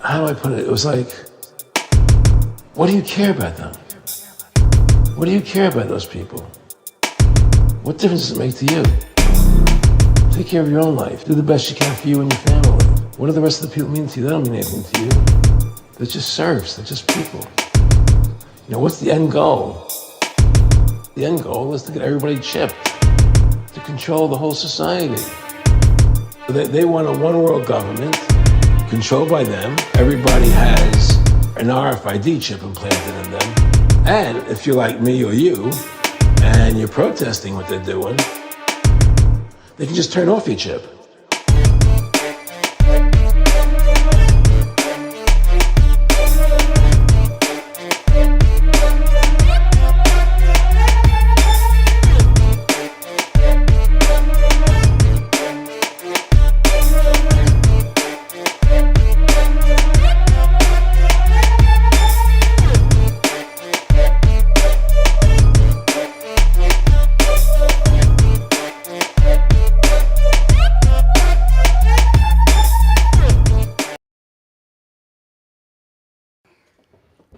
how do I put it? It was like, what do you care about them? What do you care about those people? What difference does it make to you? Take care of your own life. Do the best you can for you and your family. What do the rest of the people mean to you? They don't mean anything to you. They're just serfs. They're just people. You know, what's the end goal? The end goal is to get everybody chipped, to control the whole society. They want a one-world government controlled by them. Everybody has an RFID chip implanted in them. And if you're like me or you, and you're protesting what they're doing, they can just turn off your chip.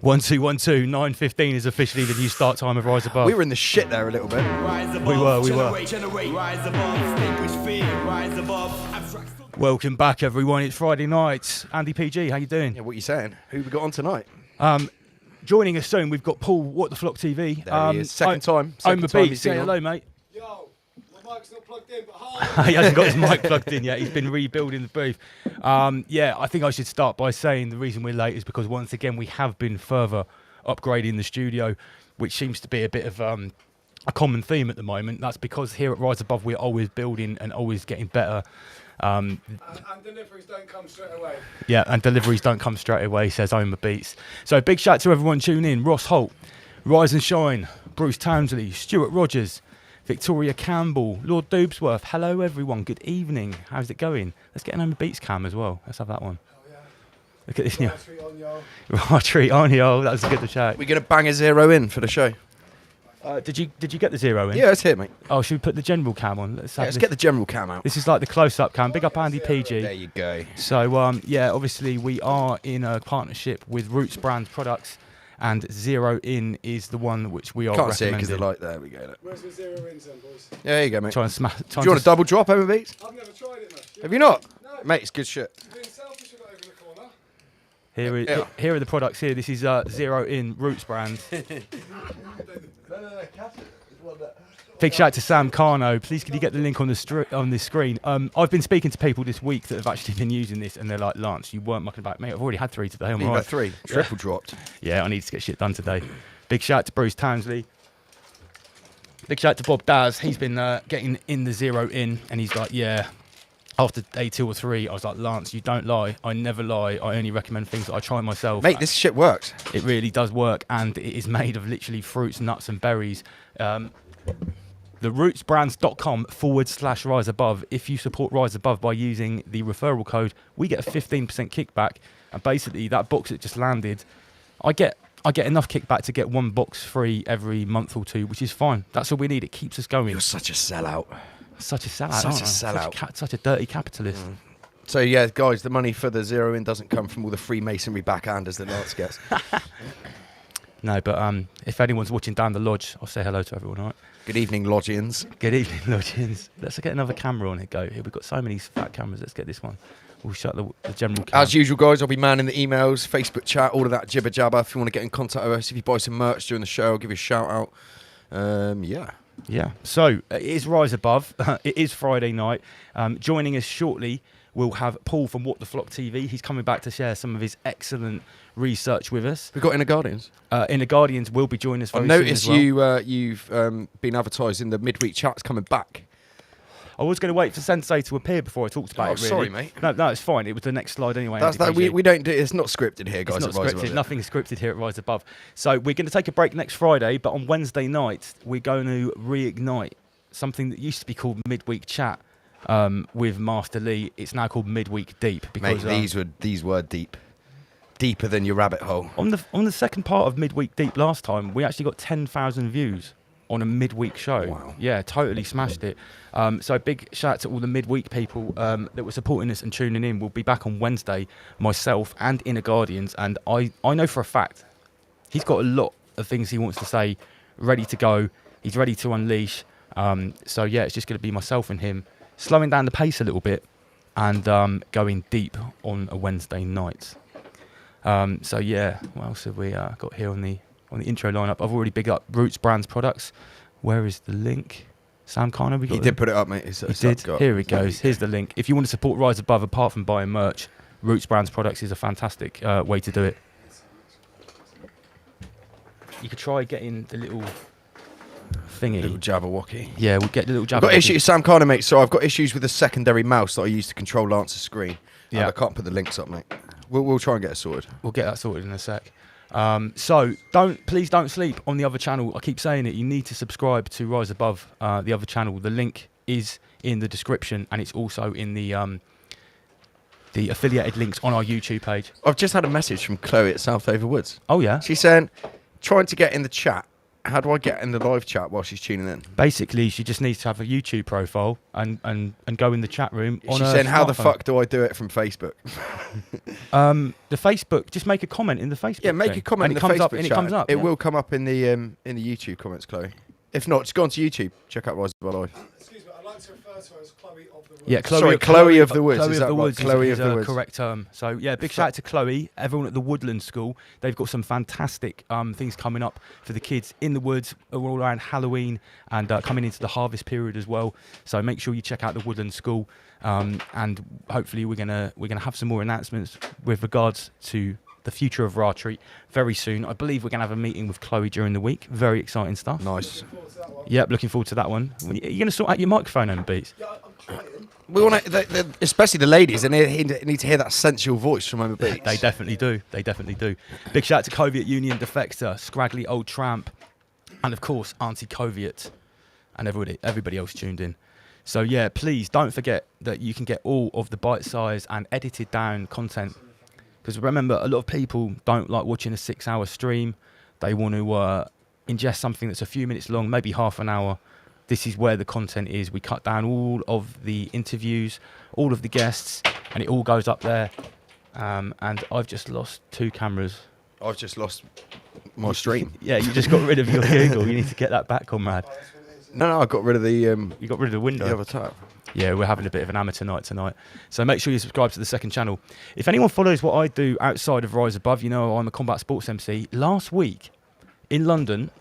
One two 9:15 is officially the new start time of Rise Above. We were in the shit there a little bit. We were. Welcome back, everyone. It's Friday night. Andy PG, how you doing? Yeah, what are you saying? Who we got on tonight? Joining us soon, we've got Paul, What the Flock TV. There he is. Second time Beats. he's been Say on. hello, mate. Yo, my mic's not plugged in, but hi. He hasn't got his mic plugged in yet. He's been rebuilding the booth. Yeah, I think I should start by saying the reason we're late is because once again we have been further upgrading the studio, which seems to be a bit of a common theme at the moment. That's because here at Rise Above we're always building and always getting better. And deliveries don't come straight away. Yeah, and deliveries don't come straight away, says Oma Beats. So big shout to everyone tuning in. Ross Holt, Rise and Shine, Bruce Townsley, Stuart Rogers, Victoria Campbell, Lord Doobsworth. Hello everyone, good evening. How's it going? Let's get an Oma Beats cam as well. Let's have that one. Oh, yeah. Look at this new. Treat on, yo. Right, treat on, yo. That was a good shout. We're going to bang a zero in for the show. Did you get the zero in? Yeah, it's here, mate. Oh, should we put the general cam on? Let's get the general cam out. This is like the close-up cam. Big up Andy PG. There you go. So, yeah, obviously we are in a partnership with Roots Brand Products, and Zero In is the one which we are Can't see it because recommending. the light. There we go. Look. Where's the zero ins then, boys? Yeah, there you go, mate. Trying to smash. Do you want a double drop, Emma Beats? I've never tried it, mate. Have you not? No. Mate, it's good shit. You're being selfish with that over the corner. Here are the products here. This is Zero In Roots Brand. Big shout out to Sam Carno. Please could you get the link on this screen? I've been speaking to people this week that have actually been using this and they're like, Lance, you weren't mucking about. Mate, I've already had 3 today. I'm You've right. had 3. Triple dropped. Yeah, I need to get shit done today. Big shout out to Bruce Townsley. Big shout out to Bob Daz. He's been getting in the Zero In and he's like, yeah. After day 2 or 3, I was like, Lance, you don't lie. I never lie. I only recommend things that I try myself. Mate, this shit works. It really does work, and it is made of literally fruits, nuts, and berries. therootsbrands.com/Rise Above. If you support Rise Above by using the referral code, we get a 15% kickback. And basically, that box that just landed, I get enough kickback to get 1 box free every month or 2, which is fine. That's all we need. It keeps us going. You're such a sellout. Such a sellout. Such a sellout. Such a dirty capitalist. So yeah, guys, the money for the Zero In doesn't come from all the Freemasonry backhanders that Lance gets. No, but if anyone's watching down the lodge, I'll say hello to everyone, all right? Good evening, Lodgians. Good evening, lodgings. Let's get another camera on it. Go. Here, we've got so many fat cameras. Let's get this one. We'll shut the general camera. As usual, guys, I'll be manning the emails, Facebook chat, all of that jibber jabber. If you want to get in contact with us, if you buy some merch during the show, I'll give you a shout out. Yeah. Yeah. So it is Rise Above. It is Friday night. Joining us shortly, we'll have Paul from What the Flock TV. He's coming back to share some of his excellent research with us. We've got Inner Guardians. Inner Guardians will be joining us very I soon noticed as well. you've been advertising the midweek chats coming back. I was going to wait for Sensei to appear before I talked about it, really. Sorry, mate. No, it's fine. It was the next slide anyway. That's that. We don't do. It's not scripted here, guys. It's not at Rise scripted. Above. Nothing is scripted here at Rise Above. So we're going to take a break next Friday, but on Wednesday night we're going to reignite something that used to be called Midweek Chat with Master Lee. It's now called Midweek Deep because Mate, these were deep, deeper than your rabbit hole. on the second part of Midweek Deep last time we actually got 10,000 views. on a midweek show. Wow. Yeah, totally smashed it. So big shout out to all the midweek people that were supporting us and tuning in. We'll be back on Wednesday, myself and Inner Guardians, and I know for a fact he's got a lot of things he wants to say, ready to go. He's ready to unleash. So yeah, it's just going to be myself and him, slowing down the pace a little bit and going deep on a Wednesday night. So yeah, what else have we got here on the intro lineup? I've already bigged up Roots Brands products. Where is the link? Sam Carner, we got He did put it up, mate. He did. Here it goes. Here's the link. If you want to support Rise Above, apart from buying merch, Roots Brands products is a fantastic way to do it. You could try getting the little thingy. Little Jabberwocky. Yeah, we'll get the little I've Jabberwocky. got issues, Sam Carner, mate. So I've got issues with the secondary mouse that I use to control Lance's screen. Yeah. And I can't put the links up, mate. We'll try and get it sorted. We'll get that sorted in a sec. So please don't sleep on the other channel. I keep saying it. You need to subscribe to Rise Above, the other channel. The link is in the description, and it's also in the affiliated links on our YouTube page. I've just had a message from Chloe at South Dover Woods. Oh yeah. She's saying, trying to get in the chat. How do I get in the live chat while she's tuning in? Basically, she just needs to have a YouTube profile and go in the chat room. She's saying, how the fuck do I do it from Facebook? The Facebook, just make a comment in the Facebook. Yeah, make thing, a comment and in the Facebook comes up, chat. and it comes up. It yeah. will come up in the YouTube comments, Chloe. If not, just go onto YouTube. Check out Rise Above Live. Excuse me, I'd like to refer to her as Chloe of the Woods. Yeah, Chloe of the Woods. Chloe Is of that the right? Woods Chloe is of the a Woods. correct term. So yeah, big shout out to Chloe, everyone at the Woodland School. They've got some fantastic things coming up for the kids in the woods, all around Halloween and coming into the harvest period as well. So make sure you check out the Woodland School, and hopefully we're gonna have some more announcements with regards to the future of Archetypes very soon. I believe we're going to have a meeting with Chloe during the week. Very exciting stuff. Nice. Yep, looking forward to that one. Are you going to sort out your microphone, Em Beats? Yeah, I'm trying. We want to, especially the ladies, they need to hear that sensual voice from Emma Beats. They definitely do. They definitely do. Big shout out to Coviat Union Defector, Scraggly Old Tramp, and of course Auntie Coviat, and everybody else tuned in. So yeah, please don't forget that you can get all of the bite-sized and edited down content. Because remember, a lot of people don't like watching a 6-hour stream. They want to ingest something that's a few minutes long, maybe half an hour. This is where the content is. We cut down all of the interviews, all of the guests, and it all goes up there. And I've just lost 2 cameras. I've just lost my stream. Yeah, you just got rid of your Google. You need to get that back, comrade. No, I got rid of the You got rid of the window. other tab. Yeah, we're having a bit of an amateur night tonight. So make sure you subscribe to the second channel. If anyone follows what I do outside of Rise Above, you know I'm a combat sports MC. Last week in London,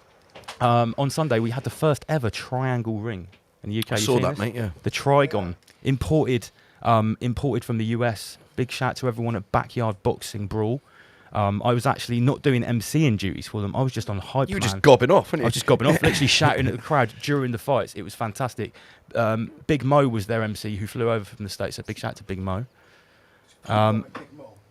on Sunday, we had the first ever triangle ring in the UK. I You saw seen that, this? mate, yeah. The Trigon, imported from the US. Big shout to everyone at Backyard Boxing Brawl. I was actually not doing MCing duties for them. I was just on hype. You were just gobbing off, weren't you? I was just gobbing off, literally shouting at the crowd during the fights. It was fantastic. Big Mo was their MC who flew over from the States, so big shout out to Big Mo. And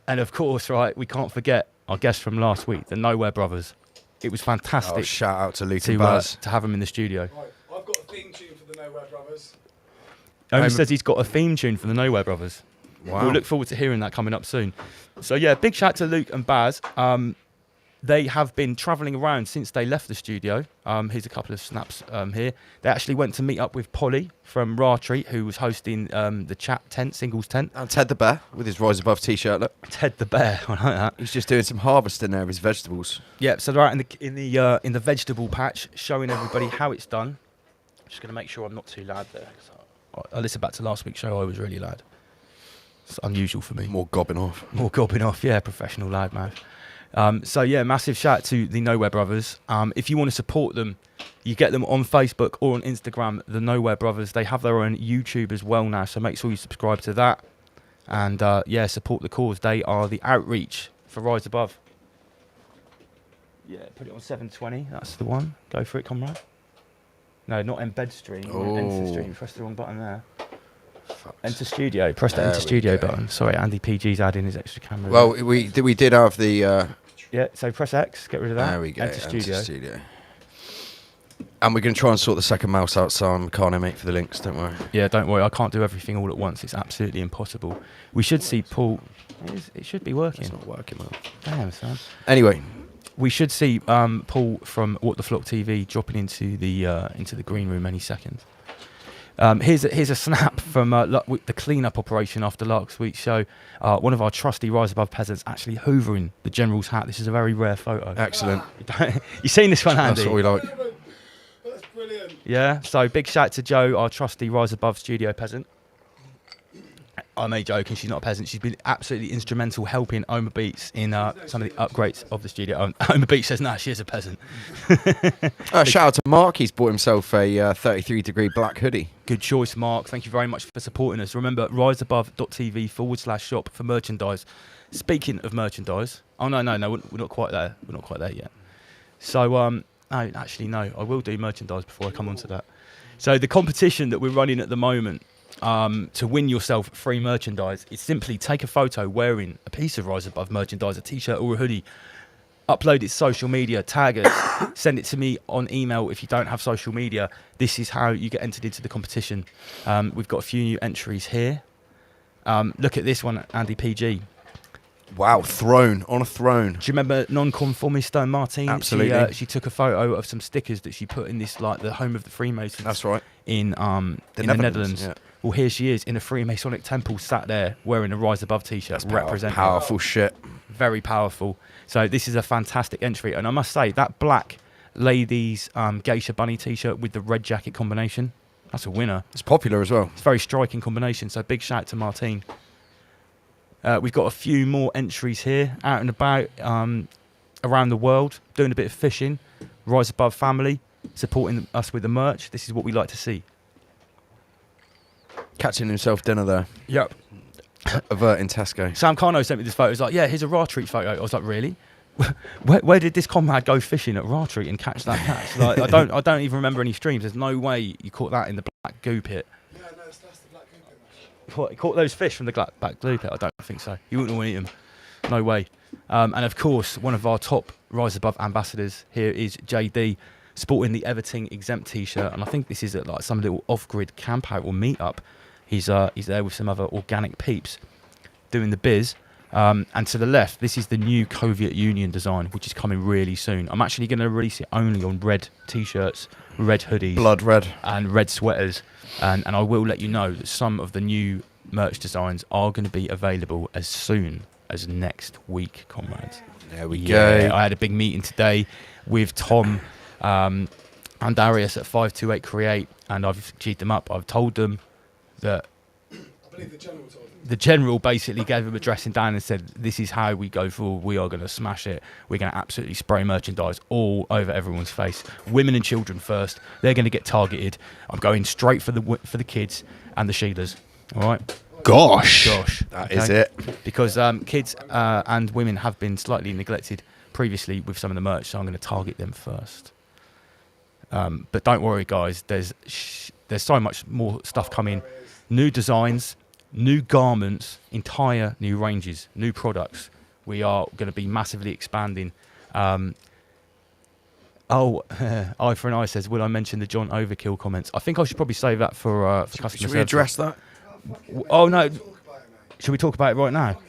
of course, right, we can't forget our guest from last week, the Nowhere Brothers. It was fantastic Oh, shout out to Luke and Baz. to have them in the studio. Right, I've got a theme tune for the Nowhere Brothers. Omer says he's got a theme tune for the Nowhere Brothers. Wow. We'll look forward to hearing that coming up soon. So yeah, big shout to Luke and Baz. They have been travelling around since they left the studio. Here's a couple of snaps here. They actually went to meet up with Polly from Archetypes, who was hosting the chat tent, singles tent. And Ted the Bear with his Rise Above t-shirt. Look, Ted the Bear, I like that. he's just doing some harvesting there of his vegetables. Yeah, so they're out in the vegetable patch, showing everybody how it's done. Just going to make sure I'm not too loud there. I listened back to last week's show. I was really loud. It's unusual for me. More gobbing off. More gobbing off, yeah, professional loudmouth. So yeah, massive shout out to the Nowhere Brothers. If you want to support them, you get them on Facebook or on Instagram, the Nowhere Brothers. They have their own YouTube as well now, so make sure you subscribe to that. And yeah, support the cause. They are the outreach for Rise Above. Yeah, put it on 720. That's the one. Go for it, comrade. No, not embed stream. Enter stream. Press the wrong button there. Enter studio. Press the There enter we studio go. button. Sorry, Andy PG's adding his extra camera. Well, we did have the... yeah, so press X, get rid of that. there we go. Enter studio. And we're going to try and sort the second mouse out, so I can't mate for the links, don't worry. Yeah, don't worry, I can't do everything all at once. It's absolutely impossible. We should see Paul. It should be working. It's not working, man. Damn, son. Anyway, we should see Paul from What the Flock TV dropping into the green room any second. Here's a snap from the clean-up operation after last week's show. One of our trusty Rise Above peasants actually hoovering the General's hat. This is a very rare photo. Excellent. You seen this one, Andy? That's what we like. That's brilliant. Yeah, so big shout to Jo, our trusty Rise Above studio peasant. I'm only joking, she's not a peasant. She's been absolutely instrumental helping Oma Beats in some of the upgrades of the studio. Oma Beats says, nah, she is a peasant. Shout out to Mark, he's bought himself a 33-degree black hoodie. Good choice, Mark. Thank you very much for supporting us. Remember, riseabove.tv/shop for merchandise. Speaking of merchandise, oh, no, we're not quite there. We're not quite there yet. So, no, actually, no, I will do merchandise before I come on to that. So the competition that we're running at the moment, to win yourself free merchandise, is simply take a photo wearing a piece of Rise Above merchandise, a t-shirt or a hoodie, upload it to social media, tag us, send it to me on email if you don't have social media. This is how you get entered into the competition. We've got a few new entries here. Look at this one, Andy PG. Wow, throne, on a throne. Do you remember Nonconformist Martine? Absolutely. She took a photo of some stickers that she put in this, like, the home of the Freemasons. That's right. In the Netherlands. Yeah. Well, here she is in a Freemasonic temple, sat there wearing a Rise Above t-shirt, representing. Powerful shit. Very powerful. So this is a fantastic entry, and I must say that black ladies geisha bunny t-shirt with the red jacket combination, that's a winner. It's popular as well. It's a very striking combination. So big shout to Martine. We've got a few more entries here, out and about around the world, doing a bit of fishing. Rise Above family supporting us with the merch. This is what we like to see. Catching himself dinner there. Yep. Averting Tesco. Sam Carno sent me this photo. He's like, yeah, here's a Ratreat photo. I was like, really? Where did this comrade go fishing at Ratreat and catch that catch? Like, I don't even remember any streams. There's no way you caught that in the black goo pit. Yeah, no, that's the black goop. What, he caught those fish from the black goo pit? I don't think so. You wouldn't want to eat them. No way. And of course, one of our top Rise Above ambassadors here is JD, sporting the Everting exempt t-shirt. And I think this is at like some little off-grid camp out or meet-up. He's there with some other organic peeps doing the biz. And to the left, this is the new Soviet Union design, which is coming really soon. I'm actually going to release it only on red t-shirts, red hoodies, Blood red, and red sweaters. And I will let you know that some of the new merch designs are going to be available as soon as next week, comrades. There we go. I had a big meeting today with Tom and Darius at 528 Create, and I've G'd them up. I've told them that I believe the general told him. the general basically gave him a dressing down and said, this is how we go forward. We are going to smash it. We're going to absolutely spray merchandise all over everyone's face. Women and children first. They're going to get targeted. I'm going straight for the kids and the Sheilas. All right? Gosh. That is it. Because kids and women have been slightly neglected previously with some of the merch, so I'm going to target them first. But don't worry, guys. There's so much more stuff coming. New designs, new garments, entire new ranges, new products. We are going to be massively expanding. Eye for an Eye says, will I mention the John Overkill comments? I think I should probably save that for customer service. Should we address that? Oh, no. Should we talk about it right now?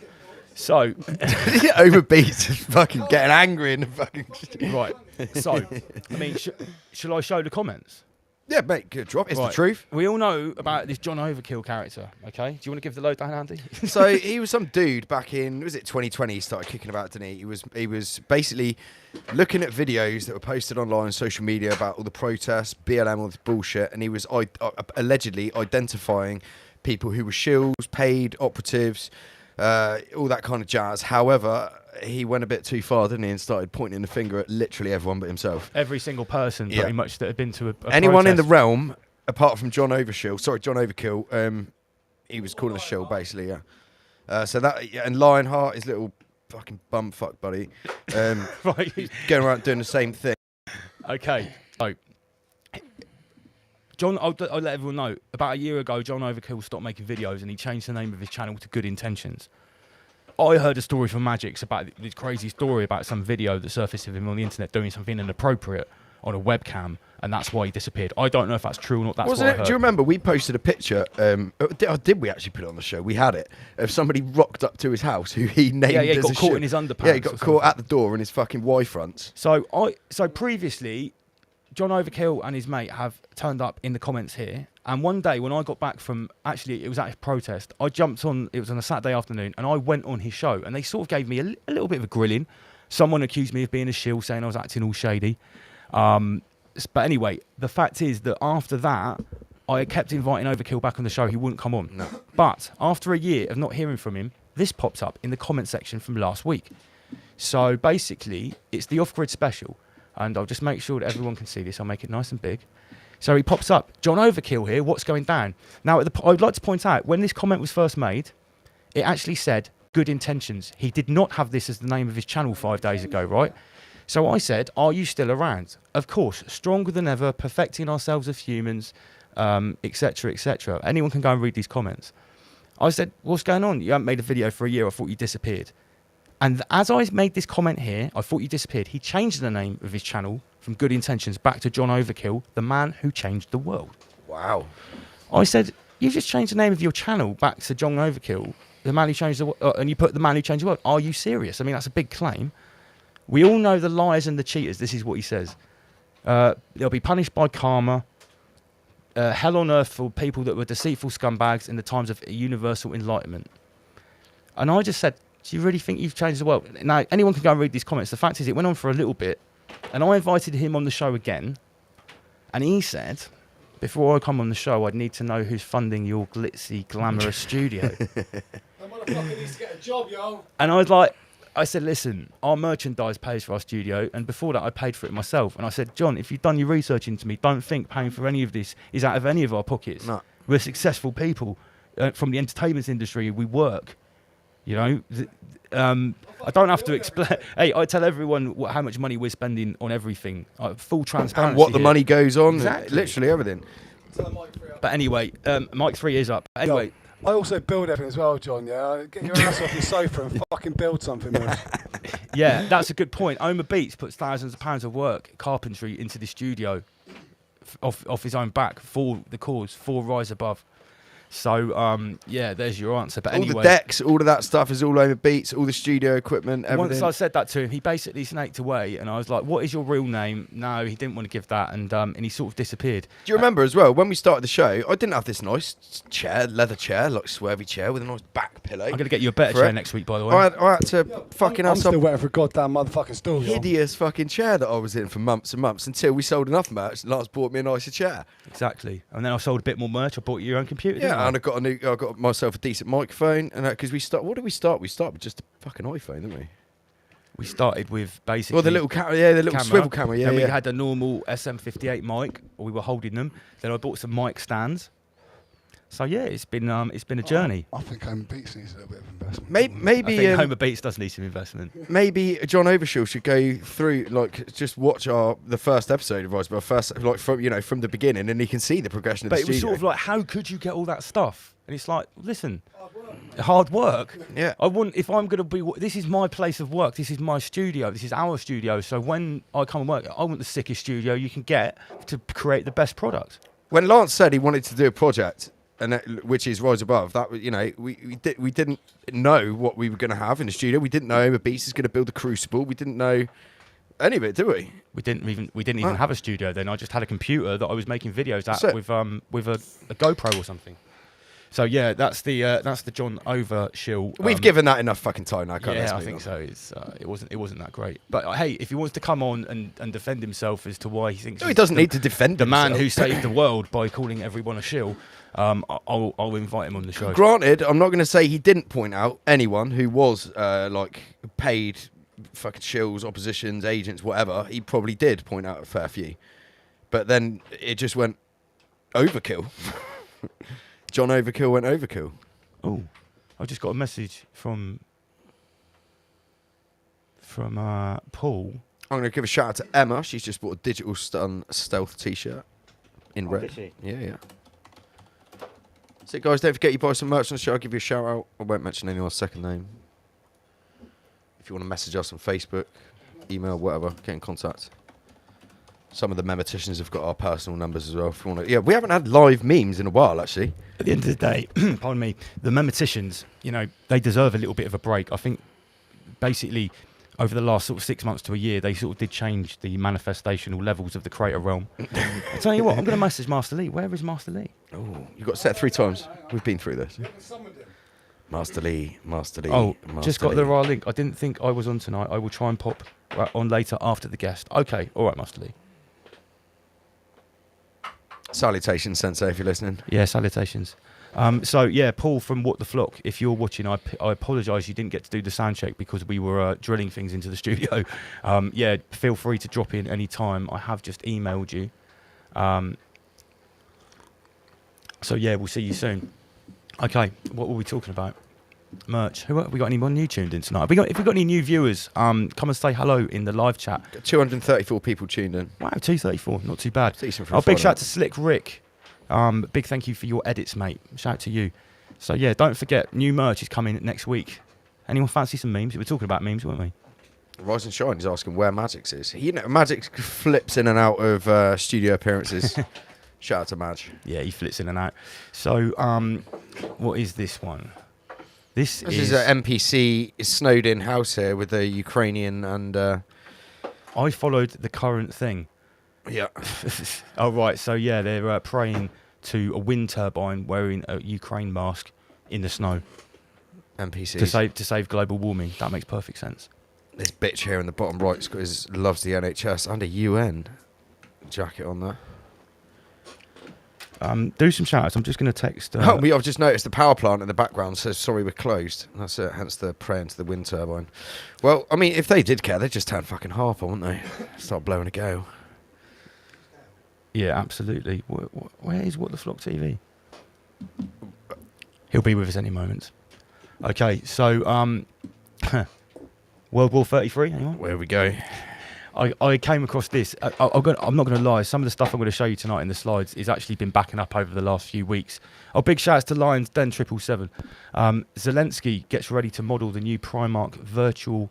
So, Overbeats is fucking getting angry in the fucking... right. So, I mean, shall I show the comments? Yeah, mate, good drop. It's Right. the truth. We all know about this John Overkill character, okay? Do you want to give the lowdown, Andy? So he was some dude back in, was it 2020? He started kicking about, didn't he? He was basically looking at videos that were posted online on social media about all the protests, BLM, all this bullshit, and he was allegedly identifying people who were shills, paid operatives, all that kind of jazz. However, he went a bit too far, didn't he, and started pointing the finger at literally everyone but himself. Every single person, pretty much, that had been to a anyone in the protest. realm, apart from John Overkill, he was calling the shill, basically, yeah. So that, and Lionheart, his little fucking bumfuck buddy, Right. he's going around doing the same thing. Okay. So, John, I'll let everyone know, about a year ago, John Overkill stopped making videos and he changed the name of his channel to Good Intentions. I heard a story from Magix about this crazy story about some video that surfaced of him on the internet doing something inappropriate on a webcam, and that's why he disappeared. I don't know if that's true or not. That's what I heard. Do you remember we posted a picture? Did we actually put it on the show? We had it of somebody rocked up to his house who he named. Yeah, he as got a caught shill. in his underpants. Yeah, he got caught at the door in his fucking Y fronts. So previously, John Overkill and his mate have turned up in the comments here. And one day when I got back from, actually it was at his protest, I jumped on, it was on a Saturday afternoon, and I went on his show, and they sort of gave me a little bit of a grilling. Someone accused me of being a shill, saying I was acting all shady. But anyway, the fact is that after that, I kept inviting Overkill back on the show. He wouldn't come on. No. But after a year of not hearing from him, this pops up in the comment section from last week. So basically, it's the off-grid special. And I'll just make sure that everyone can see this. I'll make it nice and big. So he pops up, John Overkill here, what's going down? Now, I'd like to point out, when this comment was first made, it actually said, good intentions. He did not have this as the name of his channel 5 days ago, right? So I said, are you still around? Of course, stronger than ever, perfecting ourselves as humans, etc., etc. Anyone can go and read these comments. I said, what's going on? You haven't made a video for a year. I thought you disappeared. And as I made this comment here, I thought you disappeared. He changed the name of his channel from Good Intentions back to John Overkill, the man who changed the world. Wow. I said, you just changed the name of your channel back to John Overkill, the man who changed the world, and you put the man who changed the world. Are you serious? I mean, that's a big claim. We all know the liars and the cheaters. This is what he says. They'll be punished by karma. Hell on earth for people that were deceitful scumbags in the times of universal enlightenment. And I just said, do you really think you've changed the world? Now, anyone can go and read these comments. The fact is, it went on for a little bit. And I invited him on the show again. And he said, before I come on the show, I'd need to know who's funding your glitzy, glamorous studio. That motherfucker needs to get a job, yo. And I said, listen, our merchandise pays for our studio. And before that, I paid for it myself. And I said, John, if you've done your research into me, don't think paying for any of this is out of any of our pockets. No. We're successful people from the entertainment industry. We work. You know, I don't have to explain. Hey, I tell everyone how much money we're spending on everything. Full transparency. And what the here. money goes on. Exactly. Literally everything. But anyway, Mic 3 is up. Anyway. I also build everything as well, John, yeah? Get your ass off your sofa and fucking build something, man. Yeah, that's a good point. Omar Beats puts thousands of pounds of work, carpentry, into the studio off his own back for the cause, for Rise Above. So, yeah, there's your answer. But anyway, all the decks, all of that stuff is all over Beats, all the studio equipment, everything. Once I said that to him, he basically snaked away, and I was like, what is your real name? No, he didn't want to give that, and he sort of disappeared. Do you remember as well, when we started the show, I didn't have this nice chair, leather chair, like swervy chair with a nice back pillow. I'm going to get you a better chair next week, by the way. I had to fucking have I'm still some waiting for a goddamn motherfucking stool, John. hideous fucking chair that I was in for months and months until we sold enough merch. Lance bought me a nicer chair. Exactly. And then I sold a bit more merch. I bought you your own computer, didn't Yeah, I? and I got myself a decent microphone, and because what did we start? We started with just a fucking iPhone, didn't we? We started with basically... Well, the little camera, yeah, the little swivel camera, yeah. Then we yeah. had a normal SM58 mic. We were holding them. Then I bought some mic stands. So yeah, it's been a journey. I think Home Beats needs a little bit of investment. I Maybe think Homer Beats does need some investment. maybe John Overshield should go through, like, just watch the first episode of Rise Above, from the beginning, and he can see the progression of But the it was studio. sort of like, how could you get all that stuff? And it's like, listen, hard work. Yeah. I wouldn't, if I'm going to be, this is my place of work. This is my studio. This is our studio. So when I come and work, I want the sickest studio you can get to create the best product. When Lance said he wanted to do a project, which is Rise Above, that we didn't know what we were going to have in the studio. We didn't know Homer Beast is going to build a Crucible. We didn't know any of it, did we? We didn't even have a studio then. I just had a computer that I was making videos at with a GoPro or something. So yeah, that's the John Overshill. We've given that enough fucking time now, can't we? Yeah, I think so. It wasn't that great. But hey, if he wants to come on and defend himself as to why he thinks he doesn't need to defend the himself. man who saved the world by calling everyone a shill, I'll invite him on the show. Granted, I'm not going to say he didn't point out anyone who was paid fucking shills, oppositions, agents, whatever. He probably did point out a fair few, but then it just went overkill. John Overkill went overkill. Oh, I just got a message from Paul. I'm going to give a shout out to Emma. She's just bought a Digital Stun Stealth t-shirt in red. Did she? Yeah. So guys, don't forget you buy some merch on the show. I'll give you a shout out. I won't mention anyone's second name. If you want to message us on Facebook, email, whatever, get in contact. Some of the memeticians have got our personal numbers as well. If you want to, yeah, we haven't had live memes in a while, actually. At the end of the day, pardon me, the memeticians, you know, they deserve a little bit of a break. I think basically over the last sort of 6 months to a year, they sort of did change the manifestational levels of the creator realm. I tell you what, I'm going to message Master Lee. Where is Master Lee? Oh, you got set 3 times. We've been through this. Master Lee, Master Lee. Oh, Master just got Lee. the raw link. I didn't think I was on tonight. I will try and pop on later after the guest. Okay, all right, Master Lee. Salutations, Sensei, if you're listening. Yeah, salutations. So yeah, Paul from What the Flock, if you're watching, I apologise you didn't get to do the sound check because we were drilling things into the studio. Yeah, feel free to drop in any time. I have just emailed you. So yeah, we'll see you soon. Okay, what were we talking about? Merch. Who we got anyone new tuned in tonight? If we got any new viewers, come and say hello in the live chat. 234 people tuned in. Wow, 234, not too bad. Decent for a Big Friday. shout out to Slick Rick. Big thank you for your edits, mate. Shout out to you. So yeah, don't forget, new merch is coming next week. Anyone fancy some memes? We were talking about memes, weren't we? Rise and Shine is asking where Magix is. You know, Magix flips in and out of studio appearances. Shout out to Madge. Yeah, he flits in and out. So, what is this one? This is an NPC snowed in house here with a Ukrainian and... I followed the current thing. Yeah. Oh, right. So, yeah, they're praying to a wind turbine wearing a Ukraine mask in the snow. NPCs. To save global warming. That makes perfect sense. This bitch here in the bottom right loves the NHS and a UN jacket on there. Do some shout-outs. I'm just going to text... I've just noticed the power plant in the background says, sorry, we're closed. That's it, hence the praying to the wind turbine. Well, I mean, if they did care, they'd just turn fucking harper, wouldn't they? Start blowing a go. Yeah, absolutely. Where is What the Flock TV? He'll be with us any moment. Okay, so World War 33, anyone? Where we go. I came across this. I'm not going to lie. Some of the stuff I'm going to show you tonight in the slides is actually been backing up over the last few weeks. Oh, big shouts to Lions Den 777. Zelensky gets ready to model the new Primark virtual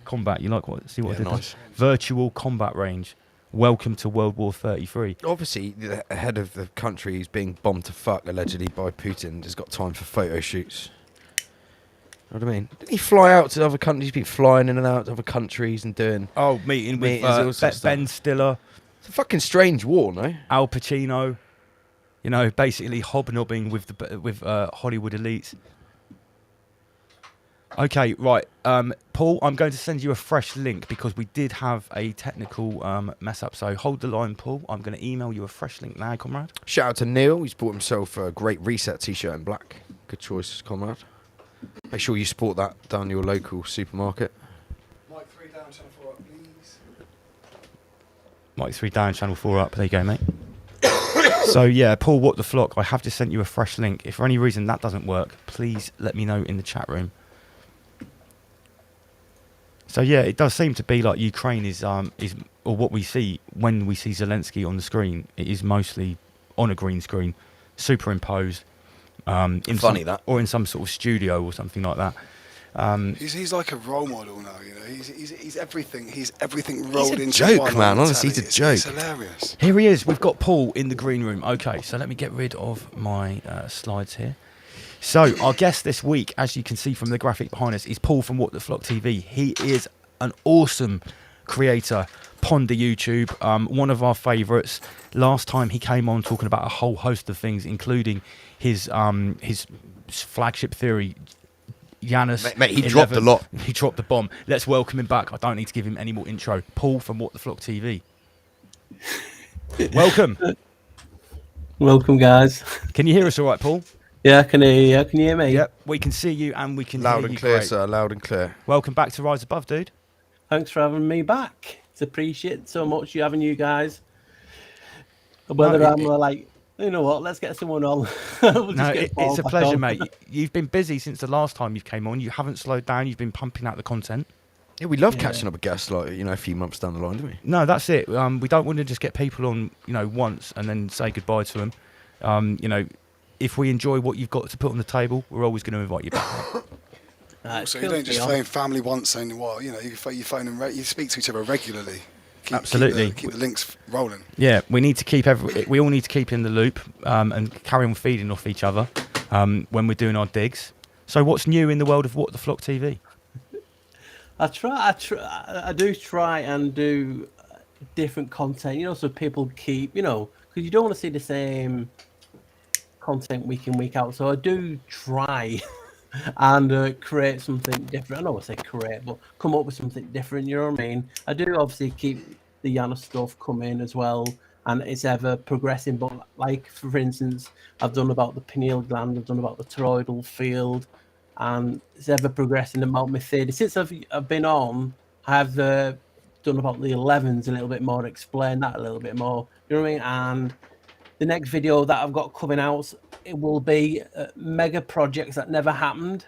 combat. You like what? See what I did? Nice. Virtual combat range. Welcome to World War 33. Obviously, the head of the country who's being bombed to fuck allegedly by Putin has got time for photo shoots. You know what I mean? Didn't he fly out to other countries? He's been flying in and out to other countries and doing... Oh, meeting with Ben Stiller. It's a fucking strange war, no? Al Pacino. You know, basically hobnobbing with Hollywood elites. Okay, right. Paul, I'm going to send you a fresh link because we did have a technical mess up. So hold the line, Paul. I'm going to email you a fresh link now, comrade. Shout out to Neil. He's bought himself a great Reset t-shirt in black. Good choice, comrade. Make sure you sport that down your local supermarket. Mike 3 down, channel 4 up, please. Mike 3 down, channel 4 up. There you go, mate. So, yeah, Paul, What the Flock, I have just sent you a fresh link. If for any reason that doesn't work, please let me know in the chat room. So, yeah, it does seem to be like Ukraine is or what we see when we see Zelensky on the screen, it is mostly on a green screen, superimposed. Or in some sort of studio or something like that. He's like a role model now, you know. He's everything. He's everything rolled into joke, one man. mentality. Honestly, he's a joke. It's hilarious. Here he is. We've got Paul in the green room. Okay, so let me get rid of my slides here. So our guest this week, as you can see from the graphic behind us, is Paul from What the Flock TV. He is an awesome creator. Ponder YouTube, one of our favourites. Last time he came on talking about a whole host of things, including his flagship theory, Janus. Mate, he dropped a lot. He dropped the bomb. Let's welcome him back. I don't need to give him any more intro. Paul from What the Flock TV. Welcome. Welcome, guys. Can you hear us all right, Paul? Yeah, I can hear you. Can you hear me? Yep, we can see you and we can hear you. Loud and clear, great. sir. Loud and clear. Welcome back to Rise Above, dude. Thanks for having me back. It's appreciated so much having you guys. Whether No, I'm like, you know what, let's get someone on. It's a pleasure, mate. You've been busy since the last time you came on. You haven't slowed down. You've been pumping out the content. Yeah, we love catching up with guests, like, you know, a few months down the line, don't we? No, that's it. We don't want to just get people on, you know, once and then say goodbye to them. You know, if we enjoy what you've got to put on the table, we're always going to invite you back. So you don't just phone family once and what, you know, you phone them, you speak to each other regularly. Absolutely. Keep the links rolling. Yeah, we need to keep we all need to keep in the loop and carry on feeding off each other when we're doing our digs. So, what's new in the world of What the Flock TV? I do try and do different content, so people keep, because you don't want to see the same content week in, week out. So I do try and create something different. I know I say create, but come up with something different, you know what I mean? I do obviously keep the Yana stuff coming as well, and it's ever progressing. But like, for instance, I've done about the pineal gland, I've done about the toroidal field, and it's ever progressing about my theory. Since I've been on, I've done about the 11s a little bit more, explain that a little bit more, you know what I mean? And the next video that I've got coming out, it will be mega projects that never happened.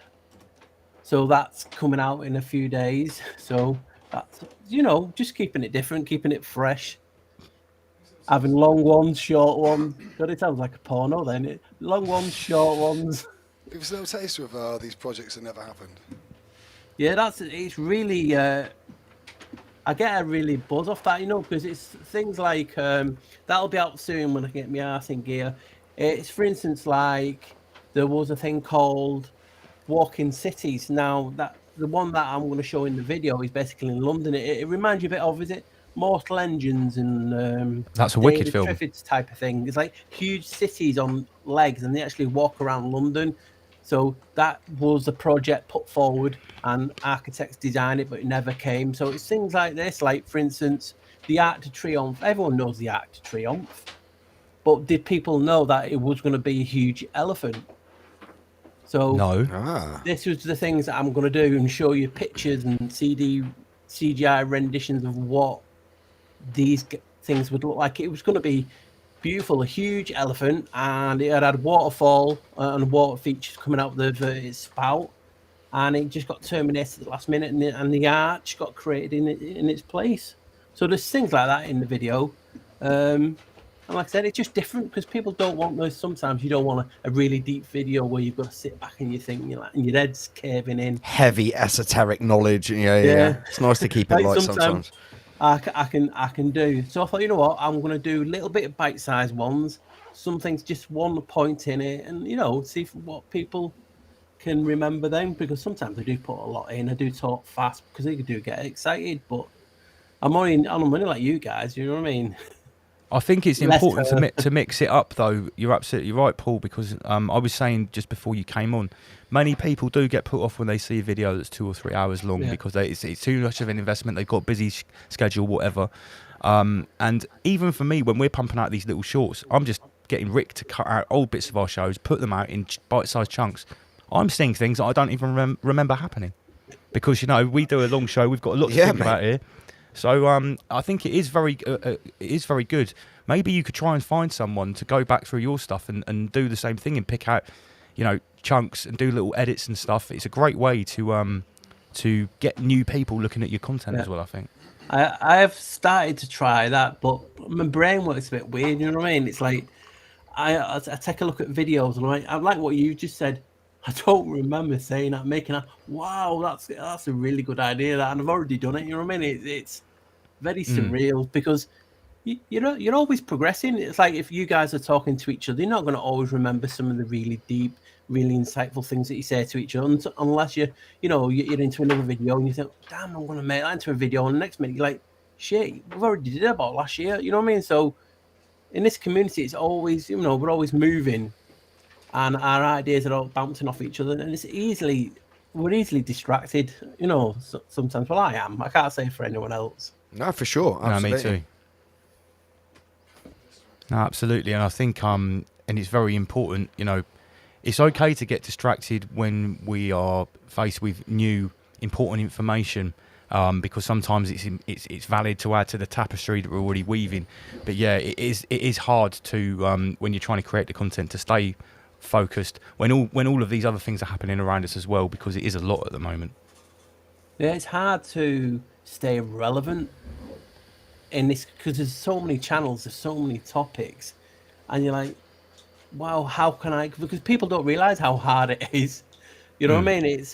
So that's coming out in a few days. So that's, just keeping it different, keeping it fresh. Having long ones, short ones. God, it sounds like a porno then. Long ones, short ones. Give us a little taste of these projects that never happened. Yeah, it's really... I get a really buzz off that, because it's things like that'll be out soon when I get my arse in gear. It's, for instance, like there was a thing called Walking Cities. Now, that the one that I'm going to show in the video is basically in London. It reminds you a bit of, is it Mortal Engines and That's a wicked David film. Triffids type of thing. It's like huge cities on legs, and they actually walk around London. So that was a project put forward, and architects designed it, but it never came. So it's things like this, like, for instance, the Arc de Triomphe. Everyone knows the Arc de Triomphe, but did people know that it was going to be a huge elephant? So No. This was the things that I'm going to do and show you pictures and CGI renditions of what these things would look like. It was going to be beautiful, a huge elephant, and it had waterfall and water features coming out of its spout, and it just got terminated at the last minute, and the arch got created in its place. So there's things like that in the video, and like I said, it's just different because people don't want those. Sometimes you don't want a really deep video where you've got to sit back and you think, and your head's caving in. Heavy esoteric knowledge. Yeah. It's nice to keep it light sometimes. I can do. So I thought, you know what, I'm going to do a little bit of bite-sized ones. Some things just one point in it, and see what people can remember them, because sometimes I do put a lot in. I do talk fast because they do get excited, but I'm only like you guys. You know what I mean? I think it's important to mix it up, though. You're absolutely right, Paul, because I was saying just before you came on, many people do get put off when they see a video that's 2 or 3 hours long because it's too much of an investment. They've got a busy schedule, whatever. And even for me, when we're pumping out these little shorts, I'm just getting Rick to cut out old bits of our shows, put them out in bite-sized chunks. I'm seeing things that I don't even remember happening because, we do a long show. We've got a lot to think about here. So I think it is very good. Maybe you could try and find someone to go back through your stuff and do the same thing and pick out, chunks and do little edits and stuff. It's a great way to get new people looking at your content as well, I think. I have started to try that, but my brain works a bit weird. You know what I mean? It's like I take a look at videos and I like what you just said. I don't remember saying that, making that. Wow, that's a really good idea. That, and I've already done it. You know what I mean? It's very surreal because you're always progressing. It's like if you guys are talking to each other, you're not going to always remember some of the really deep, really insightful things that you say to each other, unless you're into another video and you think, damn, I'm going to make that into a video. And the next minute you're like, shit, we've already did it about last year. You know what I mean? So in this community, it's always, we're always moving. And our ideas are all bouncing off each other, and we're easily distracted. Sometimes. Well, I am. I can't say for anyone else. No, for sure. Absolutely. No, me too. No, absolutely, and I think and it's very important. It's okay to get distracted when we are faced with new important information, because sometimes it's valid to add to the tapestry that we're already weaving. But yeah, it is hard to when you're trying to create the content to stay focused when all of these other things are happening around us as well, because it is a lot at the moment. Yeah, it's hard to stay relevant in this because there's so many channels, there's so many topics, and you're like, wow, how can I? Because people don't realize how hard it is. You know what I mean?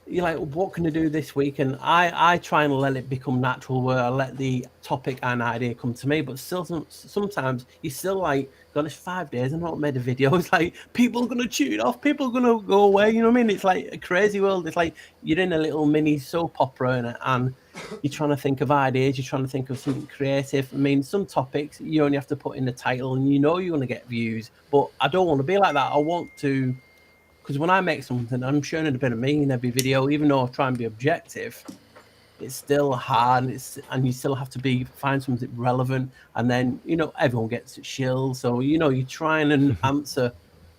you're like, what can I do this week? And I try and let it become natural, where I let the topic and idea come to me. But still, sometimes you still like, God, it's 5 days and I've not made a video. It's like people are gonna tune it off, people are gonna go away. You know what I mean? It's like a crazy world. It's like you're in a little mini soap opera, and you're trying to think of ideas. You're trying to think of something creative. I mean, some topics you only have to put in the title, and you know you're gonna get views. But I don't want to be like that. I want to. Because when I make something, I'm showing a bit of me in every video, even though I try and be objective. It's still hard, and you still have to find something relevant, and then everyone gets shills. So you try and answer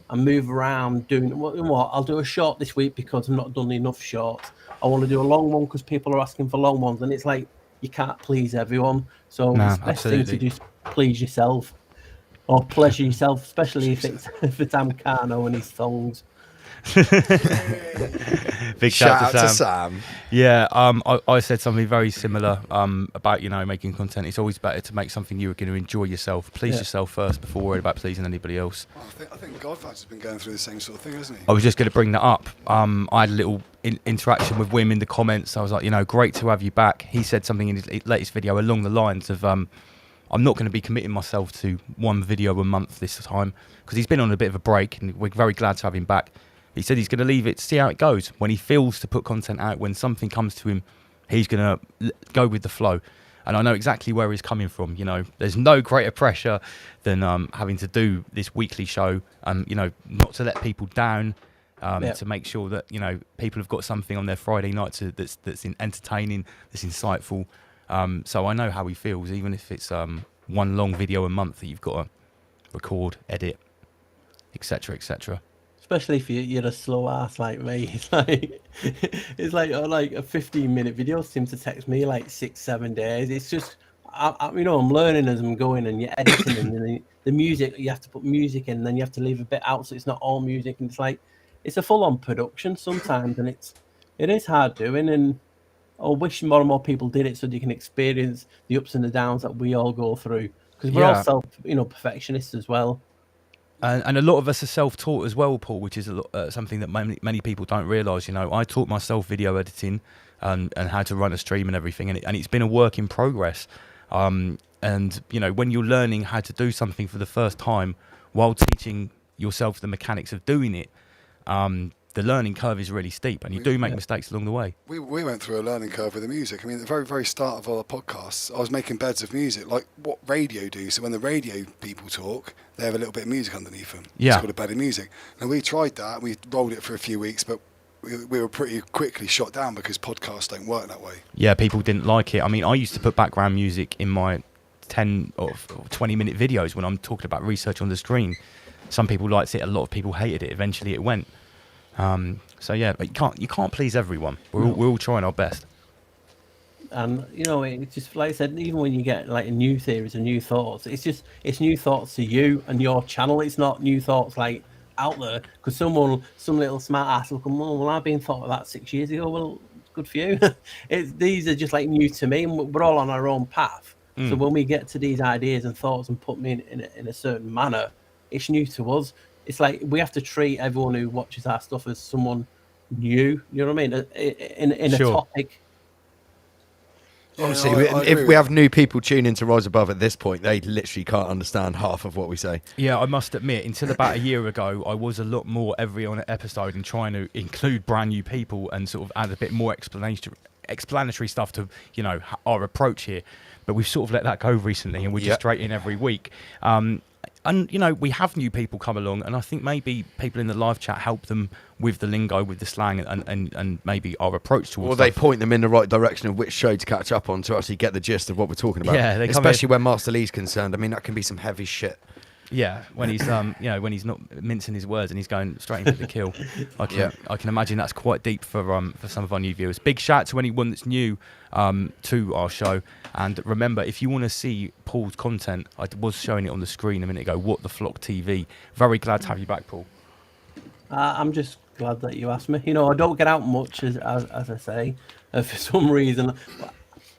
and move around doing what I'll do a short this week because I've not done enough shorts. I want to do a long one because people are asking for long ones, and it's like you can't please everyone. So No, it's the best thing to absolutely. do is please yourself or pleasure yourself, especially if it's Amcano and his thongs. Big Shout shout out to to Sam. Sam. Yeah, I said something very similar about making content. It's always better to make something you're going to enjoy yourself, please yourself first before worrying about pleasing anybody else. Well, I think Godfather has been going through the same sort of thing, hasn't he? I was just going to bring that up. I had a little interaction with Wim in the comments. I was like, great to have you back. He said something in his latest video along the lines of, I'm not going to be committing myself to one video a month this time, because he's been on a bit of a break, and we're very glad to have him back. He said he's going to leave it, see how it goes. When he feels to put content out, when something comes to him, he's going to go with the flow. And I know exactly where he's coming from. There's no greater pressure than having to do this weekly show, not to let people down, to make sure that, people have got something on their Friday night that's entertaining, that's insightful. So I know how he feels, even if it's one long video a month that you've got to record, edit, etc., etc. Especially if you're a slow ass like me. It's like a 15-minute video seems to text me like 6-7 days. It's just I'm learning as I'm going, and you're editing, and then the music, you have to put music in, and then you have to leave a bit out so it's not all music, and it's a full-on production sometimes, and it is hard doing. And I wish more and more people did it so they can experience the ups and the downs that we all go through, because we're all self perfectionists as well. And a lot of us are self-taught as well, Paul, which is something that many people don't realise. I taught myself video editing and how to run a stream and everything, and it's been a work in progress. And when you're learning how to do something for the first time while teaching yourself the mechanics of doing it, the learning curve is really steep, and you do make mistakes along the way. We went through a learning curve with the music. I mean, at the very, very start of our podcasts, I was making beds of music, like what radio do. So when the radio people talk, they have a little bit of music underneath them. Yeah. It's called a bed of music. And we tried that, we rolled it for a few weeks, but we were pretty quickly shot down because podcasts don't work that way. Yeah, people didn't like it. I mean, I used to put background music in my 10 or 20-minute videos when I'm talking about research on the screen. Some people liked it, a lot of people hated it. Eventually it went. So yeah, but you can't please everyone. We're all trying our best. And it's just like I said, even when you get like new theories and new thoughts, it's new thoughts to you and your channel. It's not new thoughts like out there, because some little smart ass will come, well, I've been thought of that 6 years ago. Well, good for you. These are just like new to me, and we're all on our own path. So when we get to these ideas and thoughts and put them in a certain manner, it's new to us. It's like we have to treat everyone who watches our stuff as someone new. You know what I mean? In a topic. Obviously, Yeah, I if we have new people tune into Rise Above at this point, they literally can't understand half of what we say. Yeah, I must admit, until about a year ago, I was a lot more every on episode and trying to include brand new people and sort of add a bit more explanatory stuff to our approach here. But we've sort of let that go recently, and we're just straight in every week. And we have new people come along, and I think maybe people in the live chat help them with the lingo, with the slang, and maybe our approach towards. Or they point them in the right direction of which show to catch up on to actually get the gist of what we're talking about. Yeah, especially when Master Lee's concerned. I mean, that can be some heavy shit. Yeah, when he's when he's not mincing his words and he's going straight into the kill. I can imagine that's quite deep for some of our new viewers. Big shout to anyone that's new to our show. And remember, if you want to see Paul's content, I was showing it on the screen a minute ago. What the Flock TV. Very glad to have you back, Paul. I'm just glad that you asked me. I don't get out much, as I say, for some reason.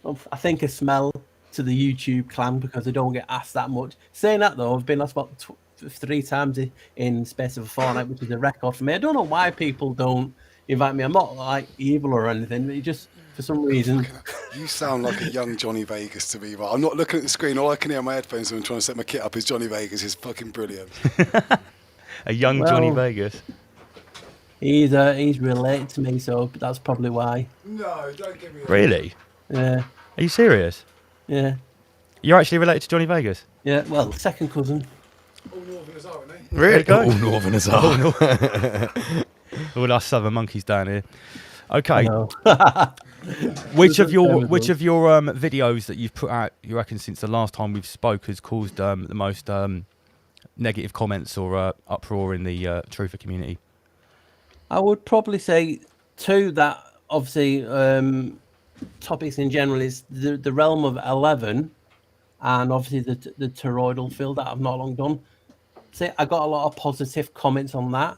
I think I smell to the YouTube clan because I don't get asked that much. Saying that though, I've been asked about 3 times in space of a fortnight, which is a record for me. I don't know why people don't invite me. I'm not like evil or anything. But it just for some reason. You sound like a young Johnny Vegas to me, right? I'm not looking at the screen. All I can hear on my headphones when I'm trying to set my kit up is Johnny Vegas. Is fucking brilliant. A young Johnny Well, Vegas. He's related to me, so that's probably why. No, don't give me that. Really? Yeah, Are you serious? yeah, You're actually related to Johnny Vegas? yeah. Well, second cousin. All Northerners are, aren't they? Really? go. All Northerners are. All us southern monkeys down here. Okay. No. Which of your Terrible. videos that you've put out, you reckon, since the last time we've spoke, has caused the most negative comments or uproar in the truther community? I would probably say two that obviously topics in general is the realm of 11 and obviously the toroidal field that I've not long done. See, I got a lot of positive comments on that.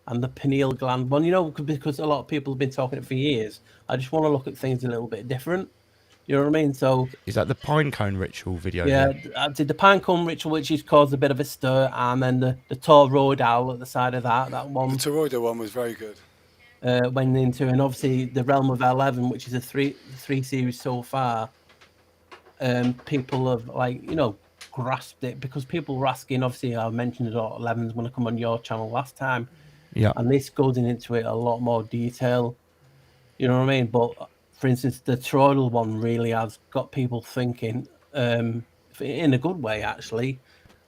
And the pineal gland one, because a lot of people have been talking it for years. I just want to look at things a little bit different. You know what I mean? So Is that the pine cone ritual video? yeah, here? I did the pinecone ritual, which has caused a bit of a stir, and then the toroidal at the side of that The one Toroidal one was very good. went into, and obviously the realm of 11, which is a three series so far. People have grasped it because people were asking. Obviously, I mentioned it all 11s when I come on your channel last time. Yeah. And this goes into it a lot more detail. You know what I mean? But for instance, the toroidal one really has got people thinking in a good way, actually.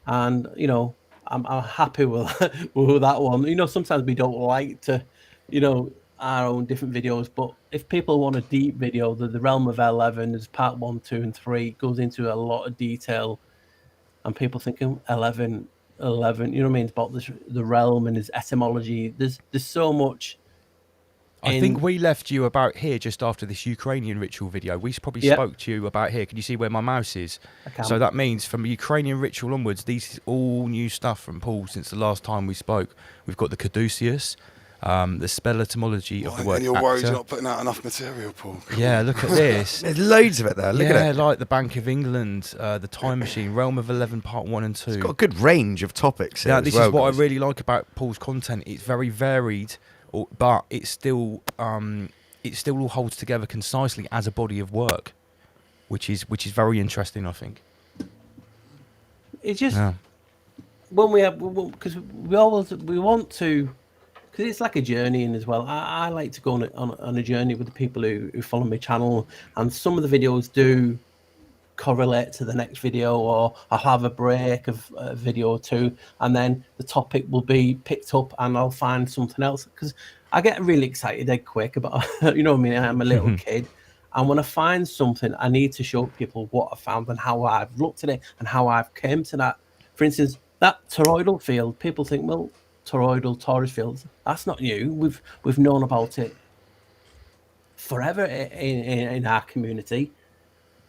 And I'm happy with with that one. Sometimes we don't like to, our own different videos. But if people want a deep video, the realm of 11 is part 1, 2, and 3. It goes into a lot of detail, and people thinking 11, you know what I mean? It's about the realm and its etymology. There's so much. I think we left you about here just after this Ukrainian ritual video. We probably Yep. spoke to you about here. Can you see where my mouse is? I can. So that means from Ukrainian ritual onwards, these is all new stuff from Paul since the last time we spoke. We've got the caduceus, the spell etymology of the word And you're worried actor. you're not putting out enough material, Paul. Yeah, look at this. There's loads of it there. Look yeah, at it. like the Bank of England, the Time Machine, Realm of 11, Part 1 and 2. It's got a good range of topics here Yeah, as this well, is what guys. I really like about Paul's content. It's very varied, but it still all holds together concisely as a body of work, which is very interesting, I think. It's just Yeah. when we have, because we want to, because it's like a journey in as well. I like to go on a journey with the people who follow my channel, and some of the videos do correlate to the next video, or I'll have a break of a video or two, and then the topic will be picked up and I'll find something else, because I get really excited dead quick about you know what I mean, I'm a little kid, and when I find something I need to show people what I found and how I've looked at it and how I've came to that. For instance, that toroidal field, people think, well, toroidal torus fields, that's not new, we've known about it forever in our community.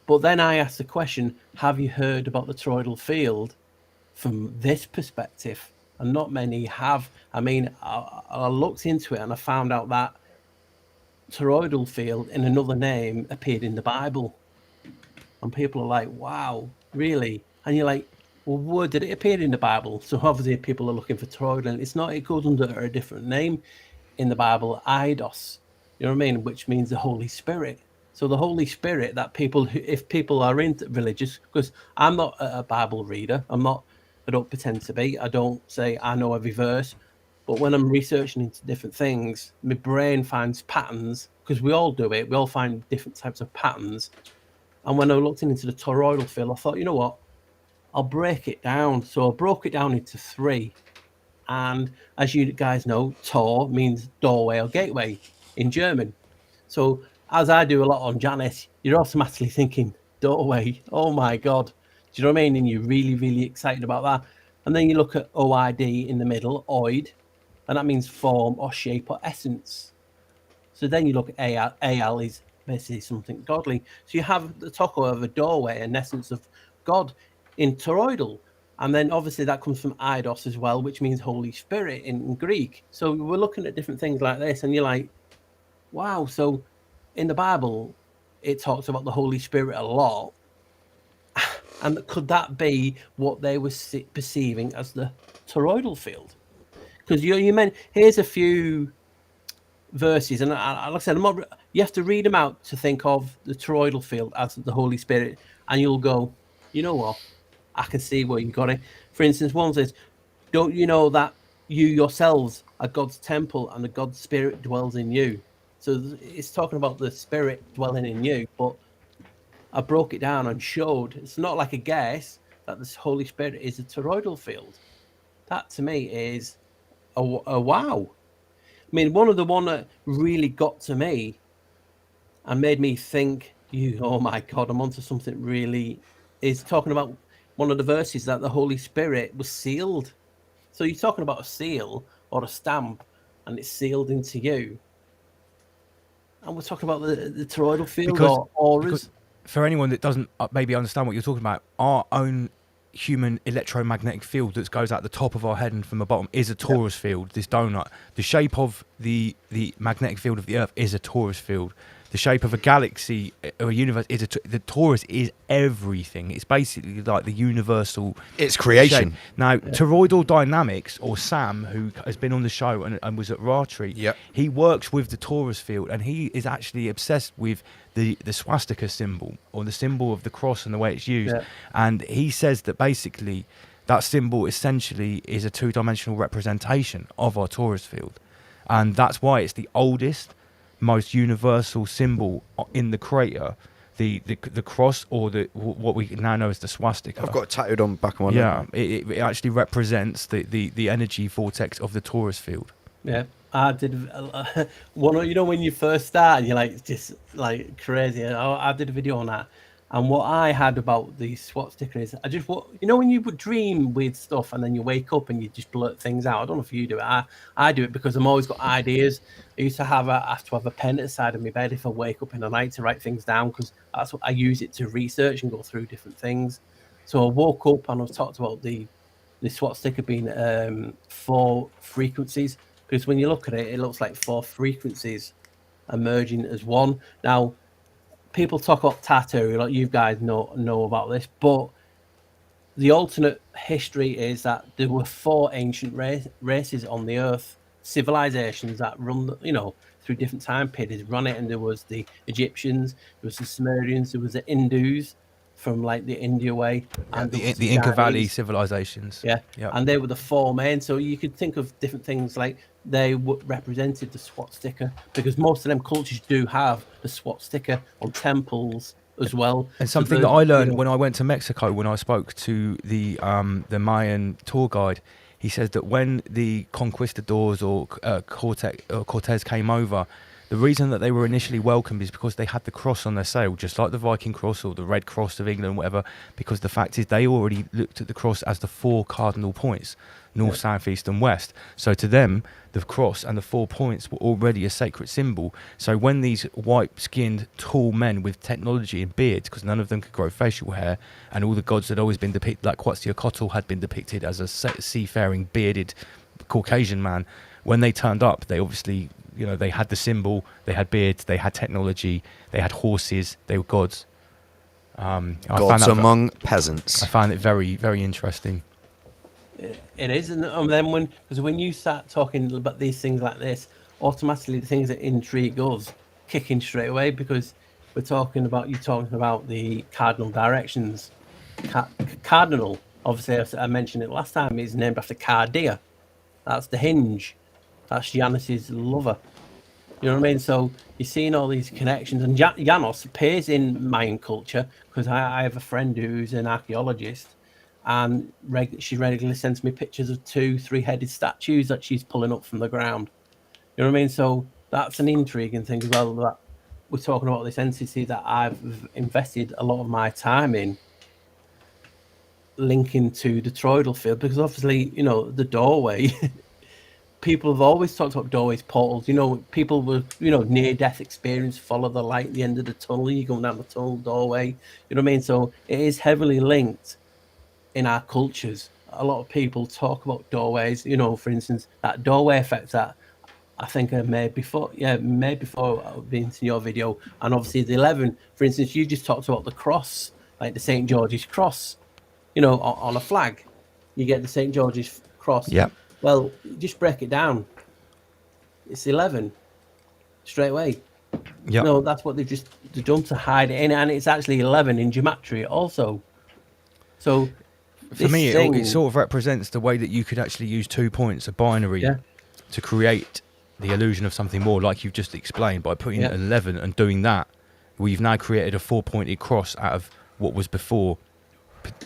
But then I asked the question, have you heard about the toroidal field from this perspective? And not many have. I mean, I looked into it and I found out that toroidal field in another name appeared in the Bible. And people are like, wow, really? And you're like, well, where did it appear in the Bible? So obviously people are looking for toroidal. And it's not, it goes under a different name in the Bible, eidos, you know what I mean? Which means the Holy Spirit. So the Holy Spirit, that people, if people are into religious, because I'm not a Bible reader, I don't pretend to be. I don't say I know every verse, but when I'm researching into different things, my brain finds patterns, because we all do it. We all find different types of patterns. And when I looked into the toroidal field, I thought, you know what? I'll break it down. So I broke it down into 3. And as you guys know, Tor means doorway or gateway in German. So as I do a lot on Janice, you're automatically thinking doorway. Oh my God. Do you know what I mean? And you're really, really excited about that. And then you look at OID in the middle, oid, and that means form or shape or essence. So then you look at AL is basically something godly. So you have the toko of a doorway, an essence of God in toroidal. And then obviously that comes from eidos as well, which means Holy Spirit in Greek. So we're looking at different things like this, and you're like, wow. So in the Bible, it talks about the Holy Spirit a lot. And could that be what they were perceiving as the toroidal field? Because you meant, here's a few verses, and like I said, you have to read them out to think of the toroidal field as the Holy Spirit, and you'll go, you know what? I can see where you got it. For instance, one says, "Don't you know that you yourselves are God's temple, and the God's Spirit dwells in you?" So it's talking about the Spirit dwelling in you, but I broke it down and showed it's not like a guess that the Holy Spirit is a toroidal field. That to me is a wow. I mean, one that really got to me and made me think, oh my God, I'm onto something really, is talking about one of the verses that the Holy Spirit was sealed. So you're talking about a seal or a stamp, and it's sealed into you. And we're talking about the toroidal field or auras. Because for anyone that doesn't maybe understand what you're talking about, our own human electromagnetic field that goes out the top of our head and from the bottom is a torus field, this donut. The shape of the magnetic field of the Earth is a torus field. The shape of a galaxy or a universe is the torus is everything. It's basically like the universal. It's creation. Shape. Now, toroidal dynamics, or Sam, who has been on the show and was at Ratri, he works with the torus field, and he is actually obsessed with the swastika symbol, or the symbol of the cross and the way it's used. And he says that basically that symbol essentially is a two-dimensional representation of our torus field, and that's why it's the oldest, most universal symbol in the crater, the cross, or what we now know as the swastika. I've got it tattooed on the back of my neck. It actually represents the energy vortex of the torus field. Yeah, I did one. You know, when you first start, you're like just like crazy. I did a video on that, and what I had about the swastika is I just, you know, when you dream with stuff and then you wake up and you just blurt things out. I don't know if you do it. I do it because I'm always got ideas. I used to have a pen at the side of my bed if I wake up in the night to write things down, because that's what I use it to research and go through different things. So I woke up and I've talked about the swastika being 4 frequencies, because when you look at it, it looks like 4 frequencies emerging as one. Now, people talk about tattoo, like you guys know about this, but the alternate history is that there were 4 ancient races on the earth, civilizations that run, through different time periods, run it. And there was the Egyptians, there was the Sumerians, there was the Hindus from like the India way, and the Inca Valley civilizations. And they were the 4 main. So you could think of different things like they represented the swastika, because most of them cultures do have the swastika on temples as well. And something that I learned when I went to Mexico, when I spoke to the Mayan tour guide, he says that when the conquistadors or Cortez came over, the reason that they were initially welcomed is because they had the cross on their sail, just like the Viking cross or the Red Cross of England, whatever, because the fact is they already looked at the cross as the 4 cardinal points, north, south, east and west. So to them, the cross and the 4 points were already a sacred symbol. So when these white-skinned, tall men with technology and beards, because none of them could grow facial hair, and all the gods had always been depicted, like Quetzalcoatl had been depicted as a seafaring, bearded Caucasian man, when they turned up, they obviously, they had the symbol, they had beards, they had technology, they had horses, they were gods. Gods among peasants. I found it very, very interesting. It is, and then because when you start talking about these things like this, automatically the things that intrigue us kick in straight away, because you're talking about the cardinal directions. Cardinal, obviously, I mentioned it last time, is named after Cardia. That's the hinge. That's Janus's lover. You know what I mean? So you're seeing all these connections, and Janus appears in Mayan culture, because I have a friend who's an archaeologist, and she regularly sends me pictures of 2 3-headed statues that she's pulling up from the ground. You know what I mean? So that's an intriguing thing as well, that we're talking about this entity that I've invested a lot of my time in linking to the toroidal field, because obviously, the doorway, people have always talked about doorways, portals. People with, near-death experience, follow the light at the end of the tunnel, you're going down the tunnel doorway. You know what I mean? So it is heavily linked in our cultures. A lot of people talk about doorways, for instance, that doorway effect that I think I made before I've been to your video. And obviously the 11, for instance, you just talked about the cross, like the St. George's cross, on a flag. You get the St. George's cross. Yeah. Well, just break it down. It's 11. straight away. Yeah. No, that's what they've done to hide it in, and it's actually 11 in gematria also. So For me, thing, it sort of represents the way that you could actually use 2 points, a binary, Yeah. to create the illusion of something more, like you've just explained, by putting Yeah. an 11 and doing that. We've now created a 4-pointed cross out of what was before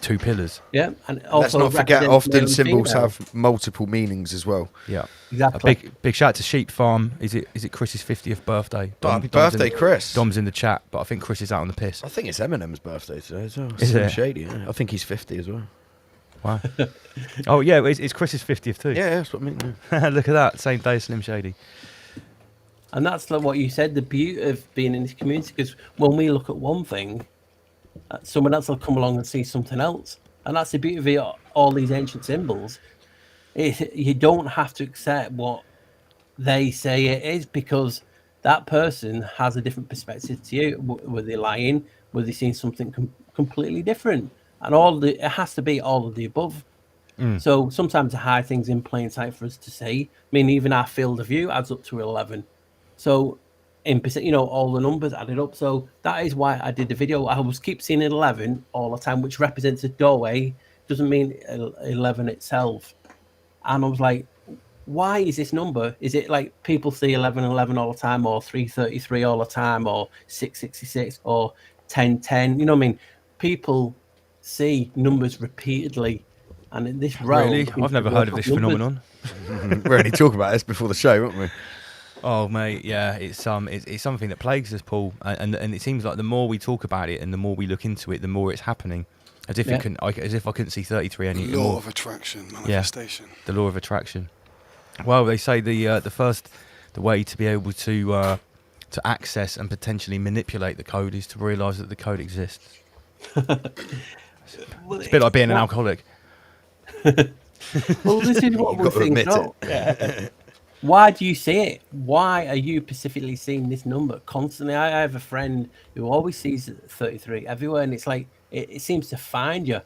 2 pillars. Yeah, and Let's also not forget, represents male often and symbols female. have multiple meanings as well. Yeah. Exactly. A big shout out to Sheep Farm. Is it Chris's 50th birthday? Happy Dom's birthday, Chris. Dom's in the chat, but I think Chris is out on the piss. I think it's Eminem's birthday today as well. Is Slim it? Shady. Yeah. I think he's 50 as well. Wow. Oh yeah, it's Chris's 50th too. Yeah, that's what I mean. Yeah. Look at that, same day as Slim Shady. And that's like what you said, the beauty of being in this community, because when we look at one thing, someone else will come along and see something else. And that's the beauty of all these ancient symbols. You don't have to accept what they say it is, because that person has a different perspective to you. Were they lying? Were they seeing something completely different? And it has to be all of the above. So sometimes to hide things in plain sight for us to see. I mean, even our field of view adds up to 11. So in percent, all the numbers added up. So that is why I did the video. I was keep seeing 11 all the time, which represents a doorway. Doesn't mean 11 itself. And I was like, why is this number? Is it like people see 1111 all the time, or 333 all the time, or 666, or 1010? You know what I mean? People see numbers repeatedly. And in this realm, Really? I've never heard of this phenomenon. We already talked about this before the show, weren't we? Oh mate, yeah, it's something that plagues us, Paul, and it seems like the more we talk about it and the more we look into it, the more it's happening. As if as if I couldn't see 33 any Law more. of attraction, manifestation. Yeah, the law of attraction. Well, they say the way to be able to access and potentially manipulate the code is to realise that the code exists. It's a bit like being an alcoholic. Well, this is what we're thinking. Why do you see it? Why are you specifically seeing this number constantly? I have a friend who always sees 33 everywhere, and it's like it seems to find you.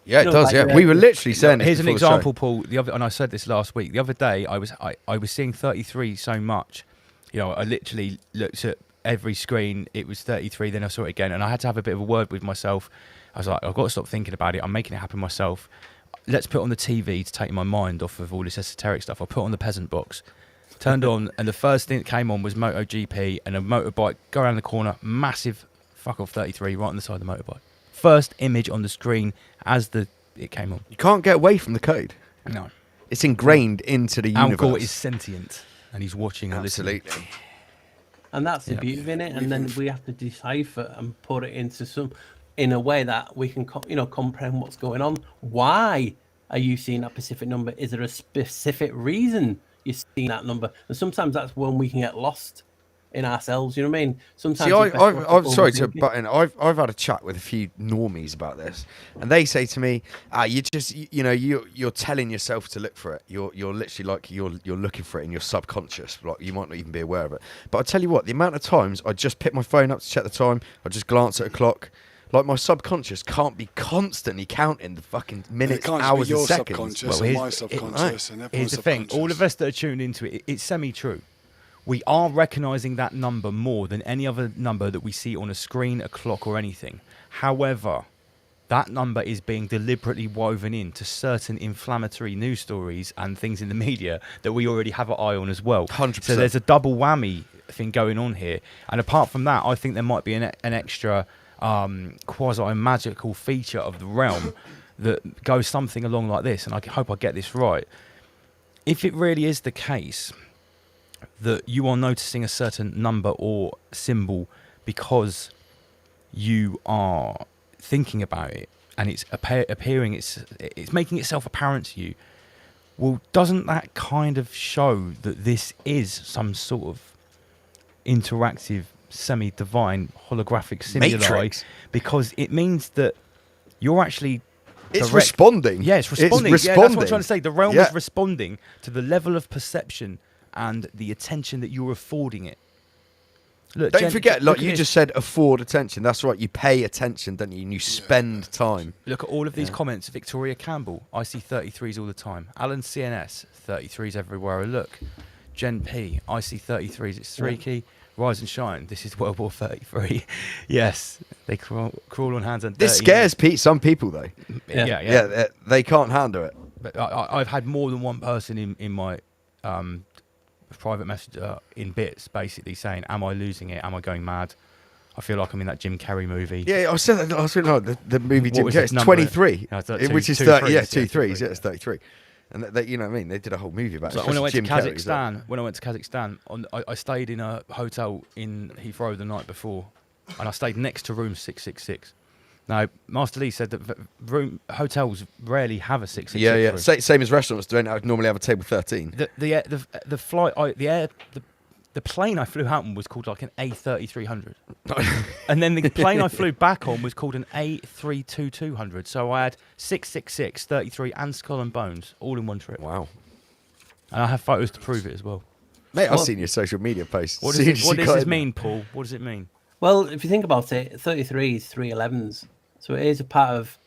Yeah, it does. Yeah, we were literally saying. Here's an before the show. example, Paul. And I said this last week. The other day, I was seeing 33 so much. I literally looked at every screen. It was 33. Then I saw it again, and I had to have a bit of a word with myself. I was like, I've got to stop thinking about it. I'm making it happen myself. Let's put on the TV to take my mind off of all this esoteric stuff. I put on the peasant box, turned on, and the first thing that came on was MotoGP and a motorbike go around the corner, massive fuck off 33 right on the side of the motorbike. First image on the screen as it came on. You can't get away from the code. No, It's ingrained into the universe. Al Gore is sentient, and he's watching and listening. Absolutely. And that's the beauty of it. And then we have to decipher and put it in a way that we can, comprehend what's going on. Why are you seeing that specific number? Is there a specific reason you're seeing that number? And sometimes that's when we can get lost in ourselves. You know what I mean? Sometimes. See, I'm sorry to butt in. I've had a chat with a few normies about this, and they say to me, you just, you're telling yourself to look for it. You're literally like you're looking for it in your subconscious. Like you might not even be aware of it. But I tell you what, the amount of times I just pick my phone up to check the time, I just glance at a clock. Like my subconscious can't be constantly counting the fucking minutes, hours, and seconds. Subconscious and my subconscious and Here's everyone's the thing: subconscious. all of us that are tuned into it, it's semi-true. We are recognising that number more than any other number that we see on a screen, a clock, or anything. However, that number is being deliberately woven into certain inflammatory news stories and things in the media that we already have our eye on as well. 100%. So there's a double whammy thing going on here. And apart from that, I think there might be an extra quasi-magical feature of the realm that goes something along like this. And I hope I get this right. If it really is the case that you are noticing a certain number or symbol because you are thinking about it and it's appearing, it's making itself apparent to you, well, doesn't that kind of show that this is some sort of interactive, semi-divine holographic simuli? Matrix. Because it means that you're actually responding. Yeah, it's responding. It's Yeah, that's what I'm responding. trying to say. The realm is responding to the level of perception and the attention that you're affording it. Look, Don't forget, like look you at just said, afford attention. That's right. You pay attention, don't you? And you spend time. Look at all of these comments. Victoria Campbell, I see 33s all the time. Alan CNS, 33s everywhere I look. Gen P, IC33s, it's 3 key. Rise and shine. This is World War 33. Yes, they crawl on hands and This dirty scares some people though. Yeah. They can't handle it. But I've had more than one person in my private messenger in bits basically saying, "Am I losing it? Am I going mad? I feel like I'm in that Jim Carrey movie." Yeah, I said that. I was the movie What Jim was Carrey. its It's number? 23, No, it's which is two 30. threes, Yeah, yeah, 2 two threes. threes, Yeah, it's 33. And they, you know what I mean? They did a whole movie about it. So when I went to Jim Carrey, is that- Kazakhstan, I stayed in a hotel in Heathrow the night before, and I stayed next to room 666. Now, Master Lee said that hotels rarely have a 666 Yeah, yeah. room. Same as restaurants don't normally have a table 13. The flight, the plane I flew out on was called like an A3300, and then the plane I flew back on was called an A32200. So I had 666, 33, and skull and bones all in one trip. Wow. And I have photos to prove it as well. Mate, I've seen your social media posts. What does this mean, Paul? What does it mean? Well, if you think about it, 33 is 3 11s. So it is a part of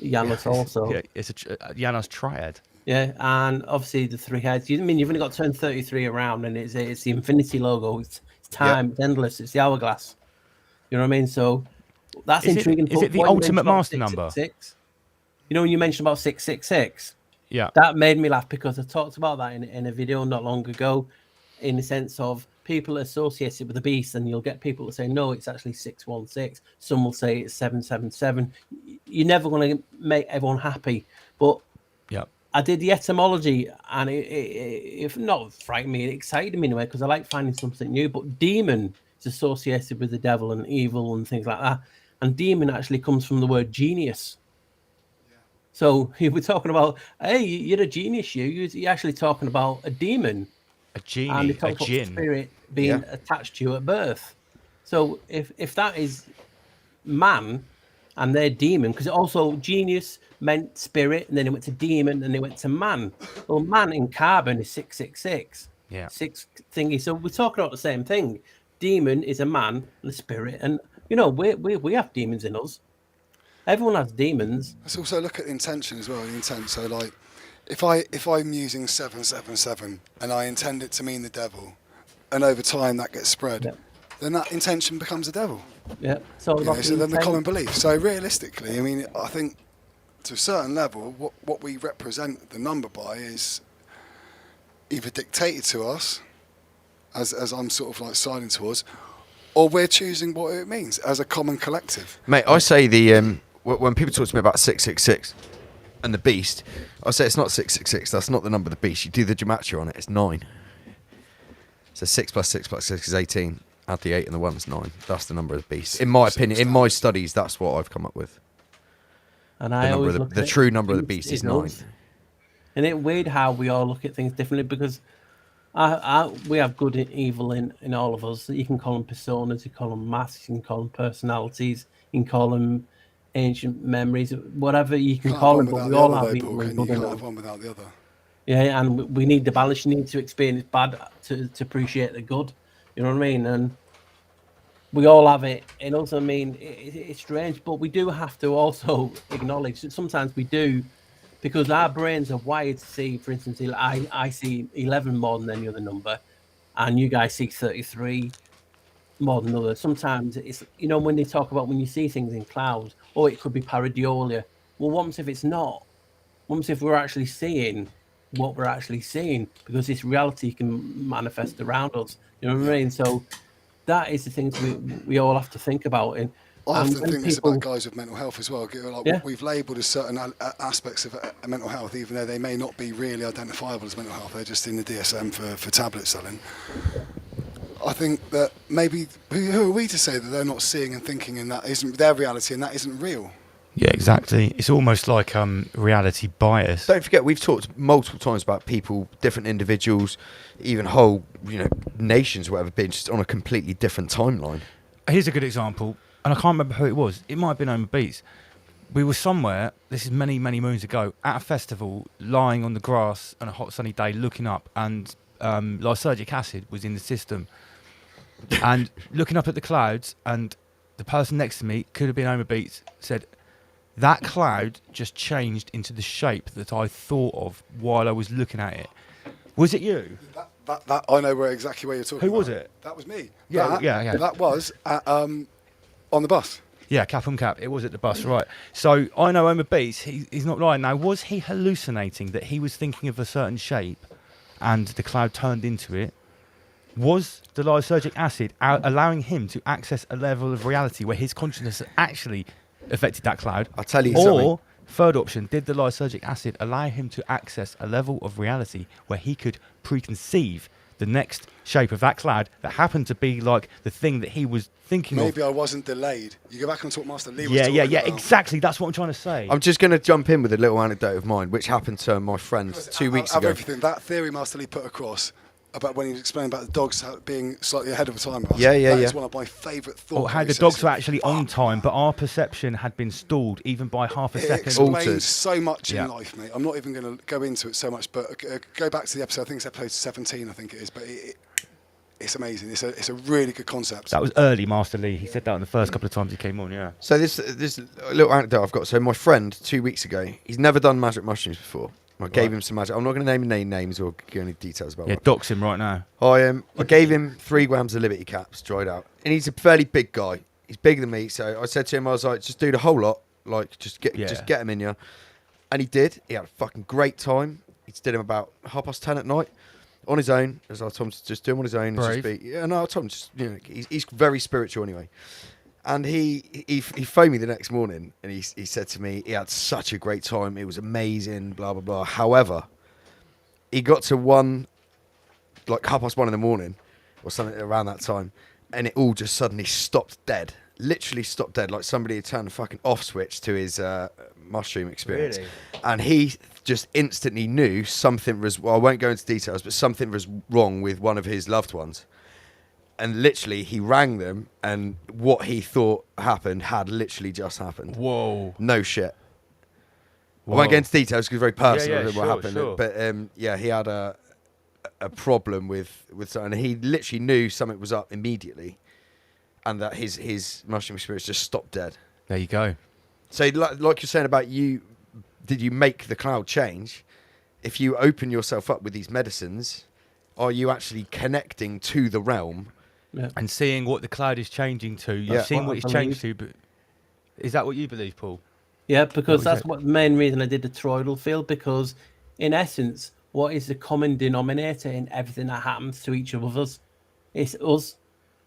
Janus also. Yeah, it's a Janus triad. Yeah, and obviously the 3 heads. You've only got to turn 33 around, and it's the infinity logo. It's time, it's endless. It's the hourglass. You know what I mean? So that's intriguing. Is it the ultimate master number? You know, when you mentioned about 666, Yeah. that made me laugh because I talked about that in a video not long ago, in the sense of people associate it with the beast, and you'll get people that say no, it's actually 616. Some will say it's 777. You're never going to make everyone happy, but Yeah. I did the etymology, and it if not frightened me, it excited me in a way because I like finding something new. But demon is associated with the devil and evil and things like that, and demon actually comes from the word genius. So you were talking about, hey, you're a genius. You're actually talking about a demon, A genie, and a it talks about djinn. spirit being attached to you at birth. So if that is man, and they're demon, because also genius meant spirit, and then it went to demon, and it went to man. Well, man in carbon is 666. Yeah. 6 thingy. So we're talking about the same thing. Demon is a man and a spirit, and you know we have demons in us. Everyone has demons. Let's also look at the intention as well. The intent. So like, if I'm using 777 and I intend it to mean the devil, and over time that gets spread, then that intention becomes the devil. Yeah. So then the common belief. So realistically, I mean, I think to a certain level, what we represent the number by is either dictated to us, as I'm sort of like siding towards, or we're choosing what it means as a common collective. Mate, I say when people talk to me about 666 and the beast, I say it's not 666. That's not the number of the beast. You do the gematria on it, it's 9. So 6 plus 6 plus 6 is 18. Add the 8 and the 1 is 9. That's the number of the beast. In my opinion, in my studies, that's what I've come up with. And I always look the at true number of the beast is 9. And it's weird how we all look at things differently, because we have good and evil in all of us. You can call them personas, you call them masks, you can call them personalities, you can call them ancient memories, whatever you can call them, but we all have evil and good in You can't them. have one without the other. Yeah, and we need the balance. You need to experience bad to appreciate the good. You know what I mean? And we all have it. And also, I mean, it's strange, but we do have to also acknowledge that sometimes we do, because our brains are wired to see, for instance, I see 11 more than any other number, and you guys see 33 more than others. Sometimes it's, you know, when they talk about when you see things in clouds, or it could be pareidolia. Well, what if it's not? What if we're actually seeing what we're actually seeing? Because this reality can manifest around us. You know what I mean? So that is the things we all have to think about. And I often think this about guys with mental health as well. Like Yeah. what we've labelled as certain aspects of mental health, even though they may not be really identifiable as mental health, they're just in the DSM for tablet selling. I think that maybe who are we to say that they're not seeing and thinking, and that isn't their reality, and that isn't real? Yeah, exactly. It's almost like reality bias. Don't forget, we've talked multiple times about people, different individuals, even whole, nations, or whatever, being just on a completely different timeline. Here's a good example, and I can't remember who it was. It might have been Homer Beats. We were somewhere, this is many, many moons ago, at a festival, lying on the grass on a hot sunny day, looking up, and lysergic acid was in the system. And looking up at the clouds, and the person next to me, could have been Homer Beats, said, "That cloud just changed into the shape that I thought of while I was looking at it." Was it you? That I know exactly where you're talking Who about. was it? That was me. Yeah, yeah. That was at, on the bus. Yeah, Cap on Cap. It was at the bus, right. So I know Omar Beats, he's not lying. Now, was he hallucinating that he was thinking of a certain shape and the cloud turned into it? Was the lysergic acid allowing him to access a level of reality where his consciousness actually affected that cloud? I'll tell you or, something. third option, did the lysergic acid allow him to access a level of reality where he could preconceive the next shape of that cloud that happened to be like the thing that he was thinking of? Maybe I wasn't delayed. You go back and talk Master Lee was Yeah, talking about. exactly. That's what I'm trying to say. I'm just going to jump in with a little anecdote of mine, which happened to my friend 2 weeks Out of ago. everything, that theory Master Lee put across about when he was explaining about the dogs being slightly ahead of the time. Yeah. That is one of my favourite thoughts. Or how the dogs were actually on time, but our perception had been stalled even by half a It second. explains Altered. so much Yeah. in life, mate. I'm not even going to go into it so much, but go back to the episode. I think it's episode 17. I think it is, but it's amazing. It's a really good concept. That was early, Master Lee. He said that in the first couple of times he came on, yeah. So this little anecdote I've got. So my friend 2 weeks ago, he's never done magic mushrooms before. I gave him some magic. I'm not going to name any names or give any details about Yeah, what. dox him right now. I gave him 3 grams of Liberty caps, dried out, and he's a fairly big guy. He's bigger than me, so I said to him, I was like, just do the whole lot, like just get him in you. And he did. He had a fucking great time. He did him about 10:30 at night on his own. As I told him to just do him on his own. Brave. I told him just he's very spiritual anyway. And he phoned me the next morning and he said to me he had such a great time. It was amazing, blah, blah, blah. However, he got to 1 in the morning or something around that time and it all just suddenly stopped dead. Literally stopped dead. Like somebody had turned a fucking off switch to his mushroom experience. Really? And he just instantly knew something was, well, I won't go into details, but something was wrong with one of his loved ones. And literally, he rang them, and what he thought happened had literally just happened. Whoa. No shit. Whoa. I won't get into details because it's very personal Yeah, what happened. sure. But he had a problem with something. And he literally knew something was up immediately, and that his mushroom experience just stopped dead. There you go. So, like you're saying about you, did you make the cloud change? If you open yourself up with these medicines, are you actually connecting to the realm? Yeah. And seeing what the cloud is changing to. You've Yeah. seen What what I it's changed to, but is that what you believe, Paul? Yeah, because was that's it? what the main reason I did the toroidal field, because in essence, what is the common denominator in everything that happens to each of us? It's us.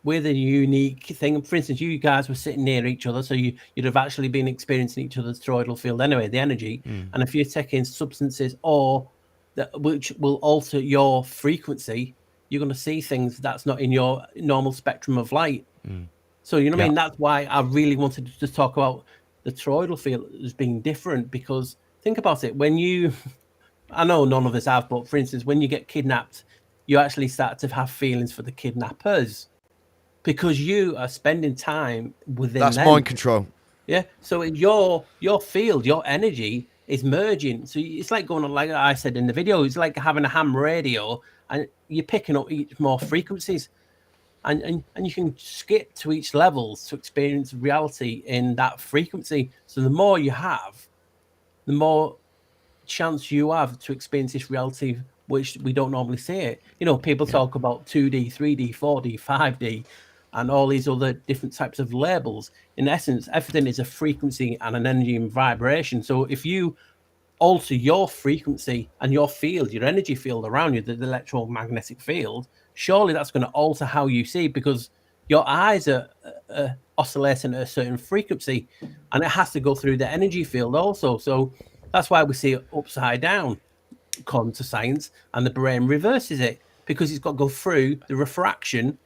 We're the unique thing. For instance, you guys were sitting near each other, so you'd have actually been experiencing each other's toroidal field anyway, the energy. And if you're taking substances which will alter your frequency, you're going to see things that's not in your normal spectrum of light. So, you know what I mean? That's why I really wanted to just talk about the toroidal field as being different, because think about it. I know none of us have, but for instance, when you get kidnapped, you actually start to have feelings for the kidnappers because you are spending time within That's them. mind control. Yeah. So your field, your energy is merging. So it's like going on, like I said in the video, it's like having a ham radio and you're picking up each more frequencies. And you can skip to each level to experience reality in that frequency. So the more you have, the more chance you have to experience this reality, which we don't normally see it. You know, people talk about 2D, 3D, 4D, 5D, and all these other different types of labels. In essence, everything is a frequency and an energy and vibration. So if you alter your frequency and your field, your energy field around you, the electromagnetic field, surely that's going to alter how you see, because your eyes are oscillating at a certain frequency and it has to go through the energy field also. So that's why we see it upside down, according to science, and the brain reverses it because it's got to go through the refraction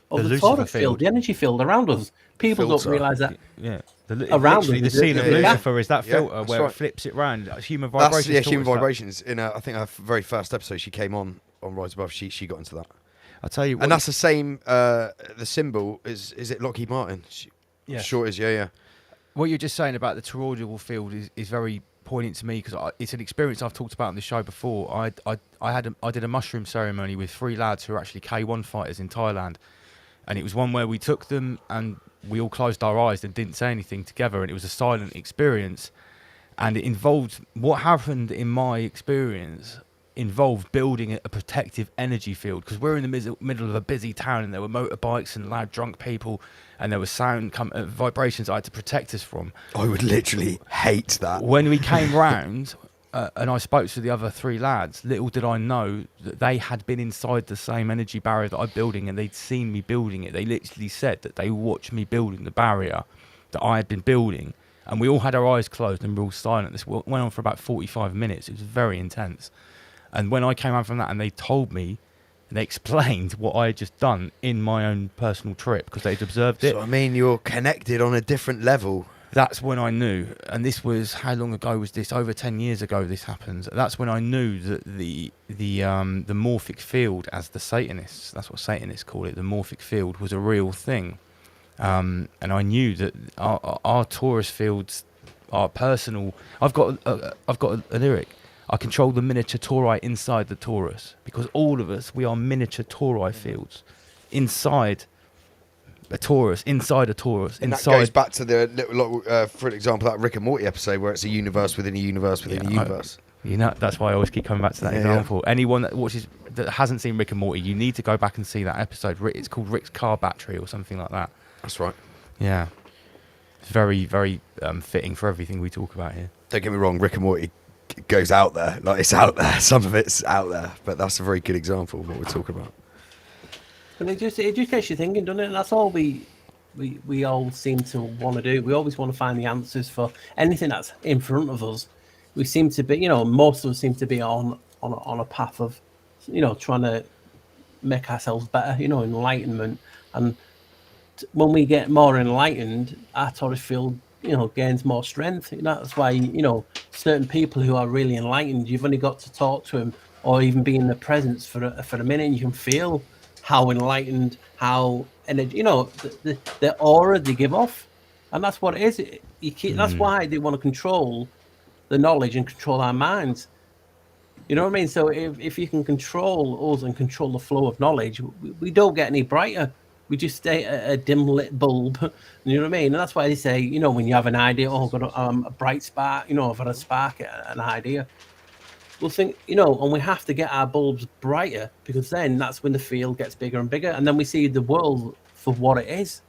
of the Lucifer toric field. field, the energy field around us. People Filter. don't realise that. Yeah. Around Literally, it, the is scene it? of Yeah. Lucifer is that Yeah, filter that's where right. it flips it round. Human That's vibrations. human taught us that. vibrations. In I think our very first episode, she came on Rise Above. She got into that, I'll tell you what. and that's the same. The symbol is it Lockheed Martin? Yes. Sure is. Yeah. What you're just saying about the toroidal field is very poignant to me, because it's an experience I've talked about on the show before. I did a mushroom ceremony with 3 lads who are actually K1 fighters in Thailand, and it was one where we took them and we all closed our eyes and didn't say anything together, and it was a silent experience, and it involved what happened in my experience involved building a protective energy field, because we're in the middle of a busy town and there were motorbikes and loud drunk people and there was sound vibrations I had to protect us from. I would literally hate that. When we came round and I spoke to the other 3 lads, little did I know that they had been inside the same energy barrier that I'm building, and they'd seen me building it. They literally said that they watched me building the barrier that I had been building, and we all had our eyes closed and we were all silent. This went on for about 45 minutes. It was very intense. And when I came out from that and they told me, and they explained what I had just done in my own personal trip, because they'd observed it. So, I mean, you're connected on a different level. That's when I knew, and this was, how long ago was this? Over 10 years ago this happened. That's when I knew that the morphic field, as the Satanists, that's what Satanists call it, the morphic field was a real thing. And I knew that our Taurus fields, our personal, I've got a lyric. I control the miniature Tauri inside the Taurus, because all of us, we are miniature Tauri fields inside a Taurus, inside a Taurus. And inside. that goes back to the little, for example, that Rick and Morty episode where it's a universe within a universe within a universe. You know, that's why I always keep coming back to that example. Anyone that hasn't seen Rick and Morty, you need to go back and see that episode. It's called Rick's Car Battery or something like that. That's right. Yeah, it's very, very fitting for everything we talk about here. Don't get me wrong, Rick and Morty goes out there. Like, it's out there. Some of it's out there. But that's a very good example of what we're talking about. And it just gets you thinking, doesn't it? And that's all we all seem to want to do. We always want to find the answers for anything that's in front of us. We seem to be, most of us seem to be on a path of, trying to make ourselves better, enlightenment. And when we get more enlightened, our Taurus field, gains more strength. That's why, certain people who are really enlightened, you've only got to talk to them or even be in their presence for a minute, and you can feel how enlightened, how energy, the aura they give off. And that's what it is. That's why they want to control the knowledge and control our minds. You know what I mean? So if you can control us and control the flow of knowledge, we don't get any brighter. We just stay a dim lit bulb. You know what I mean? And that's why they say, when you have an idea, I've got a bright spark, I've had a spark, an idea. We'll think, and we have to get our bulbs brighter, because then that's when the field gets bigger and bigger. And then we see the world for what it is.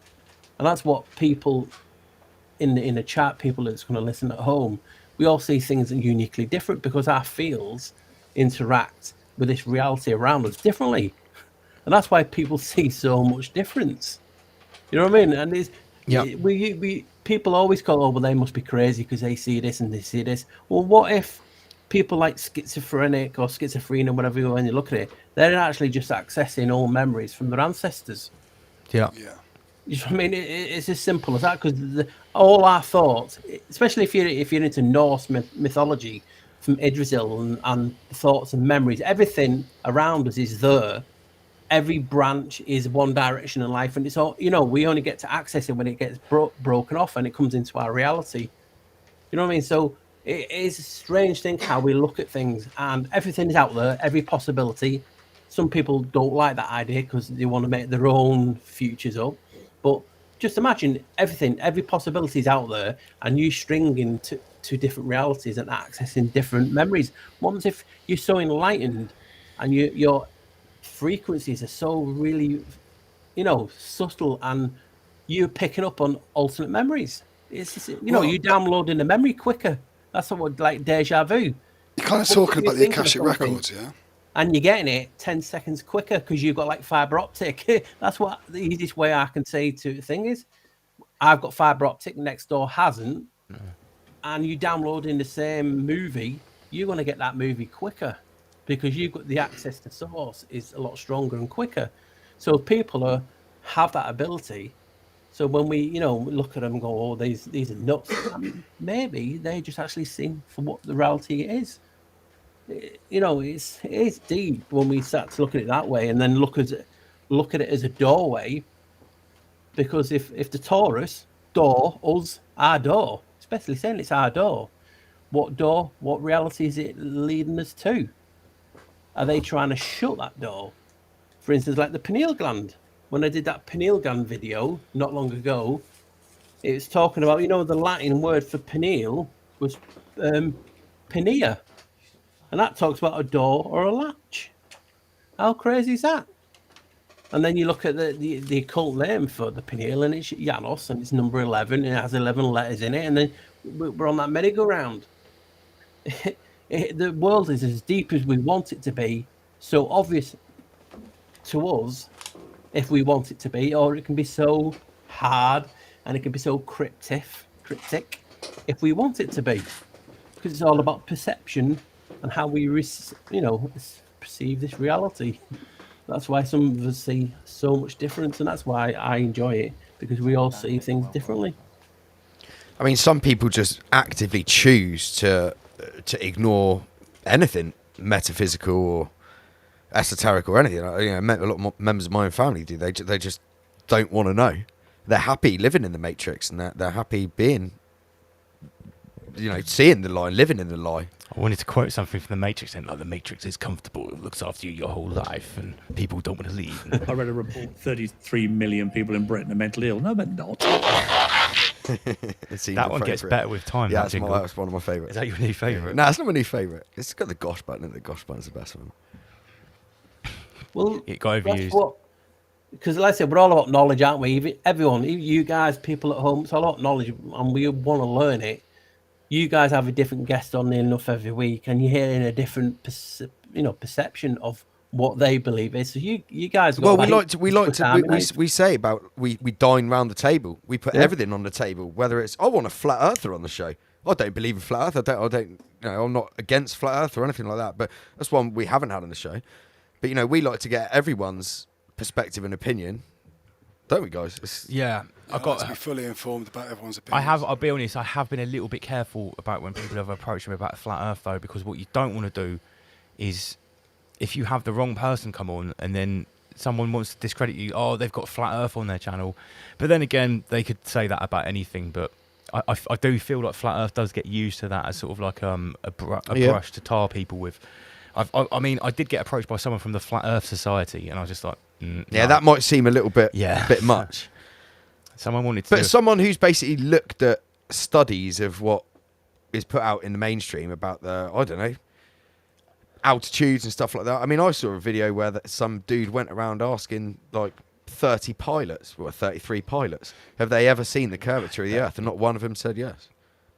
And that's what people in the chat, people that's going to listen at home, we all see things uniquely different, because our fields interact with this reality around us differently. And that's why people see so much difference. You know what I mean? And we people always go, well, they must be crazy because they see this and they see this. Well, what if people like schizophrenic or schizophrenia, whatever, when you look at it, they're actually just accessing all memories from their ancestors? Yeah. You know what I mean? It's as simple as that, because all our thoughts, especially if you're into Norse mythology, from Idrisil and thoughts and memories, everything around us is there. Every branch is one direction in life, and it's all, we only get to access it when it gets broken off and it comes into our reality. You know what I mean? So it is a strange thing how we look at things, and everything is out there, every possibility. Some people don't like that idea because they want to make their own futures up. But just imagine everything, every possibility is out there, and you stringing to different realities and accessing different memories. What if you're so enlightened and your frequencies are so really, subtle, and you're picking up on alternate memories? It's just, you're downloading the memory quicker. That's what, like deja vu. You're kind of talking about the Akashic Records, yeah? And you're getting it 10 seconds quicker because you've got like fiber optic. That's what the easiest way I can say to the thing is. I've got fiber optic, next door hasn't. And you downloading the same movie, you're going to get that movie quicker because you've got the access to source is a lot stronger and quicker. So people have that ability. So when we, look at them and go, oh, these are nuts. Maybe they just actually seen for what the reality is. It's deep when we start to look at it that way, and then look at it as a doorway. Because if the Taurus door, us, our door, it's basically saying it's our door. What door? What reality is it leading us to? Are they trying to shut that door? For instance, like the pineal gland. When I did that pineal gland video not long ago, it was talking about, the Latin word for pineal was pinea. and that talks about a door or a latch. How crazy is that? And then you look at the occult name for the pineal, and it's Janos, and it's number 11. It has 11 letters in it, and then we're on that merry-go-round. The world is as deep as we want it to be, so obvious to us if we want it to be, or it can be so hard and it can be so cryptic if we want it to be, because it's all about perception and how we perceive this reality. That's why some of us see so much difference, and that's why I enjoy it, because we all see things differently. I mean, some people just actively choose to ignore anything metaphysical or esoteric or anything. A lot of members of my own family do. They just don't want to know. They're happy living in the matrix, and they're happy being, seeing the lie, living in the lie. I wanted to quote something from the Matrix, and like, the Matrix is comfortable, it looks after you your whole life, and people don't want to leave. I read a report: 33 million people in Britain are mentally ill. No, they're not. That one gets better with time. Yeah, that that's one of my favourites. Is that your new favourite? No, it's not my new favourite. It's got the gosh button, and the gosh button's the best one. Well, it got overused. Because, like I said, we're all about knowledge, aren't we? Everyone, you guys, people at home, it's all about knowledge, and we want to learn it. You guys have a different guest on enough every week, and you're hearing a different, perception of what they believe is. So you guys. Well, we say about we dine round the table. We put everything on the table. Whether it's I want a flat earther on the show. I don't believe in flat Earth. I don't. I'm not against flat Earth or anything like that. But that's one we haven't had on the show. But we like to get everyone's perspective and opinion, don't we, guys? Yeah, I've got to be fully informed about everyone's opinion. I'll be honest, I have been a little bit careful about when people have approached me about flat Earth, though, because what you don't want to do is, if you have the wrong person come on and then someone wants to discredit you, they've got flat Earth on their channel. But then again, they could say that about anything. But I do feel like flat Earth does get used to that as sort of like a brush to tar people with. I mean, I did get approached by someone from the Flat Earth Society, and I was just like, no. That might seem a little bit, bit much. Someone wanted to, but someone who's basically looked at studies of what is put out in the mainstream about the altitudes and stuff like that. I mean, I saw a video where some dude went around asking like 30 pilots, or 33 pilots, have they ever seen the curvature of the Earth, and not one of them said yes.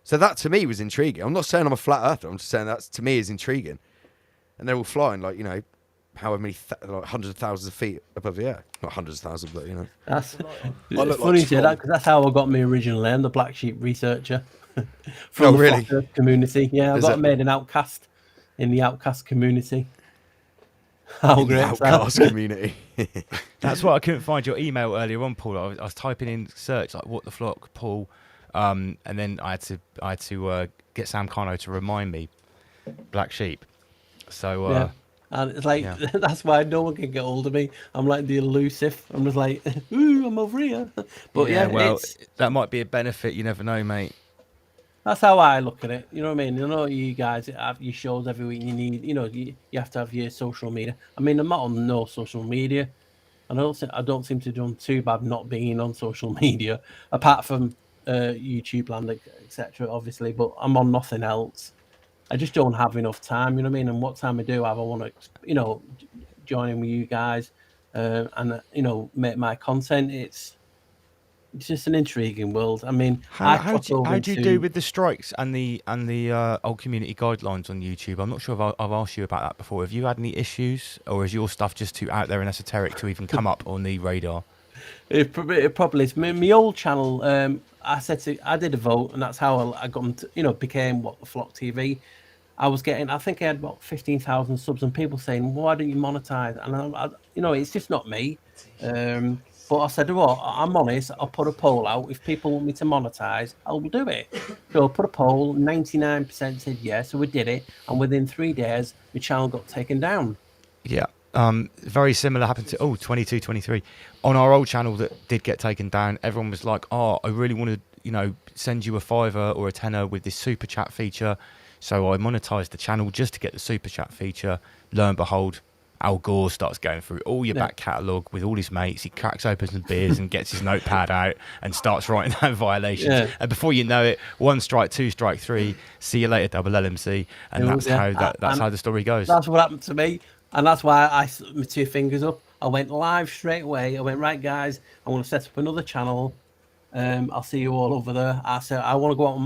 So that to me was intriguing. I'm not saying I'm a flat earther. I'm just saying that to me is intriguing. And they're all flying like, however many, hundreds of thousands of feet above the air. Not hundreds of thousands, but, That's it's funny to say that, because that's how I got my original name, the Black Sheep Researcher. From the Flat Earth community. Yeah, I got made an outcast in the outcast community. How great is that? Outcast community. That's why I couldn't find your email earlier on, Paul. I was typing in search, like, what the flock, Paul. And then I had to get Sam Carno to remind me, Black Sheep. So and it's like that's why no one can get hold of me. I'm like the elusive. I'm just like, ooh, I'm over here. But well, that might be a benefit. You never know, mate. That's how I look at it. You know what I mean? You guys have your shows every week. You need, you have to have your social media. I mean, I'm not on no social media, and I don't seem to have done too bad not being on social media, apart from YouTube land, etc. Obviously, but I'm on nothing else. I just don't have enough time, you know what I mean? And what time I do have, I want to, join in with you guys and, make my content. It's just an intriguing world. I mean, how do you do with the strikes and the old community guidelines on YouTube? I'm not sure if I've asked you about that before. Have you had any issues, or is your stuff just too out there and esoteric to even come up on the radar? It probably is. My old channel, I did a vote, and that's how I got to, became the Flock TV. I think I had about 15,000 subs, and people saying, why don't you monetize? And it's just not me. But I said, well, I'm honest, I'll put a poll out. If people want me to monetize, I'll do it. So I put a poll, 99% said yes, so we did it. And within 3 days, the channel got taken down. Yeah. Very similar happened to 22, 23 on our old channel that did get taken down. Everyone was like, I really want to send you a $5 or a $10 with this super chat feature. So I monetized the channel just to get the super chat feature. Lo and behold, Al Gore starts going through all your back catalogue with all his mates. He cracks open some beers and gets his notepad out and starts writing down violations. Yeah. And before you know it, 1 strike, 2 strike, 3. See you later, double LMC. And that's how the story goes. That's what happened to me, and that's why I put my 2 fingers up. I went live straight away. I went, right, guys, I want to set up another channel. I'll see you all over there. I said I want to go out on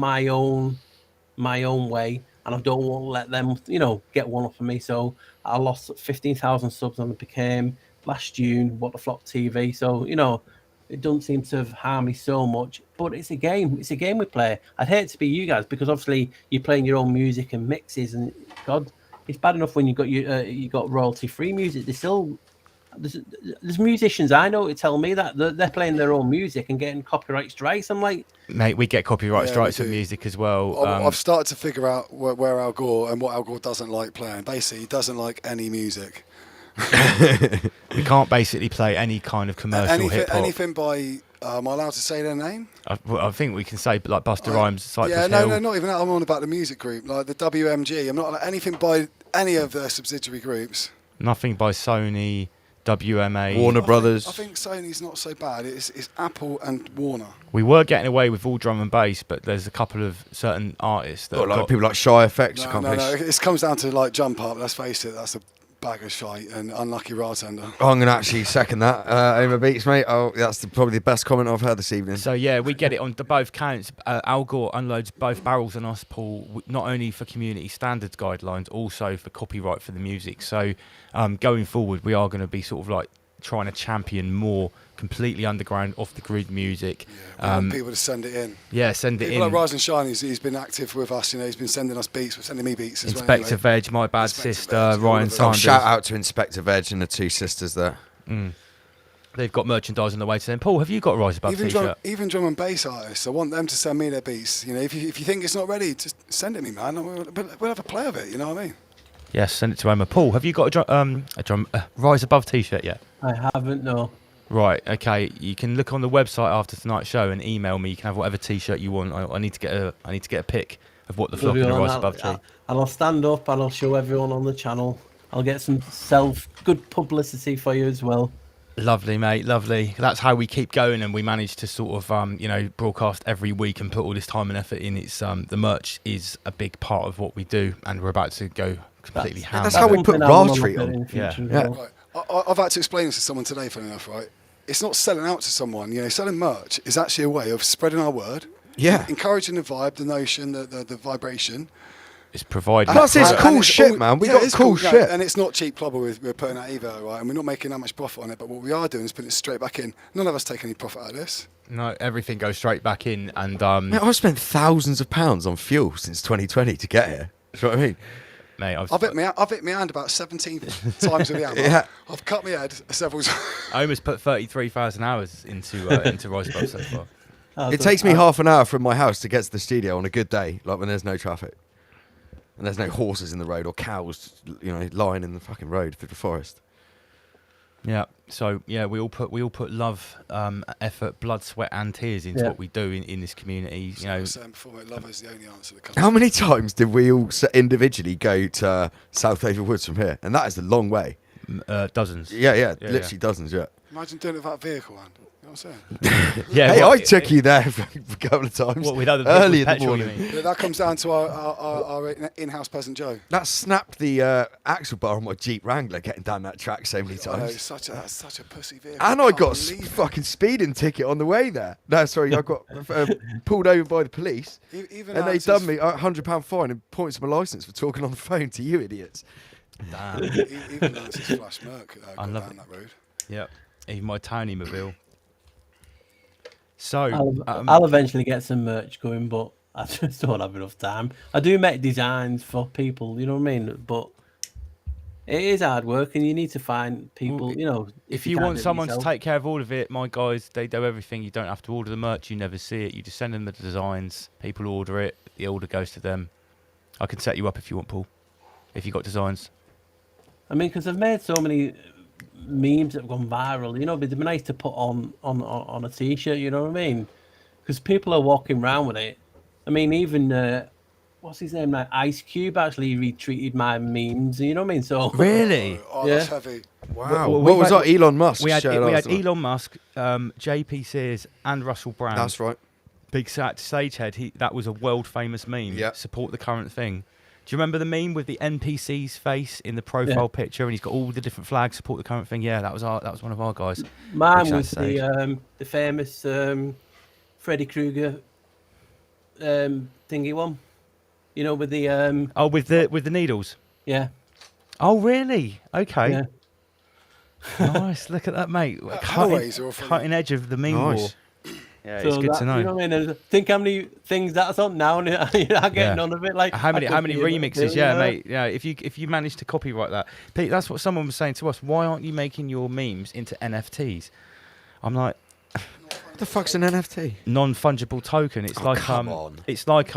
my own way, and I don't want to let them, get one up on me. So I lost 15,000 subs, and it became last June What the Flop TV. So it doesn't seem to have harmed me so much, but it's a game. It's a game we play. I'd hate to be you guys, because obviously you're playing your own music and mixes, and God, it's bad enough when you got royalty-free music. There's musicians I know who tell me that they're playing their own music and getting copyright strikes. I'm like, mate, we get copyright strikes with music as well. I've started to figure out where Al Gore and what Al Gore doesn't like playing. Basically, he doesn't like any music. We can't basically play any kind of commercial hip hop. Anything by. Am I allowed to say their name? I think we can say like Busta Rhymes, Cypress Yeah, Hill. no, not even that. I'm on about the music group, like the WMG. I'm not like anything by any of their subsidiary groups. Nothing by Sony, WMA, Warner Brothers. I think Sony's not so bad. It's Apple and Warner. We were getting away with all drum and bass, but there's a couple of certain artists that People like Shy Effects. No. It comes down to like Jump Up. Let's face it, that's a bag of shite and unlucky bartender. I'm going to actually second that. Over Beats, mate. Oh, that's probably the best comment I've heard this evening. So yeah, we get it on both counts. Al Gore unloads both barrels on us, Paul, not only for community standards guidelines, also for copyright for the music. So going forward, we are going to be sort of like trying to champion more completely underground, off the grid music. Yeah, we want people to send it in. Yeah, send it in. People like Rise and Shine, he's been active with us. He's been sending us beats, sending me beats as Inspector well. Veg, My Bad Sister, Veg, Ryan Sanders. Shout out to Inspector Veg and the 2 sisters there. They've got merchandise on the way to them. Paul, have you got a Rise Above t-shirt? Even drum and bass artists, I want them to send me their beats. If you think it's not ready, just send it me, man. We'll have a play of it. You know what I mean? Yes, send it to Emma. Paul, have you got a Rise Above t-shirt yet? I haven't, no. Right, okay. You can look on the website after tonight's show and email me. You can have whatever t-shirt you want. I need to get a pic of what the flock and the Rise Above tree. And I'll stand up and I'll show everyone on the channel. I'll get some good publicity for you as well. Lovely, mate, lovely. That's how we keep going, and we manage to sort of broadcast every week and put all this time and effort in. It's the merch is a big part of what we do, and we're about to go completely ham. That's how we put Raw Street on. Yeah. Right. I've had to explain this to someone today, funny enough, right? It's not selling out to someone. Selling merch is actually a way of spreading our word. Yeah. Encouraging the vibe, the notion, the vibration. It's provided. Plus, it's cool shit, man. We got cool shit. And it's not cheap clobber we're putting out either, right? And we're not making that much profit on it, but what we are doing is putting it straight back in. None of us take any profit out of this. No, everything goes straight back in. And Mate, I've spent thousands of pounds on fuel since 2020 to get here. Do you know what I mean? Mate, I've hit my hand about 17 times with the hammer. Yeah. I've cut my head several times. I almost put 33,000 hours into Rise Above so far. It takes me half an hour from my house to get to the studio on a good day, like when there's no traffic. And there's no horses in the road or cows, lying in the fucking road through the forest. Yeah. So yeah, we all put love, effort, blood, sweat, and tears into what we do in this community. I was saying before, mate, love is the only answer that comes. How many times did we all individually go to South Haven Woods from here? And that is a long way. Dozens. Yeah, literally dozens. Yeah. Imagine doing it without a vehicle, man. You know what I'm saying? Yeah. Hey, I took you there a couple of times. What, with other early in the petrol, morning. you mean? Yeah, that comes down to our in-house peasant Joe. That snapped the axle bar on my Jeep Wrangler getting down that track so many I know, times. that's such a pussy vehicle. And I got a believe it. fucking speeding ticket on the way there. No, sorry, I got pulled over by the police. Even And they Nancy's- done me a £100 fine and points to my licence for talking on the phone to you idiots. Damn. Even Nancy's Flash Merc got love down it. that road. Yep. Even my Tony Mobile. So I'll eventually get some merch going, but I just don't have enough time. I do make designs for people, you know what I mean? But it is hard work, and you need to find people, if you can't want do it someone to yourself. take care of all of it, my guys, they do everything. You don't have to order the merch. You never see it. You just send them the designs. People order it. The order goes to them. I can set you up if you want, Paul. If you got designs. I mean, because I've made so many memes that have gone viral, but it'd be nice to put on a t-shirt, you know what I mean? Because people are walking around with it. I mean, even what's his name? Like Ice Cube actually retweeted my memes. You know what I mean? So Really? Oh, Yeah. that's heavy. Wow. Well, what we've was had- that? Elon Musk. We had shared ours, wasn't it? Elon Musk, JP Sears, and Russell Brand. That's right. Big Sat Stagehead. That was a world famous meme. Yeah. Support the current thing. Do you remember the meme with the NPC's face in the profile picture, and he's got all the different flags? Support the current thing. Yeah, that was one of our guys. mine Big was Sat Stage. the famous Freddy Krueger thingy one. You know, with the Oh, with the needles. yeah. Oh, really? Okay. Yeah. Nice. Look at that, mate. Hathaway's are from- Cutting edge of the meme war. Nice. Yeah, it's good that, to know. You know what I mean? Think how many things that's on now, and I get Yeah. none of it. Like How many I could be a remixes? Yeah, billionaire. mate. Yeah, if you manage to copyright that, Pete, that's what someone was saying to us. Why aren't you making your memes into NFTs? I'm like, What the fuck's an NFT? non-fungible token. It's Oh, like come on. It's like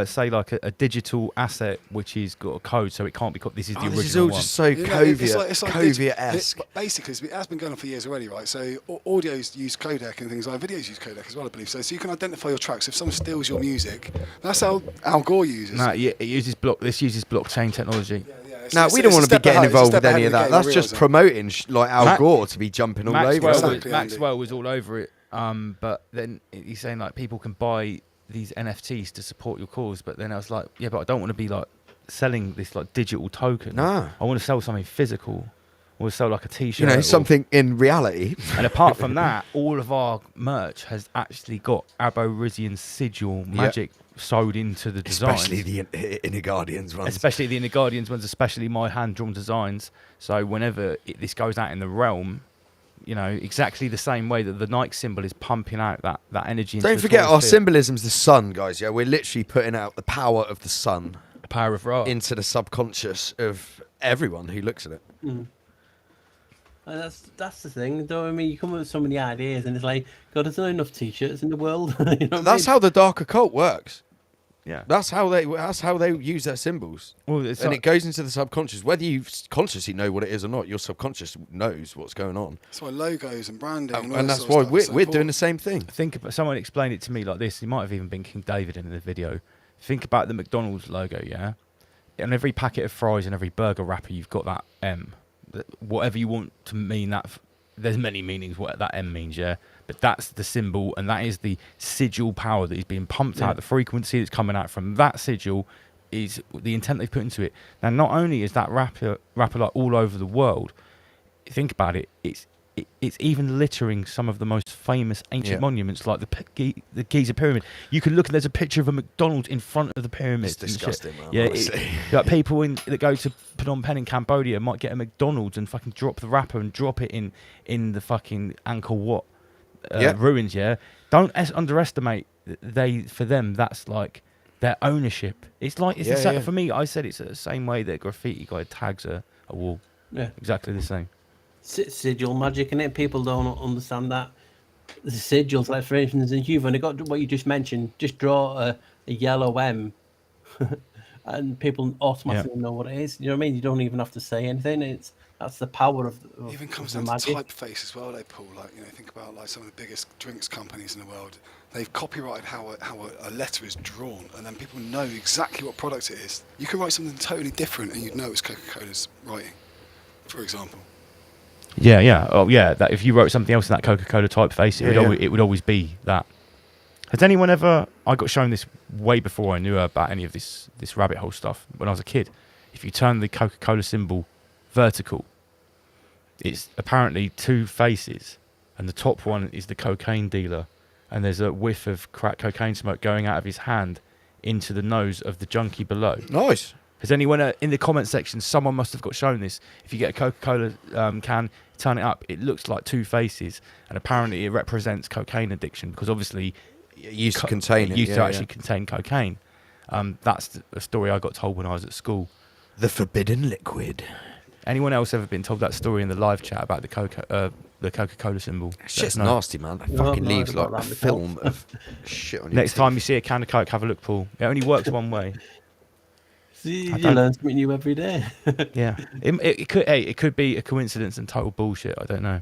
say like a digital asset which is got a code, so it can't be. This is the original This is all one. just so You know, it's like Covia-esque. Basically, it has been going on for years already, right? So audios use codec and things like videos use codec as well, I believe. So you can identify your tracks. If someone steals your music, that's how Al Gore uses. No, yeah, it uses blockchain technology. Now, we don't want to be getting involved with any of that. That's just promoting like Al Matt- Gore to be jumping all over Maxwell, it. Exactly, Andy. Maxwell was all over it. But then he's saying like people can buy these NFTs to support your cause. But then I was like, yeah, but I don't want to be like selling this like digital token. Nah. I want to sell something physical. I want to sell like a T-shirt. You know, or- something in reality. And apart from that, all of our merch has actually got Aborigine sigil magic sewed into the designs. Especially the Inner Guardians ones. Especially the Inner Guardians ones, especially my hand-drawn designs. So whenever this goes out in the realm, you know, exactly the same way that the Nike symbol is pumping out that energy. Into Don't the forget, force our field. symbolism's the sun, guys. Yeah, we're literally putting out the power of the sun The power of Ra. into the subconscious of everyone who looks at it. And that's the thing, though. I mean, you come up with so many ideas, and it's like, God, there's not enough T-shirts in the world. You know what I That's Mm. how the dark occult works. Yeah. That's how they use their symbols. Well, it's And like- it goes into the subconscious. Whether you consciously know what it is or not, your subconscious knows what's going on. That's why logos and branding. And, all And that that's sort of why stuff is so we're doing the important. same thing. Think about, someone explained it to me like this. He might have even been King David in the video. Think about the McDonald's logo, yeah? On every packet of fries and every burger wrapper, you've got that M. Whatever you want to mean that, there's many meanings what that M means, yeah? But that's the symbol, and that is the sigil power that is being pumped out. The frequency that's coming out from that sigil is the intent they've put into it. Now, not only is that wrapper like all over the world, think about it, it's even littering some of the most famous ancient monuments, like the Giza pyramid. You can look and there's a picture of a McDonald's in front of the pyramid. It's disgusting, man, Yeah, honestly. like people that go to Phnom Penh in Cambodia might get a McDonald's and fucking drop the wrapper and drop it in the fucking Angkor Wat ruins. Yeah, don't underestimate for them. That's like their ownership. It's like for me. I said it's the same way that graffiti guy tags a wall. Yeah. Exactly the same. Sigil magic, and it people don't understand that the sigils, like for instance, and you've only got what you just mentioned. Just draw a yellow M, and people automatically know what it is. You know what I mean? You don't even have to say anything. That's the power of It even comes the down to magic. typeface as well. They pull, like, you know, think about like some of the biggest drinks companies in the world. They've copyrighted how a letter is drawn, and then people know exactly what product it is. You could write something totally different, and you'd know it's Coca-Cola's writing, for example. Yeah. Oh, yeah. That if you wrote something else in that Coca-Cola typeface, it would always be that. Has anyone ever? I got shown this way before I knew about any of this rabbit hole stuff. When I was a kid, if you turn the Coca-Cola symbol vertical, it's apparently two faces, and the top one is the cocaine dealer, and there's a whiff of crack cocaine smoke going out of his hand into the nose of the junkie below. Nice. Has anyone in the comment section? Someone must have got shown this. If you get a Coca-Cola can, turn it up. It looks like two faces, and apparently it represents cocaine addiction because obviously It used to contain it. used to actually contain cocaine. That's a story I got told when I was at school. The forbidden liquid. Anyone else ever been told that story in the live chat about the Coca-Cola symbol? Let us Shit's know. nasty, man. It No, fucking I've leaves not like heard a about that film of shit on your Next time you teeth. see a can of Coke, have a look, Paul. It only works one way. See, I you don't- learn something new every day. Yeah, it could be a coincidence and total bullshit. I don't know.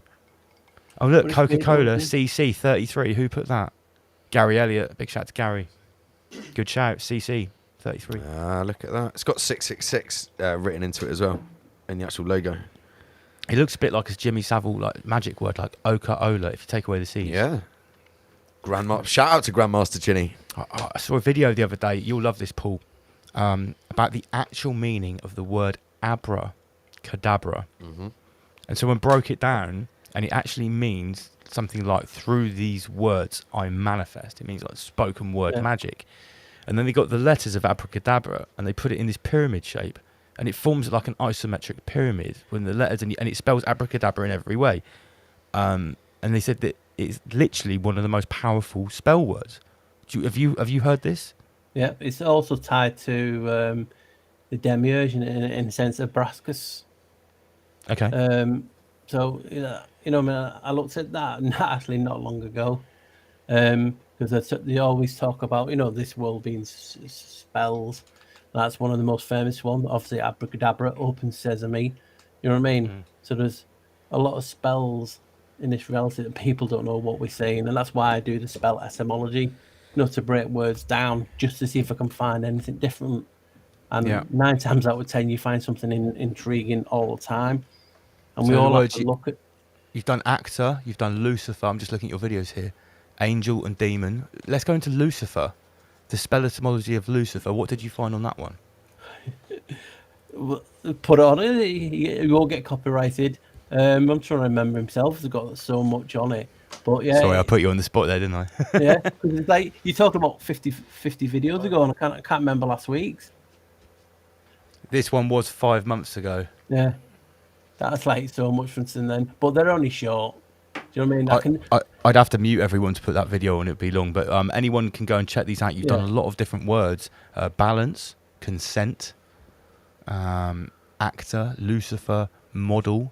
Oh look, What is it? Coca-Cola CC 33. Who put that? Gary Elliott. Big shout to Gary. Good shout, CC 33. Look at that. It's got 666 written into it as well in the actual logo. It looks a bit like a Jimmy Savile like magic word, like Oka-Ola, if you take away the C's. Yeah. Shout out to Grandmaster Ginny. I saw a video the other day, you'll love this, Paul, about the actual meaning of the word abracadabra. Mm-hmm. And someone broke it down, and it actually means something like, through these words I manifest. It means like spoken word magic. And then they got the letters of abracadabra, and they put it in this pyramid shape, and it forms like an isometric pyramid when the letters, and it spells abracadabra in every way. And they said that it's literally one of the most powerful spell words. Have you heard this? Yeah, it's also tied to the demiurge in the sense of Brascus. Okay. So I mean, I looked at that actually not long ago, because they always talk about this world being spells. That's one of the most famous ones. Obviously, abracadabra, open sesame. You know what I mean? So there's a lot of spells in this reality that people don't know what we're saying, and that's why I do the spell etymology, to break words down just to see if I can find anything different. And 9 times out of 10, you find something intriguing all the time. And So we in all other have words, to look at. You've done actor, you've done Lucifer. I'm just looking at your videos here. Angel and demon. Let's go into Lucifer. The spell etymology of Lucifer. What did you find on that one? Put it on it. You won't get copyrighted. I'm trying to remember himself. He's got so much on it. But yeah. Sorry, I put you on the spot there, didn't I? Yeah, because it's like you talked about 50 videos ago, and I can't remember last week's. This one was 5 months ago. Yeah, that's like so much from since then. But they're only short. Do you know what I mean? I'd have to mute everyone to put that video on. It'd be long, but anyone can go and check these out. You've done a lot of different words: balance, consent, actor, Lucifer, model.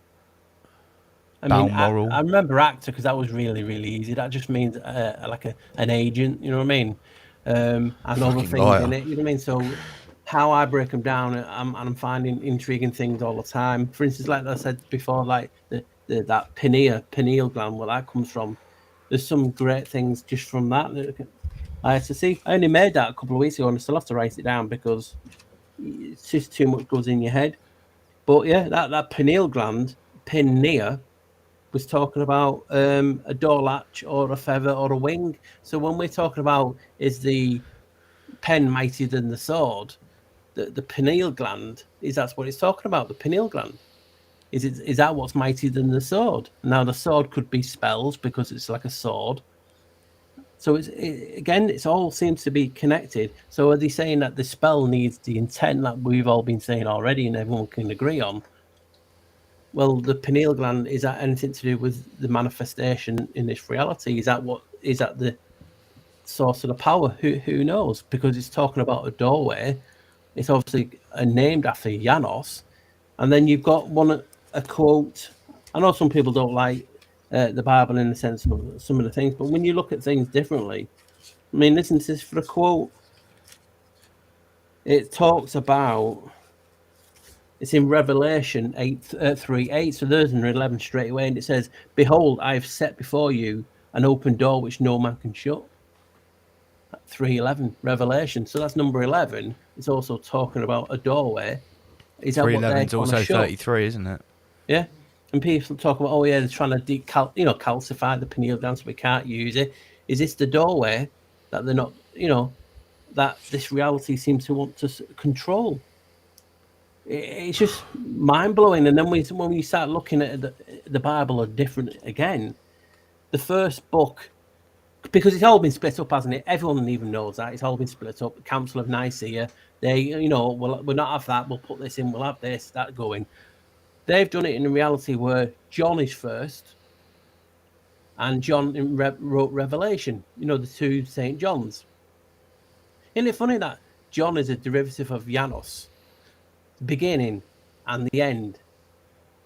I remember actor because that was really, really easy. That just means like an agent. You know what I mean? And other things in it. You know what I mean? So how I break them down, I'm finding intriguing things all the time. For instance, like I said before, like that pineal gland, where that comes from. There's some great things just from that. I had to see. I only made that a couple of weeks ago, and I still have to write it down because it's just too much goes in your head. But yeah, that pineal gland, pinea, was talking about a door latch or a feather or a wing. So when we're talking about is the pen mightier than the sword, the pineal gland that's what it's talking about. The pineal gland is that what's mightier than the sword? Now the sword could be spells because it's like a sword. So it all seems to be connected. So are they saying that the spell needs the intent that we've all been saying already and everyone can agree on? Well, the pineal gland, is that anything to do with the manifestation in this reality? Is that the source of the power? Who knows? Because it's talking about a doorway. It's obviously named after Janos. And then you've got a quote. I know some people don't like the Bible in the sense of some of the things, but when you look at things differently, I mean, listen to this for a quote. It talks about. It's in Revelation 3:8, so there's an 11 straight away, and it says, "Behold, I have set before you an open door which no man can shut." 3:11, Revelation. So that's number 11. It's also talking about a doorway. Is that 3:11 is also 33, isn't it? Yeah. And people talk about, they're trying to calcify the pineal gland so we can't use it. Is this the doorway that they're not, that this reality seems to want to control? It's just mind-blowing. And then when we start looking at the Bible are different again, the first book, because it's all been split up, hasn't it? Everyone even knows that. It's all been split up. The Council of Nicaea, we'll not have that. We'll put this in. We'll have this, that going. They've done it in a reality where John is first, and John wrote Revelation. The two St. Johns. Isn't it funny that John is a derivative of Janos? The beginning and the end,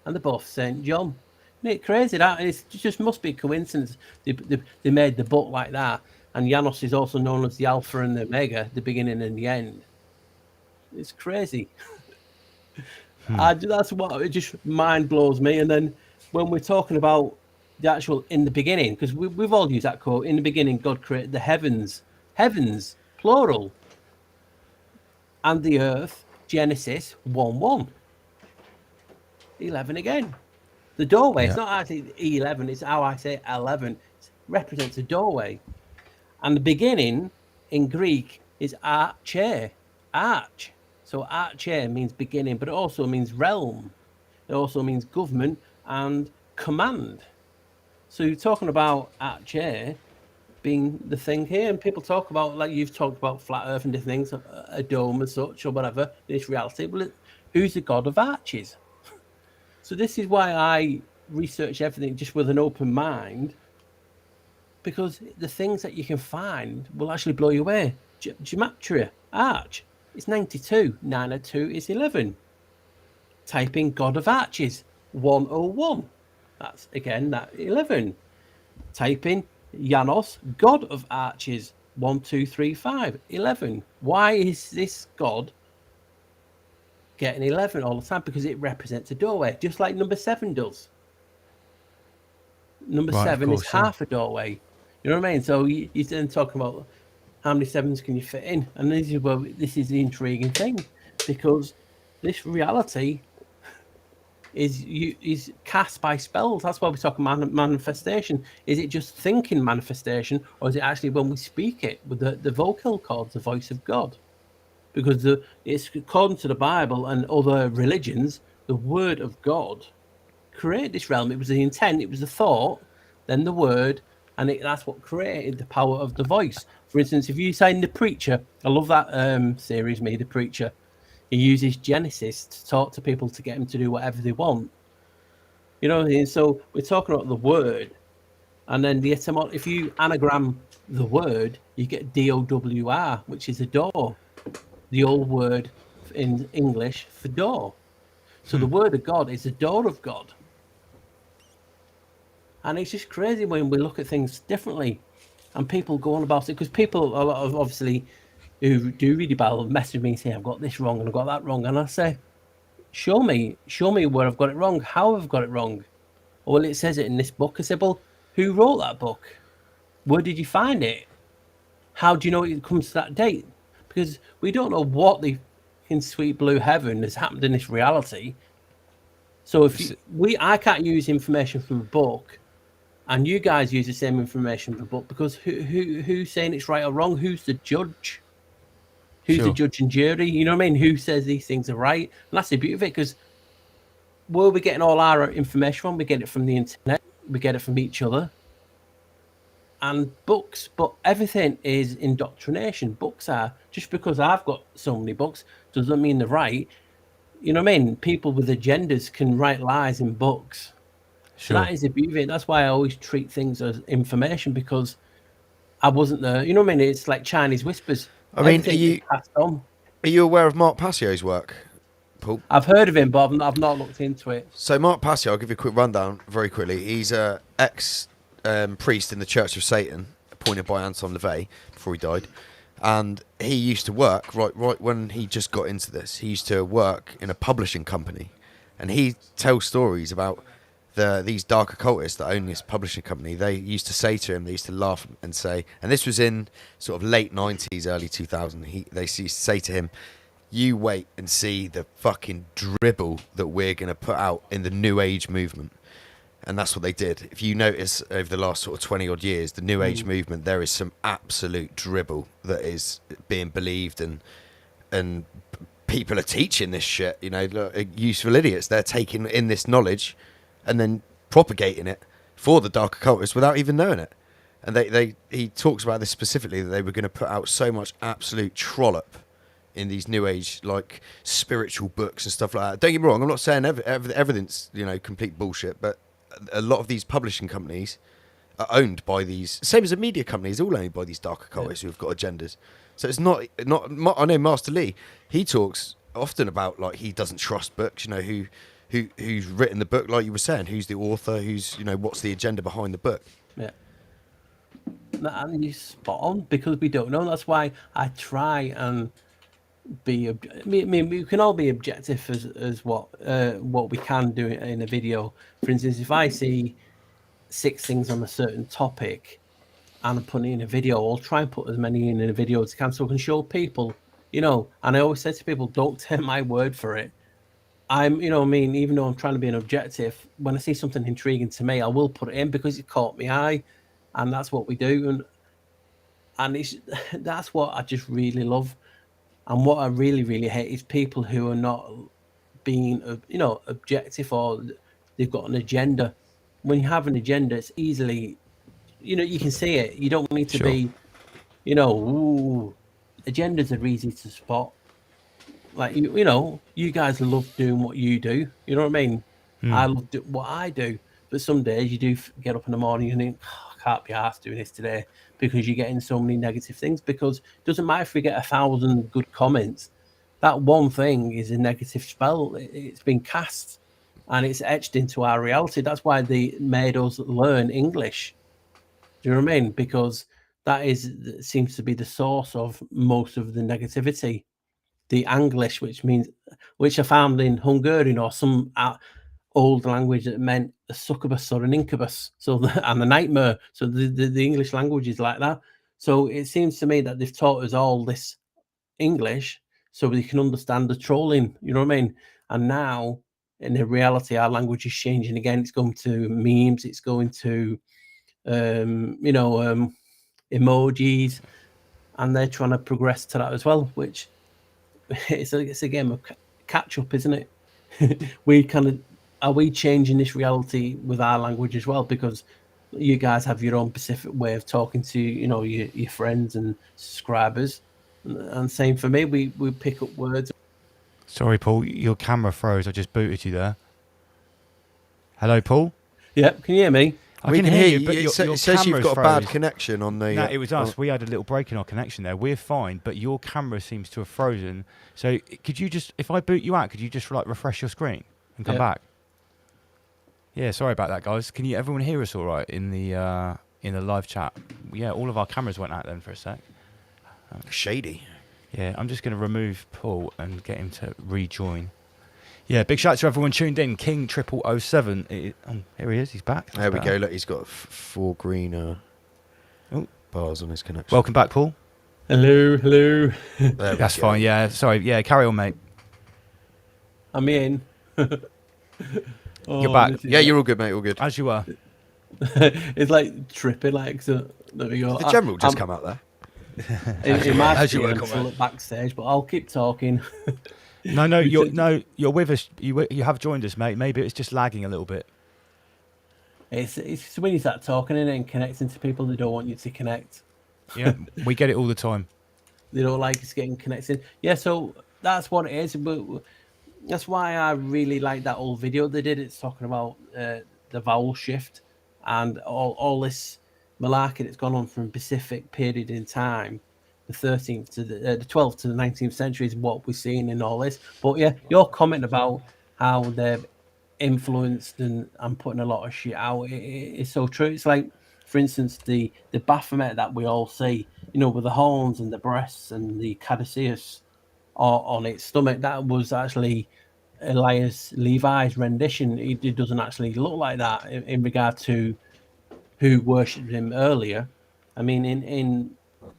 and they're both St. John. Isn't it crazy that it just must be a coincidence they made the book like that, and Janos is also known as the Alpha and the Omega, the beginning and the end. It's crazy. That's what it just mind blows me. And then when we're talking about the actual in the beginning, because we've all used that quote, in the beginning God created the heavens plural. and the earth, Genesis 1:1. 11 again. The doorway, it's not actually 11, it's how I say 11. It represents a doorway. And the beginning in Greek is arche, arch. So arche means beginning, but it also means realm. It also means government and command. So you're talking about arche being the thing here, and people talk about, like you've talked about flat earth and different things, a dome and such or whatever, this reality. Well, who's the god of arches? So this is why I research everything just with an open mind, because the things that you can find will actually blow you away. Gematria, arch, it's 92. 902 is 11. Type in god of arches, 101. That's again that 11. Type in Janos, god of arches, 1235, 11. Why is this god getting 11 all the time? Because it represents a doorway, just like number 7 does. Number 7 is half a doorway. You know what I mean? So you're then talking about how many 7s can you fit in, and this is the intriguing thing, because this reality is cast by spells. That's why we talk manifestation. Is it just thinking manifestation, or is it actually when we speak it with the vocal cords, the voice of God? Because it's according to the Bible and other religions, the word of God created this realm. It was the intent, it was the thought, then the word, and that's what created the power of the voice. For instance, if you say in The Preacher, I love that series, The Preacher. He uses Genesis to talk to people to get them to do whatever they want. You know, and so we're talking about the word, and then the etymology. If you anagram the word, you get DOWR, which is a door. The old word in English for door. So the word of God is the door of God. And it's just crazy when we look at things differently, and people go on about it, because people, a lot of obviously who do read the Bible, message me and say, I've got this wrong and I've got that wrong. And I say, show me where I've got it wrong, how I've got it wrong. Well, it says it in this book. I said, well, who wrote that book? Where did you find it? How do you know it comes to that date? Because we don't know what the in sweet blue heaven has happened in this reality. So if I can't use information from a book, and you guys use the same information from a book, because who's saying it's right or wrong? Who's the judge? Who's the judge and jury? You know what I mean? Who says these things are right? And that's the beauty of it, because where are we getting all our information from? We get it from the internet. We get it from each other. And books, but everything is indoctrination. Books are, just because I've got so many books doesn't mean they're right. You know what I mean? People with agendas can write lies in books. Sure. That is the beauty of it. That's why I always treat things as information, because I wasn't there. You know what I mean? It's like Chinese whispers. I mean, are you aware of Mark Passio's work, Paul? I've heard of him, but I've not looked into it. So Mark Passio, I'll give you a quick rundown very quickly. He's a ex-priest in the Church of Satan, appointed by Anton LaVey before he died. And he used to work, right when he just got into this, he used to work in a publishing company. And he tells stories about these dark occultists that own this publishing company. They used to say to him, they used to laugh and say, and this was in sort of late 90s, early 2000s, they used to say to him, you wait and see the fucking dribble that we're going to put out in the New Age movement. And that's what they did. If you notice over the last sort of 20 odd years, the New Age movement, there is some absolute dribble that is being believed, and people are teaching this shit, you know, useful idiots. They're taking in this knowledge and then propagating it for the dark occultists without even knowing it. And he talks about this specifically, that they were going to put out so much absolute trollop in these New Age, like, spiritual books and stuff like that. Don't get me wrong, I'm not saying everything's, you know, complete bullshit, but a lot of these publishing companies are owned by these, same as a media company, is all owned by these dark occultists who've got agendas. So it's not. I know Master Lee, he talks often about, like, he doesn't trust books, you know, who's written the book, like you were saying, who's the author, who's, you know, what's the agenda behind the book. Yeah. And you're spot on, because we don't know. That's why I try and be. I mean, we can all be objective as what we can do in a video. For instance, if I see 6 things on a certain topic and I'm putting in a video, I'll try and put as many in a video as I can, so I can show people, you know. And I always say to people, don't take my word for it. I'm, you know, I mean, even though I'm trying to be an objective, when I see something intriguing to me, I will put it in because it caught my eye, and that's what we do. And it's that's what I just really love. And what I really, really hate is people who are not being, you know, objective, or they've got an agenda. When you have an agenda, it's easily, you know, you can see it. You don't need to Sure. be, you know, ooh, agendas are easy to spot. Like, you know, you guys love doing what you do. You know what I mean? I love what I do. But some days you do get up in the morning and think, oh, I can't be arsed doing this today, because you're getting so many negative things. Because it doesn't matter if we get 1,000 good comments, that one thing is a negative spell. It's been cast and it's etched into our reality. That's why they made us learn English. Do you know what I mean? Because that seems to be the source of most of the negativity. The English, which I found in Hungarian or some old language that meant a succubus or an incubus, and a nightmare. So the English language is like that. So it seems to me that they've taught us all this English so we can understand the trolling. You know what I mean? And now, in the reality, our language is changing again. It's going to memes. It's going to, emojis, and they're trying to progress to that as well, which it's a game of catch up, isn't it? Are we changing this reality with our language as well? Because you guys have your own specific way of talking to, you know, your friends and subscribers, and same for me. We pick up words. Sorry, Paul, your camera froze. I just booted you there. Hello, Paul. Yep, can you hear me? I can hear you, but It your says you've camera's got a froze. bad connection on the. No, it was us. We had a little break in our connection there. We're fine, but your camera seems to have frozen. So could you just, if I boot you out, could you just like refresh your screen and come back? Yeah, sorry about that, guys. Can you everyone hear us all right in the live chat? Yeah, all of our cameras went out then for a sec. Shady. Yeah, I'm just going to remove Paul and get him to rejoin. Yeah, big shout out to everyone tuned in. King 0007. Here he is. He's back. There we go. Look, he's got 4 green bars on his connection. Welcome back, Paul. Hello. That's fine. Yeah, sorry. Yeah, carry on, mate. I'm in. You're back. Yeah, you're all good, mate. All good. As you were. It's like tripping, like, so there we go. The general just come out there. In my as you were, screen, to look backstage, but I'll keep talking. No, you're with us. You have joined us, mate. Maybe it's just lagging a little bit. It's when you start talking and connecting to people that don't want you to connect. Yeah, we get it all the time. They don't like us getting connected. Yeah, so that's what it is. But that's why I really like that old video they did. It's talking about the vowel shift and all this malarkey that's gone on from Pacific period in time. The 13th to the 12th to the 19th century is what we're seeing in all this. But yeah, your comment about how they've influenced and putting a lot of shit out is so true. It's like, for instance, the Baphomet that we all see, you know, with the horns and the breasts and the caduceus on its stomach, that was actually Elias Levi's rendition. It doesn't actually look like that in regard to who worshipped him earlier. I mean, in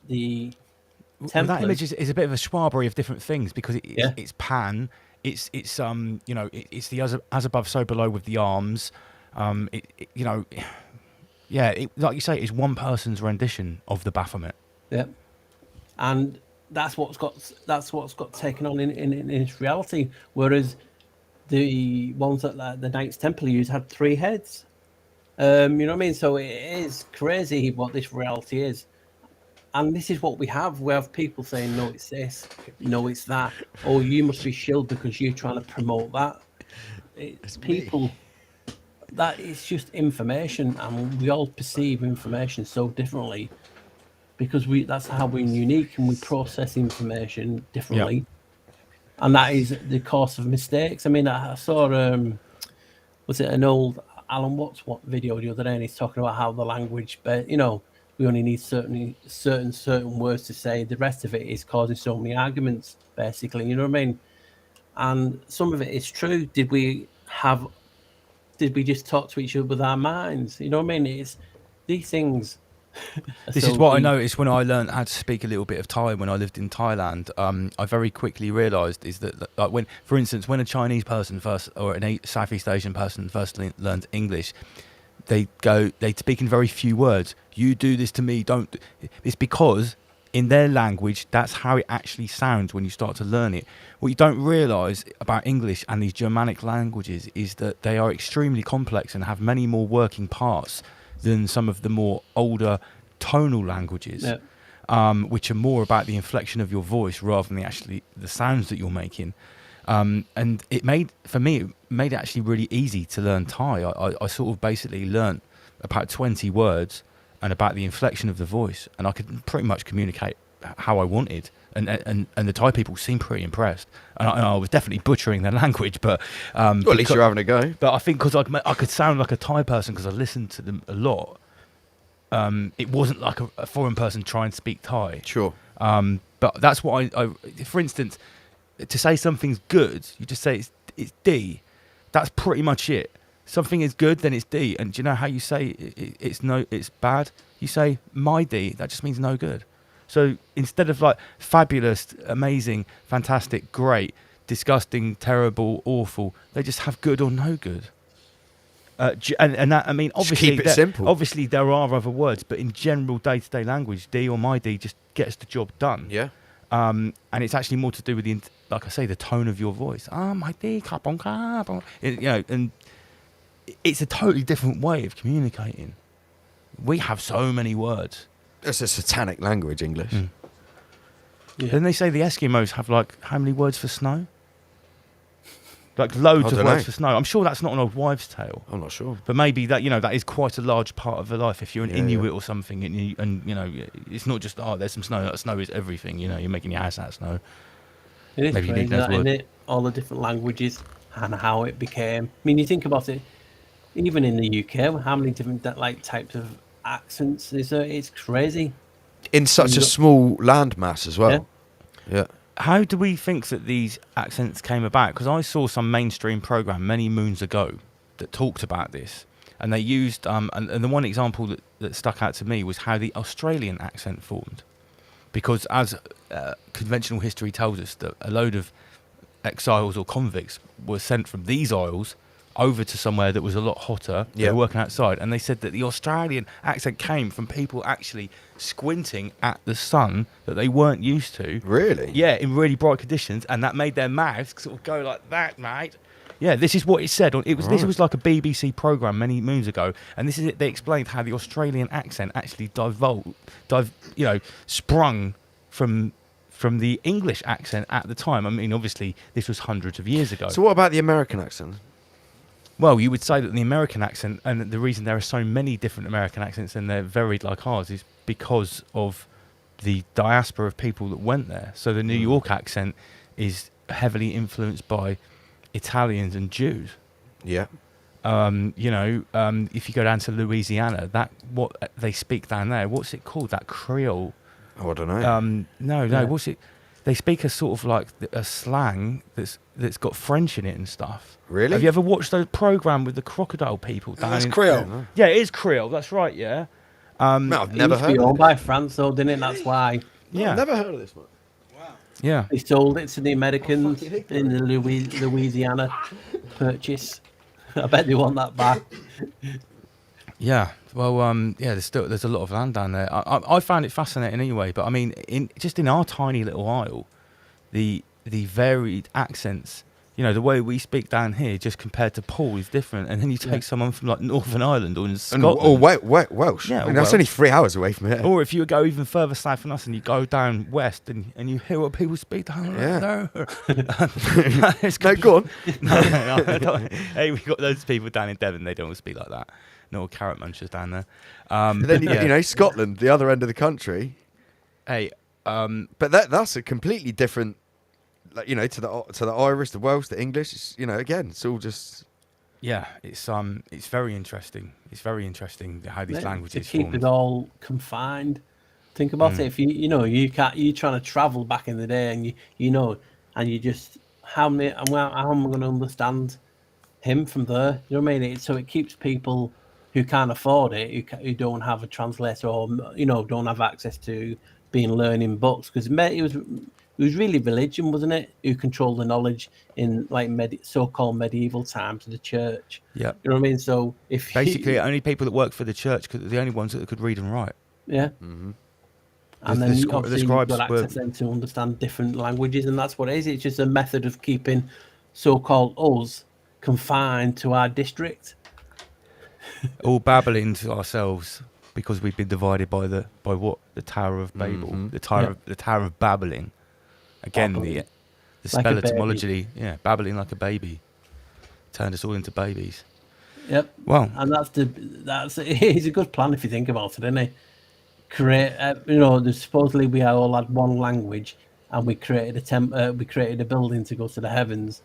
the Well, that image is a bit of a schwabbery of different things, because it's Pan, it's you know, it's the as above so below with the arms, you know, yeah, like you say, it's one person's rendition of the Baphomet. Yeah, and that's what's got taken on in its reality. Whereas the ones that the Knights Templar used had 3 heads. You know what I mean? So it is crazy what this reality is. And this is what we have. We have people saying, no, it's this, no, it's that. Oh, you must be shilled because you're trying to promote that. It's people. That is just information, and we all perceive information so differently because that's how we're unique, and we process information differently. Yep. And that is the cause of mistakes. I mean, I saw, was it an old Alan Watts video the other day, and he's talking about how the language, but you know, we only need certain words to say. The rest of it is causing so many arguments, basically. You know what I mean? And some of it is true. Did we just talk to each other with our minds? You know what I mean? These things This is what I noticed when I learned how to speak a little bit of Thai when I lived in Thailand. I very quickly realised is that, like, when, for instance, when a Chinese person first or an Southeast Asian person first learns English, they speak in very few words. You do this to me, don't. It's because in their language, that's how it actually sounds when you start to learn it. What you don't realise about English and these Germanic languages is that they are extremely complex and have many more working parts than some of the more older tonal languages, which are more about the inflection of your voice rather than the sounds that you're making. And it made it actually really easy to learn Thai. I sort of basically learnt about 20 words and about the inflection of the voice, and I could pretty much communicate how I wanted. And the Thai people seemed pretty impressed, and I was definitely butchering their language, but Well, at least you're having a go. But I think because I could sound like a Thai person because I listened to them a lot. It wasn't like a foreign person trying to speak Thai. Sure. But that's what I for instance, to say something's good, you just say it's D. That's pretty much it. Something is good, then it's D. And do you know how you say it's bad? You say my D. That just means no good. So instead of like fabulous, amazing, fantastic, great, disgusting, terrible, awful, they just have good or no good. And that, I mean, obviously, keep it simple. Obviously there are other words, but in general day-to-day language, D or my D just gets the job done. Yeah. And it's actually more to do with like I say, the tone of your voice. My D, and it's a totally different way of communicating. We have so many words. It's a satanic language, English. Yeah. Then they say the Eskimos have like how many words for snow? Like loads of words for snow. I'm sure that's not an old wives' tale. I'm not sure. But maybe that that is quite a large part of their life. If you're an Inuit or something, and it's not just there's some snow. That snow is everything. You're making your house out of snow. It is Maybe you crazy, need those that, words. isn't it? All the different languages and how it became. I mean, you think about it. Even in the UK, how many different types of accents is there? It's crazy. In such a small landmass as well. Yeah. How do we think that these accents came about? Because I saw some mainstream program many moons ago that talked about this, and they used and the one example that stuck out to me was how the Australian accent formed, because as conventional history tells us that a load of exiles or convicts were sent from these isles over to somewhere that was a lot hotter. They were working outside, and they said that the Australian accent came from people actually squinting at the sun that they weren't used to. Really? Yeah, in really bright conditions, and that made their mouths sort of go like that, mate. Yeah, this is what it said. This was like a BBC program many moons ago, and this is it. They explained how the Australian accent actually sprung from the English accent at the time. I mean, obviously, this was hundreds of years ago. So what about the American accent? Well, you would say that the American accent, and the reason there are so many different American accents and they're varied like ours, is because of the diaspora of people that went there. So the New York accent is heavily influenced by Italians and Jews. Yeah. If you go down to Louisiana, what they speak down there, what's it called? That Creole. Oh, I don't know. No. What's it? They speak a sort of like a slang that's got French in it and stuff. Really? Have you ever watched the program with the crocodile people? That's Creole. Yeah, it is Creole. That's right. Yeah. No, I've never heard It of owned it. by France, though, didn't it? That's why Yeah. I've never heard of this one. Yeah. they sold it to the Americans in the Louisiana Purchase. I bet they want that back. Yeah. Well, there's a lot of land down there. I found it fascinating anyway. But I mean, in our tiny little isle, the varied accents. The way we speak down here, just compared to Paul, is different. And then you take someone from like Northern Ireland or in Scotland, Or Welsh. Yeah, I mean, that's only 3 hours away from here. or if you go even further south than us and you go down west and you hear what people speak down there. No, go on. No, hey, we got those people down in Devon. They don't speak like that. No carrot munchers down there. But then Scotland, the other end of the country. Hey, But that's a completely different, to the Irish, the Welsh, the English. It's, again, it's all just. yeah, it's very interesting. It's very interesting how these To languages keep formed. it all confined. Think about it. If you trying to travel back in the day, and and you just how am I going to understand him from there? You know what I mean? So it keeps people who can't afford it, who don't have a translator, or don't have access to being learning books, because it was really religion, wasn't it, who controlled the knowledge in like so-called medieval times of the church. Yeah. You know what I mean? So if Basically, only people that work for the church are the only ones that could read and write. yeah. Mm-hmm. And then obviously you've scribes got were- access then to understand different languages, and that's what it is. It's just a method of keeping so-called us confined to our district. All babbling to ourselves because we've been divided by the Tower of Babel, Mhm. the Tower of Babbling. Again, Babbling. the Like spell a baby. etymology, babbling like a baby, turned us all into babies. Yep. Well, And it's a good plan if you think about it, isn't it? Create, supposedly we all had one language, and we created a building to go to the heavens.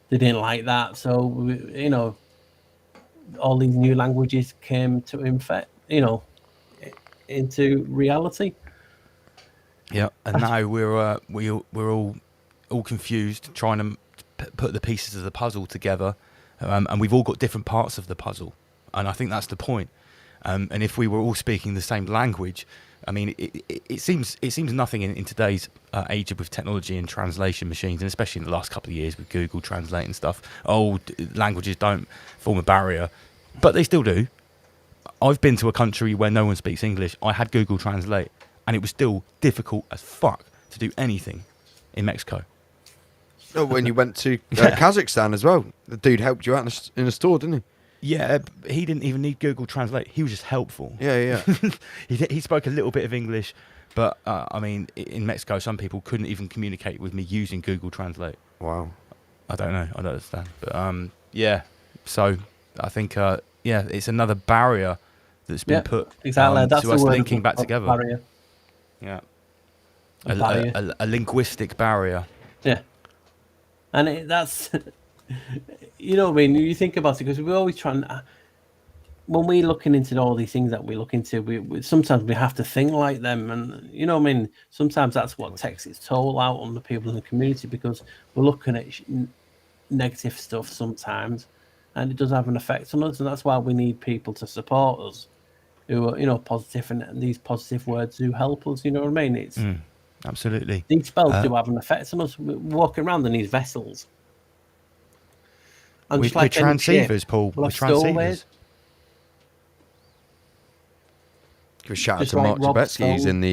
They didn't like that, so all these new languages came to infect, into reality. yeah, and now we're all confused, trying to put the pieces of the puzzle together, and we've all got different parts of the puzzle, and I think that's the point. And if we were all speaking the same language, I mean, it seems nothing in today's age with technology and translation machines, and especially in the last couple of years with Google Translate and stuff. Languages don't form a barrier, but they still do. I've been to a country where no one speaks English. I had Google Translate, and it was still difficult as fuck to do anything in Mexico. Oh, when you went to Kazakhstan as well, the dude helped you out in a store, didn't he? Yeah, he didn't even need Google Translate. He was just helpful. Yeah. He spoke a little bit of English, but I mean, in Mexico, some people couldn't even communicate with me using Google Translate. Wow. I don't know. I don't understand. But yeah, so I think it's another barrier that's been put exactly. That's to the us word linking back together. Barrier. Yeah, A barrier. a linguistic barrier. Yeah, and that's you know what I mean. You think about it, because we're always trying. When we're looking into all these things that we look into, we sometimes we have to think like them, and you know what I mean. Sometimes that's what takes its toll out on the people in the community, because we're looking at negative stuff sometimes, and it does have an effect on us, and that's why we need people to support us, who are positive, and these positive words do help us. You know what I mean? It's Absolutely. these spells do have an effect on us. We're walking around in these vessels. And We're just like any ship, transceivers, Paul. we'll We're have stowaways. transceivers. Give a shout out Just to like Mark Rob Zabetsky Stone.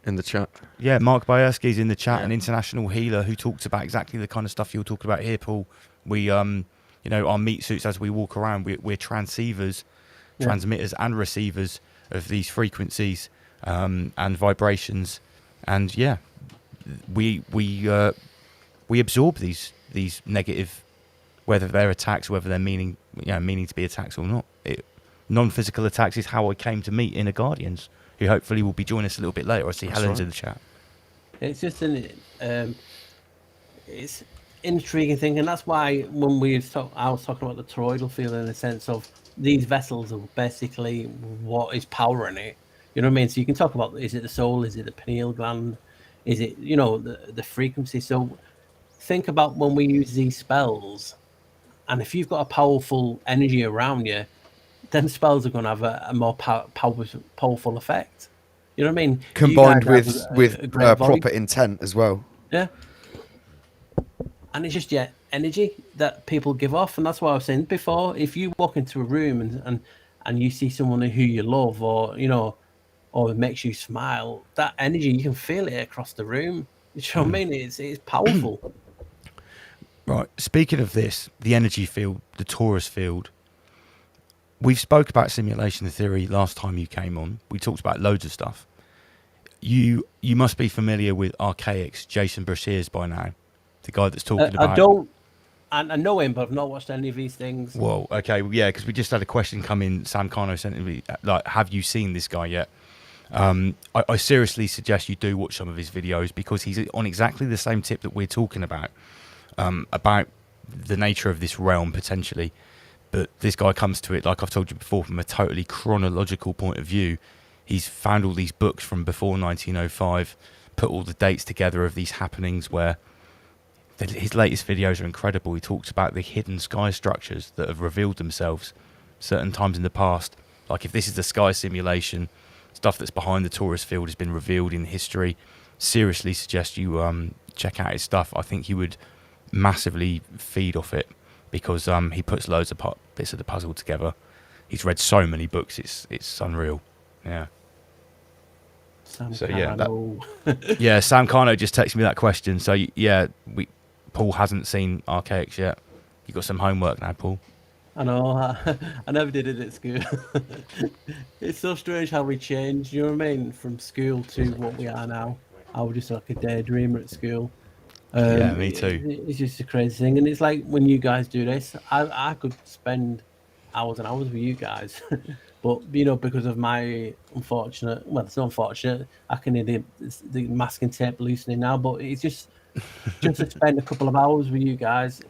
in the chat. Yeah, Mark Bayersky's in the chat, Yeah. an international healer who talks about exactly the kind of stuff you're talking about here, Paul. We, our meat suits as we walk around, we're transceivers, transmitters, and receivers of these frequencies and vibrations, and we absorb these negative, whether they're attacks, whether they're meaning to be attacks or not. Non-physical attacks is how I came to meet Inner Guardians, who hopefully will be joining us a little bit later. I see Helen's in the chat. It's just it's intriguing thing, and that's why when I was talking about the toroidal field, in the sense of these vessels are basically what is powering it. You know what I mean? So you can talk about, is it the soul? Is it the pineal gland? Is it the frequency? So think about when we use these spells, and if you've got a powerful energy around you, then spells are going to have a more powerful effect. You know what I mean? Combined You guys have with a great voice. proper intent as well. Yeah. And it's just energy that people give off, and that's what I was saying before. If you walk into a room and you see someone who you love, or or it makes you smile, that energy, you can feel it across the room. You know what I mean? It's powerful. Right. Speaking of this, the energy field, the torus field. We've spoke about simulation theory last time you came on. We talked about loads of stuff. You must be familiar with Archetypes, Jason Brashears by now, the guy that's talking about. I know him, but I've not watched any of these things. Well, okay, yeah, because we just had a question come in. Sam Carno sent me, like, have you seen this guy yet? I seriously suggest you do watch some of his videos, because he's on exactly the same tip that we're talking about the nature of this realm potentially. But this guy comes to it, like I've told you before, from a totally chronological point of view. He's found all these books from before 1905, put all the dates together of these happenings where his latest videos are incredible. He talks about the hidden sky structures that have revealed themselves certain times in the past, Like if this is the sky simulation, stuff that's behind the torus field has been revealed in history. Seriously suggest you check out his stuff. I think you would massively feed off it because he puts loads of bits of the puzzle together. He's read so many books, it's unreal. Yeah. Sam So, yeah, Carno. Yeah, Sam Carno just texted me that question. So yeah, Paul hasn't seen Archaics yet. You got some homework now, Paul. I know, I never did it at school. It's so strange how we changed, you know what I mean, from school to what we are now. I was just like a daydreamer at school. Yeah, me too. It's just a crazy thing, and it's like when you guys do this, I could spend hours and hours with you guys, but you know, because of my unfortunate, well, it's not unfortunate, I can hear the masking tape loosening now, but it's just to spend a couple of hours with you guys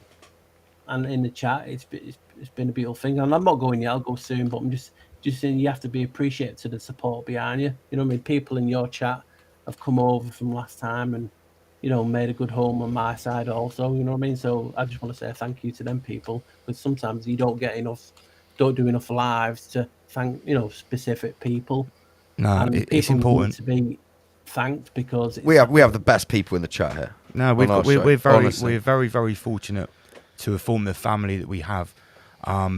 and in the chat, it's been a beautiful thing. And I'm not going yet, I'll go soon, but I'm just saying you have to be appreciative to the support behind you. You know what I mean? People in your chat have come over from last time and, you know, made a good home on my side also, you know what I mean? So I just want to say thank you to them people, because sometimes you don't do enough lives to thank, you know, specific people. No, and it's people important need to be thanked because it's We have the best people in the chat here. No, on our show, we're very fortunate to have formed the family that we have,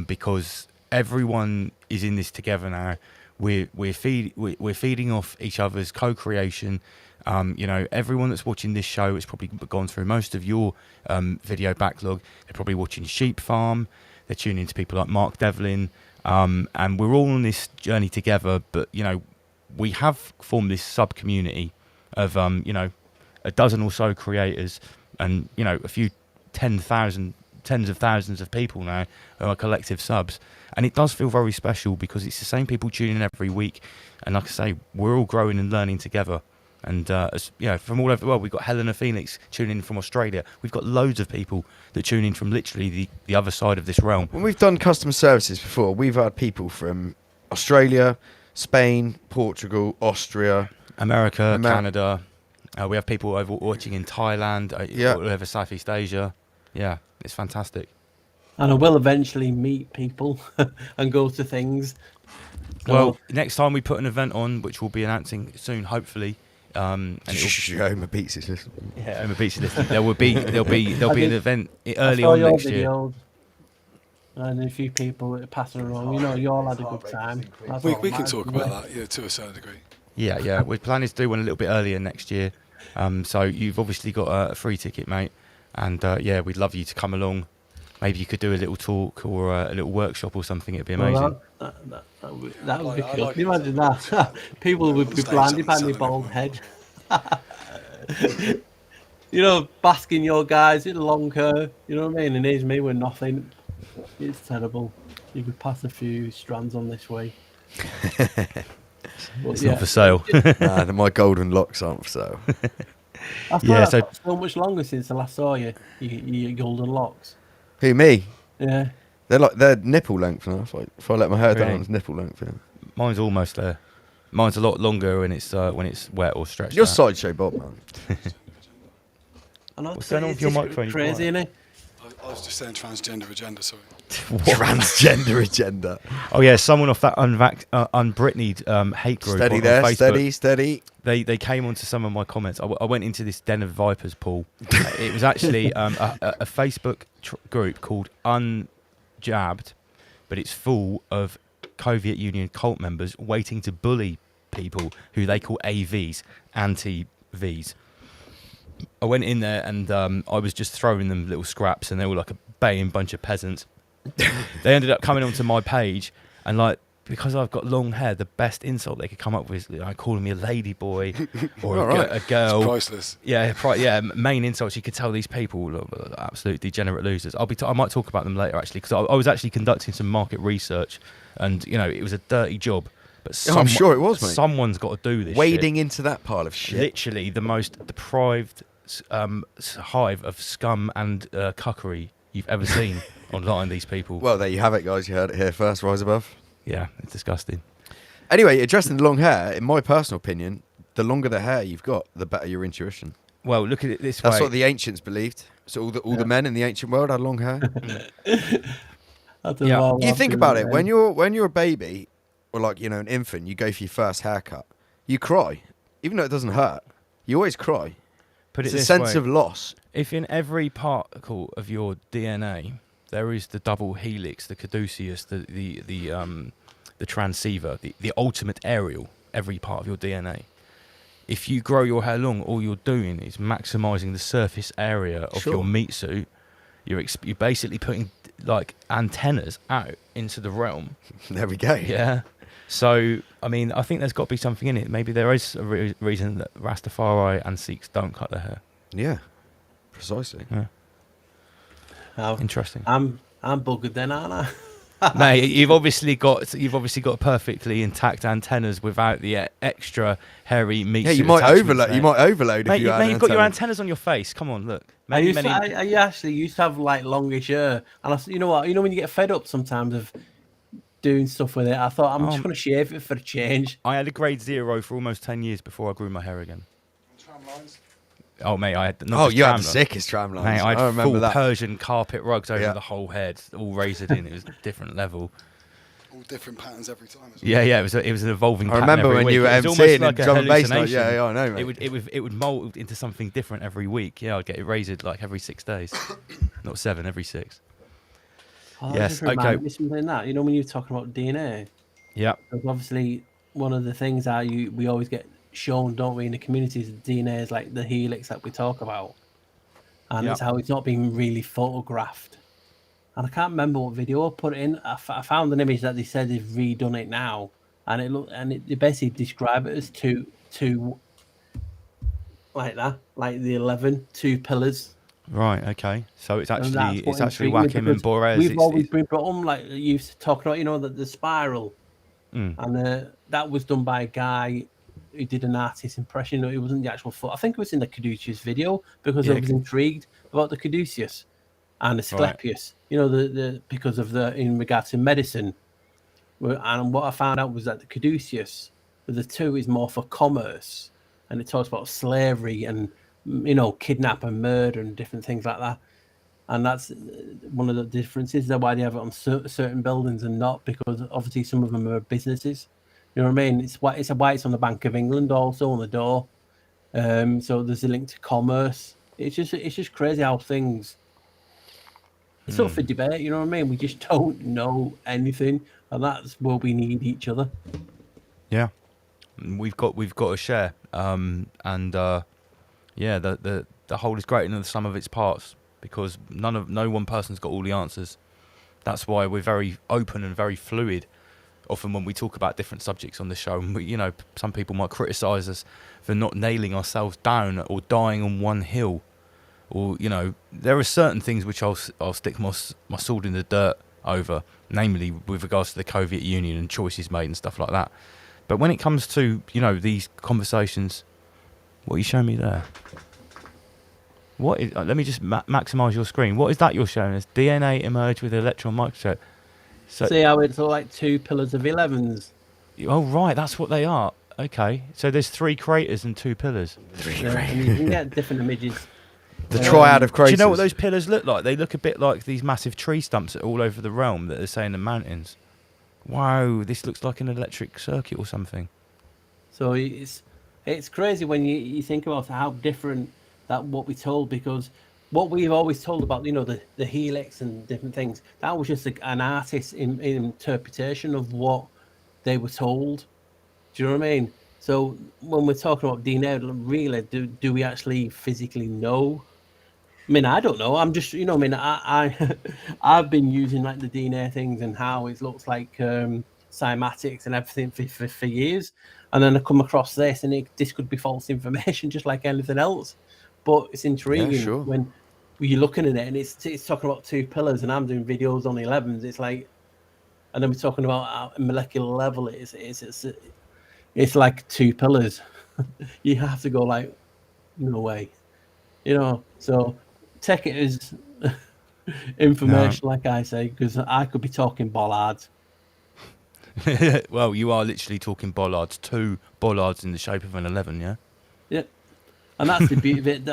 because everyone is in this together now. We're feeding off each other's co-creation. You know, everyone that's watching this show has probably gone through most of your video backlog. They're probably watching Sheep Farm. They're tuning into people like Mark Devlin, and we're all on this journey together. But you know, we have formed this sub community of you know, a dozen or so creators, and you know, a few tens of thousands of people now who are collective subs, and it does feel very special because it's the same people tuning in every week, and like I say, we're all growing and learning together. And as, you know, from all over the world, we've got Helena Phoenix tuning in from Australia. We've got loads of people that tune in from literally the other side of this realm. When we've done customer services before, we've had people from Australia, Spain, Portugal, Austria, America, Canada. We have people over watching in Thailand, all over Southeast Asia. Yeah, it's fantastic. And I will eventually meet people and go to things. So, Well, next time we put an event on, which we'll be announcing soon, hopefully. And Homer Beats is listening. yeah, Homer Beats is listening. There'll be an event early I saw on your next year. videos and a few people passing along. You know, you all had a good time. That's We what can matters, talk isn't about it? that, yeah, to a certain degree. Yeah. We're planning to do one a little bit earlier next year. So you've obviously got a free ticket, mate. And yeah, we'd love you to come along. Maybe you could do a little talk or a little workshop or something. It'd be amazing. Well, that would be cool. Can you imagine that? People would be blinded by my bald head. You know, basking your guys in long hair. You know what I mean? And here's me with nothing. It's terrible. You could pass a few strands on this way. It's not for sale. Nah, my golden locks aren't for sale. I thought Yeah, I've so- got so much longer since I last saw you. Your golden locks. Who, me? Yeah. They're nipple length now. If I let my hair Really? down, it's nipple length. Yeah. Mine's almost there. Mine's a lot longer when it's wet or stretched You're out. sideshow Bob, man. I know, What's going on it's with your just microphone? You're Crazy, quiet. innit? I was just saying transgender agenda, sorry. Transgender agenda. Oh yeah, someone off that unbritneyed hate group Steady on there, Facebook. steady. They came onto some of my comments. I went into this den of vipers, Paul. It was actually a Facebook group called Unjabbed, but it's full of Soviet Union cult members waiting to bully people who they call AVs, anti-Vs. I went in there and I was just throwing them little scraps, and they were like a baying bunch of peasants. They ended up coming onto my page, and like, because I've got long hair, the best insult they could come up with is like calling me a lady boy or a girl. It's priceless. Yeah, main insults. You could tell these people were absolute degenerate losers. I might talk about them later, actually, because I was actually conducting some market research, and you know, it was a dirty job. But I'm sure it was, mate. Someone's got to do this. Wading shit. into that pile of shit. Literally the most deprived hive of scum and cuckery you've ever seen online. These people. Well, there you have it, guys. You heard it here first. Rise above. Yeah, it's disgusting. Anyway, addressing the long hair, in my personal opinion, the longer the hair you've got, the better your intuition. Well, look at it this way. That's what the ancients believed. So all the men in the ancient world had long hair. I don't Yeah. know You think about it. When you're a baby, or like, you know, an infant, you go for your first haircut, you cry, even though it doesn't hurt. You always cry. Put It's it a this sense way. of loss. If in every particle of your DNA there is the double helix, the caduceus, the transceiver, the ultimate aerial, every part of your DNA. If you grow your hair long, all you're doing is maximising the surface area of Sure. your meat suit. You're basically putting like antennas out into the realm. There we go. Yeah. So, I mean, I think there's got to be something in it. Maybe there is a reason that Rastafari and Sikhs don't cut their hair. Yeah, precisely. Interesting. I'm buggered then, aren't I? Mate, you've obviously got perfectly intact antennas without the extra hairy meat. Yeah, you suit might attachments, overload. mate. You might overload Mate, if you had you've got your antenna. antennas on your face. Come on, look. I Many. actually used to have like longish hair, and you know what? You know when you get fed up sometimes of doing stuff with it. I thought I'm just going to shave it for a change. I had a grade 0 for almost 10 years before I grew my hair again. Tram lines. Oh, mate, I had. Oh, you had the lines. sickest tram lines. Mate, I I had remember full that. Persian carpet rugs over Yeah. the whole head, all razored in. It was a different level. All different patterns every time. As well. Yeah, it was an evolving. I pattern remember every when week. you were It was emceeing almost in like a drum and bass night. hallucination. Yeah, I know, mate. It would mold into something different every week. Yeah, I'd get it razored like every 6 days, not 7, every 6. Oh, that Yes, just reminded okay. me something like that. You know when you're talking about DNA, Yeah. because obviously one of the things that we always get shown, don't we, in the community, is DNA is like the helix that we talk about, and Yep. it's how it's not being really photographed. And I can't remember what video I put it in. I found an image that they said they've redone it now, and they basically describe it as two like that, like the 11 two pillars. Right. Okay. So it's And that's actually what Joachim intrigued me, and because Borges. We've always been brought on, like you talking about, you know, the spiral, Mm. and that was done by a guy who did an artist impression. It wasn't the actual foot. I think it was in the Caduceus video, because I Yeah. was intrigued about the Caduceus and the Asclepius. You know, the because of in regard to medicine. And what I found out was that the Caduceus, the two, is more for commerce, and it talks about slavery and, you know, kidnap and murder and different things like that. And that's one of the differences. That's why they have it on certain buildings and not, because obviously some of them are businesses. You know what I mean? It's why it's on the Bank of England also on the door. So there's a link to commerce. It's just crazy how things. It's up for debate. You know what I mean? We just don't know anything, and that's where we need each other. Yeah. We've got to share. The whole is greater than the sum of its parts, because no one person's got all the answers. That's why we're very open and very fluid. Often when we talk about different subjects on the show, and you know, some people might criticise us for not nailing ourselves down or dying on one hill, or you know, there are certain things which I'll stick my sword in the dirt over, namely with regards to the Soviet Union and choices made and stuff like that. But when it comes to, you know, these conversations, what are you showing me there? What is? Let me just maximise your screen. What is that you're showing us? DNA emerged with an electron microscope. So, See how it's all like two pillars of 11s. oh right, that's what they are. Okay, so there's 3 craters and 2 pillars. And you can get different images. The triad of Do craters. you know what those pillars look like? They look a bit like these massive tree stumps that are all over the realm that they say in the mountains. Wow, this looks like an electric circuit or something. So it's crazy when you think about how different that what we told, because what we've always told about, you know, the helix and different things, that was just an artist's interpretation of what they were told. Do you know what I mean? So when we're talking about DNA, really, do we actually physically know? I mean, I don't know. I'm just, you know, I mean, I've been using like the DNA things and how it looks like cymatics and everything for years, and then I come across this, and this could be false information, just like anything else. But it's intriguing sure. when you're looking at it, and it's talking about 2 pillars, and I'm doing videos on the 11s. It's like, and then we're talking about a molecular level. It's like 2 pillars. You have to go like, no way, you know. So take it as information, like I say, because I could be talking bollards. Well, you are literally talking bollards, 2 bollards in the shape of an 11, yeah? Yeah. And that's the beauty of it,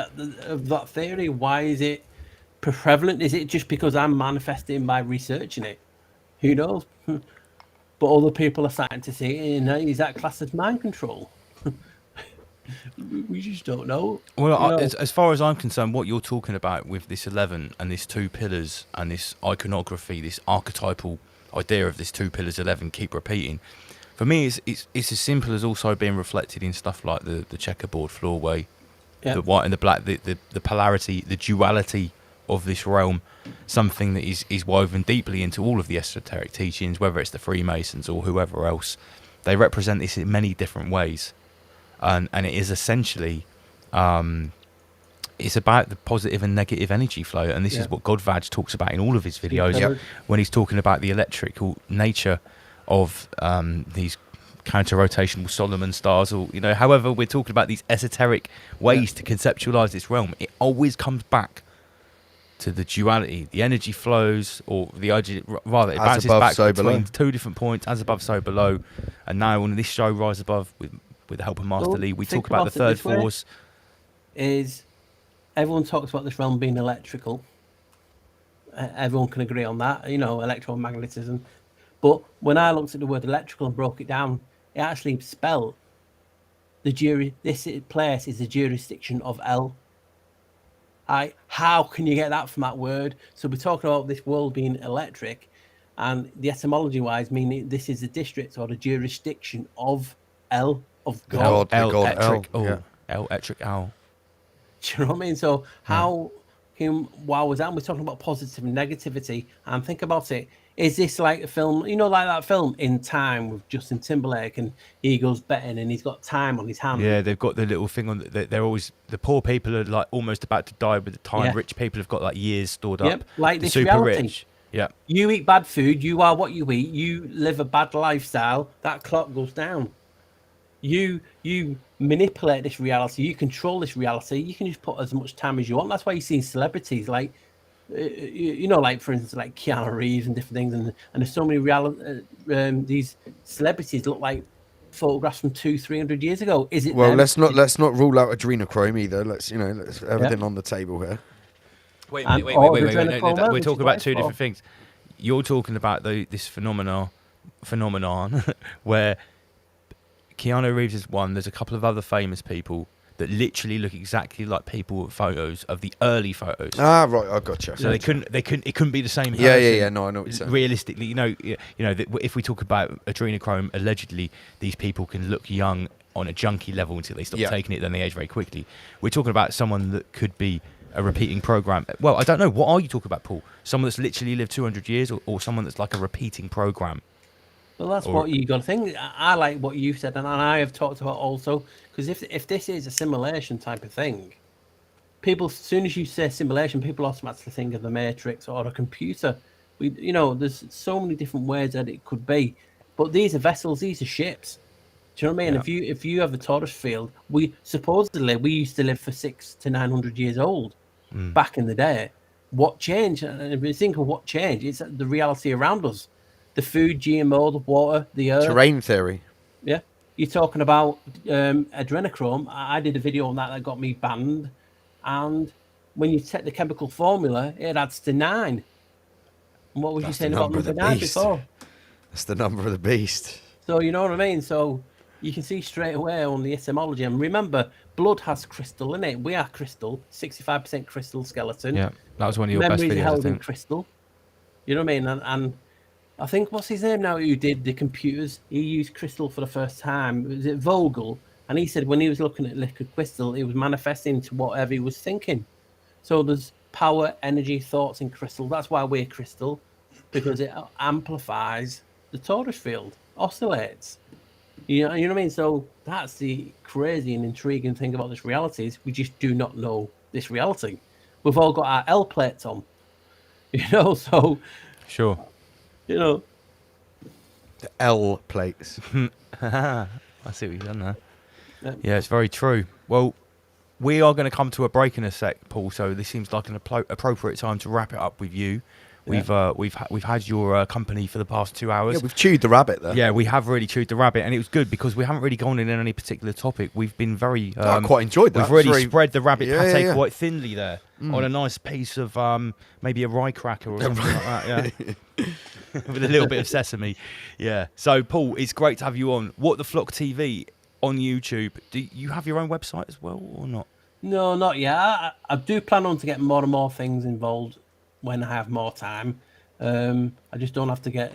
of that theory. Why is it prevalent? Is it just because I'm manifesting by researching it? Who knows? but other people are starting to see it. And is that classed as mind control? We just don't know. Well, You know? as far as I'm concerned, what you're talking about with this 11 and this 2 pillars and this iconography, this archetypal idea of this 2 pillars 11 keep repeating, for me, it's as simple as also being reflected in stuff like the checkerboard floorway, the white and the black, the polarity, the duality of this realm, something that is woven deeply into all of the esoteric teachings, whether it's the Freemasons or whoever else. They represent this in many different ways. And it is essentially, it's about the positive and negative energy flow. And this is what Godvaj talks about in all of his videos when he's talking about the electrical nature of these counter-rotational Solomon stars, or, you know, however we're talking about these esoteric ways to conceptualize this realm. It always comes back to the duality, the energy flows, or the rather it bounces above, back so between below. 2 different points, as above, so below. And now on this show, Rise Above, with the help of Master Lee, we think talk about the about it third this way. force. Is everyone talks about this realm being electrical. Everyone can agree on that, you know, electromagnetism. But when I looked at the word electrical and broke it down, it actually spelled this place is the jurisdiction of El. How can you get that from that word? So we're talking about this world being electric, and the etymology wise meaning this is the district or the jurisdiction of El, of God. The God Electric, El, electric owl. Do you know what I mean? So how was that? And we're talking about positive and negativity. And think about it. Is this like a film, you know, like that film In Time with Justin Timberlake, and he goes betting and he's got time on his hand? Yeah, they've got the little thing on. They're always, the poor people are like almost about to die with the time. Yeah. Rich people have got like years stored Yep, up. like The this super reality. rich. Yeah. You eat bad food, you are what you eat, you live a bad lifestyle, that clock goes down. You manipulate this reality, you control this reality, you can just put as much time as you want. That's why you see celebrities like, you know, like for instance, like Keanu Reeves and different things, and there's so many these celebrities look like photographs from 200-300 years ago. Is it Well, them? let's not rule out adrenochrome either. Let's everything on the table here. Wait, And wait. all No, adrenochrome, we're which talking is what about it's 2 for. different things. You're talking about this phenomenon where Keanu Reeves is one. There's a couple of other famous people that literally look exactly like people with photos of the early photos. Ah, right, I gotcha. So it couldn't be the same person. Yeah. No, I know what you're saying. Realistically, you know, if we talk about adrenochrome, allegedly these people can look young on a junkie level until they stop taking it, then they age very quickly. We're talking about someone that could be a repeating program. Well, I don't know. What are you talking about, Paul? Someone that's literally lived 200 years, or someone that's like a repeating program? Well, that's what you got to think. I like what you said, and I have talked about also, because if this is a simulation type of thing, people, as soon as you say simulation, people automatically think of the Matrix or a computer. There's so many different ways that it could be, but these are vessels, these are ships. Do you know what I mean? Yeah. If you have a torus field, we used to live for 600 to 900 years old back in the day. What changed? And if you think of what changed, it's the reality around us. The food, GMO, the water, the earth. Terrain theory. Yeah. You're talking about adrenochrome. I did a video on that got me banned. And when you take the chemical formula, it adds to 9. And what was you saying about number 9 before? That's the number of the beast. So you know what I mean? So you can see straight away on the etymology. And remember, blood has crystal in it. We are crystal, 65% crystal skeleton. Yeah, that was one of your best Memories videos, I held in think. crystal. You know what I mean? And I think, what's his name now, who did the computers? He used crystal for the first time. Was it Vogel? And he said when he was looking at liquid crystal, it was manifesting to whatever he was thinking. So there's power, energy, thoughts in crystal. That's why we're crystal, because it amplifies the torus field, oscillates. You know what I mean? So that's the crazy and intriguing thing about this reality is we just do not know this reality. We've all got our L plates on, so... Sure. The L plates. I see what you've done there. Yeah, it's very true. Well, we are going to come to a break in a sec, Paul. So this seems like an appropriate time to wrap it up with you. Yeah. We've had your company for the past 2 hours. Yeah, we've chewed the rabbit there. Yeah, we have really chewed the rabbit, and it was good because we haven't really gone in any particular topic. We've been very. I quite enjoyed that. We've really spread the rabbit pate yeah. quite thinly there on a nice piece of maybe a rye cracker or something like that. Yeah. with a little bit of sesame. Yeah. So, Paul, it's great to have you on. What the Flock TV on YouTube. Do you have your own website as well, or not? No, not yet. I do plan on to get more and more things involved when I have more time. I just don't have to get.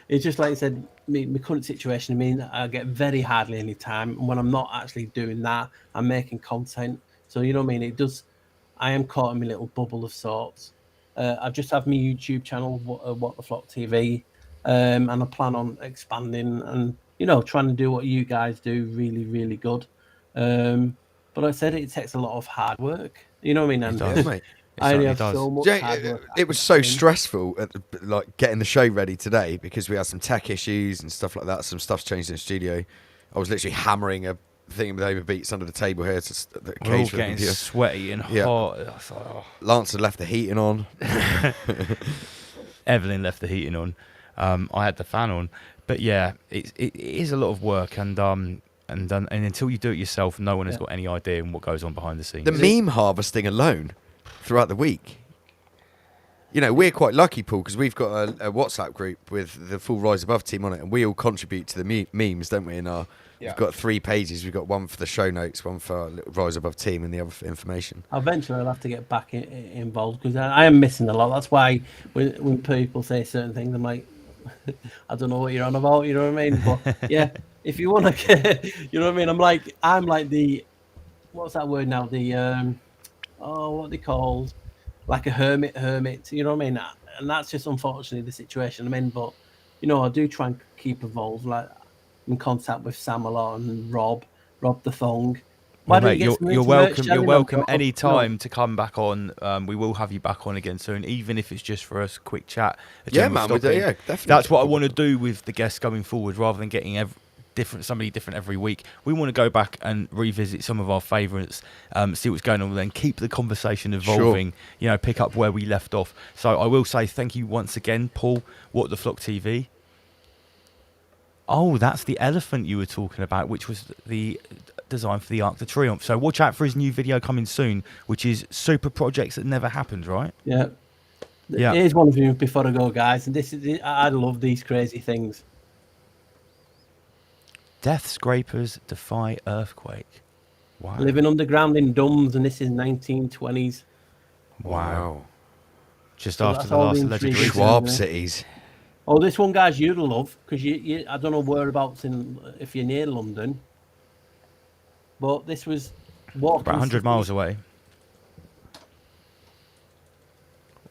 It's just like I said, my current situation. I mean, I get very hardly any time, and when I'm not actually doing that, I'm making content. So you know what I mean. It does. I am caught in my little bubble of sorts. I just have my YouTube channel, What the Flock TV, and I plan on expanding and trying to do what you guys do really, really good. But like I said, it takes a lot of hard work. You know what I mean? And does, mate. I only certainly have does. so much Yeah, hard work. it was so stressful at like getting the show ready today because we had some tech issues and stuff like that. Some stuff's changed in the studio. I was literally hammering a thing with overbeats under the table here to the We're all cage for the getting computer. sweaty and Yeah. hot. I was like, oh. Lance had left the heating on. Evelyn left the heating on. I had the fan on. But yeah, it is a lot of work, and until you do it yourself, no one has got any idea on what goes on behind the scenes. The meme harvesting alone throughout the week. You know, we're quite lucky, Paul, because we've got a WhatsApp group with the full Rise Above team on it, and we all contribute to the memes, don't we? We've got 3 pages. We've got one for the show notes, one for our little Rise Above team, and the other for information. Eventually, I'll have to get back involved because I am missing a lot. That's why when people say certain things, I'm like, I don't know what you're on about. You know what I mean? But yeah, if you want to get, you know what I mean? I'm like the, what's that word now? The what are they called? Like a hermit. You know what I mean? And that's just unfortunately the situation I'm in. But I do try and keep involved. Like in contact with Sam a lot and Rob the Thong. Well, mate, you're welcome. You're welcome any anytime to come back on. We will have you back on again soon, even if it's just for a quick chat. Yeah, man, we do, yeah, definitely. That's what I want to do with the guests going forward, rather than getting somebody different every week. We want to go back and revisit some of our favourites, see what's going on, then keep the conversation evolving. Sure. Pick up where we left off. So I will say thank you once again, Paul. What the Flock TV. Oh, that's the elephant you were talking about, which was the design for the Arc de Triomphe. So watch out for his new video coming soon, which is Super Projects That Never Happened, right? Yeah. Yeah. Here's one of you before I go, guys. And I love these crazy things. Death Scrapers Defy Earthquake. Wow. Living underground in Dums, and this is 1920s. Wow. Just So after that's the all last the alleged intrigue. recent. Schwab Yeah. cities. Oh, this one, guys, you'd love, because I don't know whereabouts if you're near London, but this was walking. About 100 miles away.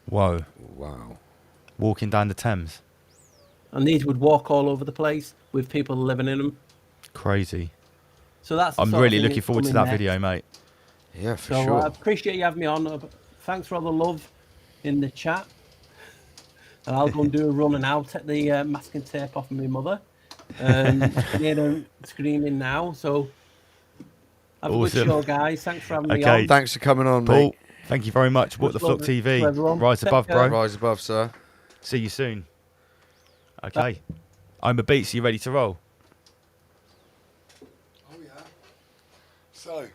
Whoa. Wow. Walking down the Thames. And these would walk all over the place with people living in them. Crazy. So that's. I'm really looking forward to that video, mate. Yeah, for So sure. I appreciate you having me on. Thanks for all the love in the chat. And I'll go and do a run and I'll take the masking tape off of my mother. Hear them screaming now. So have a good Awesome. show, guys. Thanks for having me Okay. on. Thanks for coming on, Paul, mate. thank you very much. What the Flock love TV. to everyone. Rise Take above, care. bro. Rise above, sir. See you soon. Okay. I'm a beats. You ready to roll? Oh yeah. So,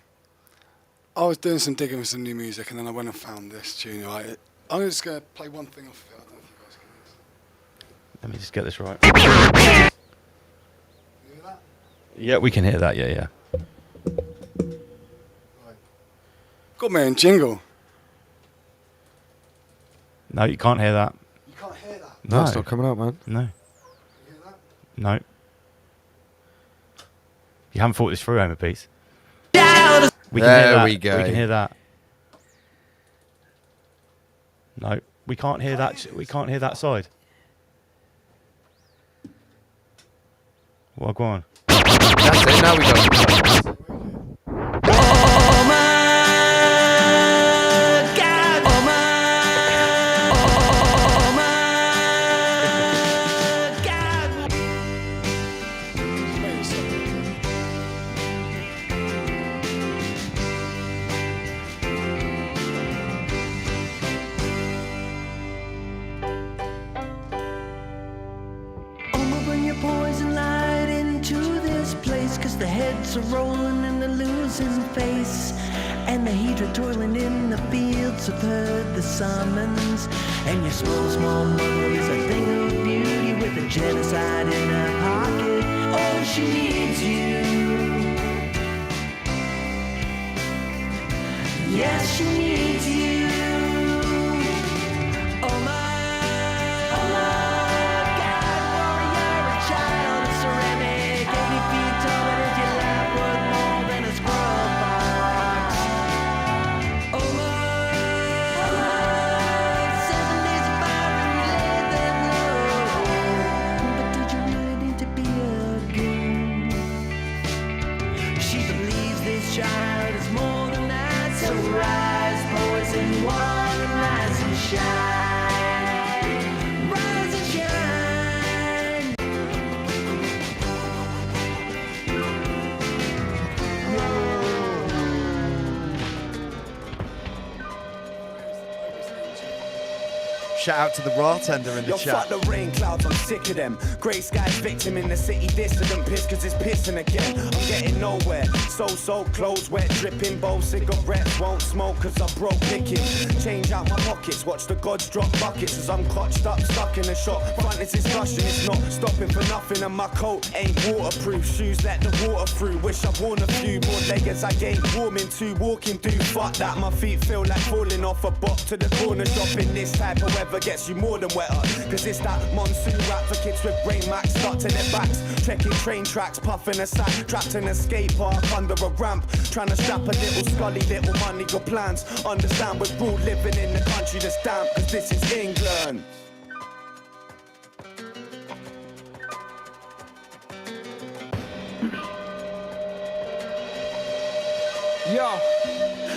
I was doing some digging for some new music, and then I went and found this tune. Right? I'm just gonna play one thing off of it. I don't know if you guys can hear this. Let me just get this right. You hear that? Yeah, we can hear that. Yeah. Right. Got my own jingle. No, you can't hear that. You can't hear that. No, it's not coming out, man. No. You hear that? No. You haven't thought this through, Homer Beats. We can hear There that. we go. We can hear that. No, we can't hear that. We can't hear that side. Well, go on. That's it. Now we got it. I'ma bring your poison light into this place, 'cause the heads are rolling and they're losing face. And the Hydra toiling in the fields have heard the summons. And your small, small mother is a thing of beauty with a genocide in her pocket. Oh, she needs you. Yes, she needs you. Oh my God, warrior, a child of ceramic, 80 feet tall, and if you laugh worth more than a squirrel fox. Oh my, 7 days of fire and you laid them low. But did you really need to be a goon? She believes this child is more than that. So rise, boys, and one, and rise and shine. Rise and shine. Shout out to the bartender in the Yo, chat. fuck the rain clouds, I'm sick of them. Grey skies victim in the city dissident, pissed cause it's pissing again. I'm getting nowhere, so clothes wet, dripping bowl cigarettes, won't smoke cause I'm broke picking. Change out my pockets, watch the gods drop buckets as I'm clutched up, stuck in the shop. Front is discussion, it's not stopping for nothing, and my coat ain't waterproof. Shoes let the water through, wish I'd worn a few more leggings I gained warming to walking through. Fuck that, my feet feel like falling off a box to the corner shop in this type of weather. Gets you more than wetter, cause it's that monsoon rap for kids with brain max stuck to their backs, trekking train tracks, puffing a sack, trapped in a skate park under a ramp, trying to strap a little scully, little money, got plans. Understand we're ruled living in the country that's damp, cause this is England. Yo,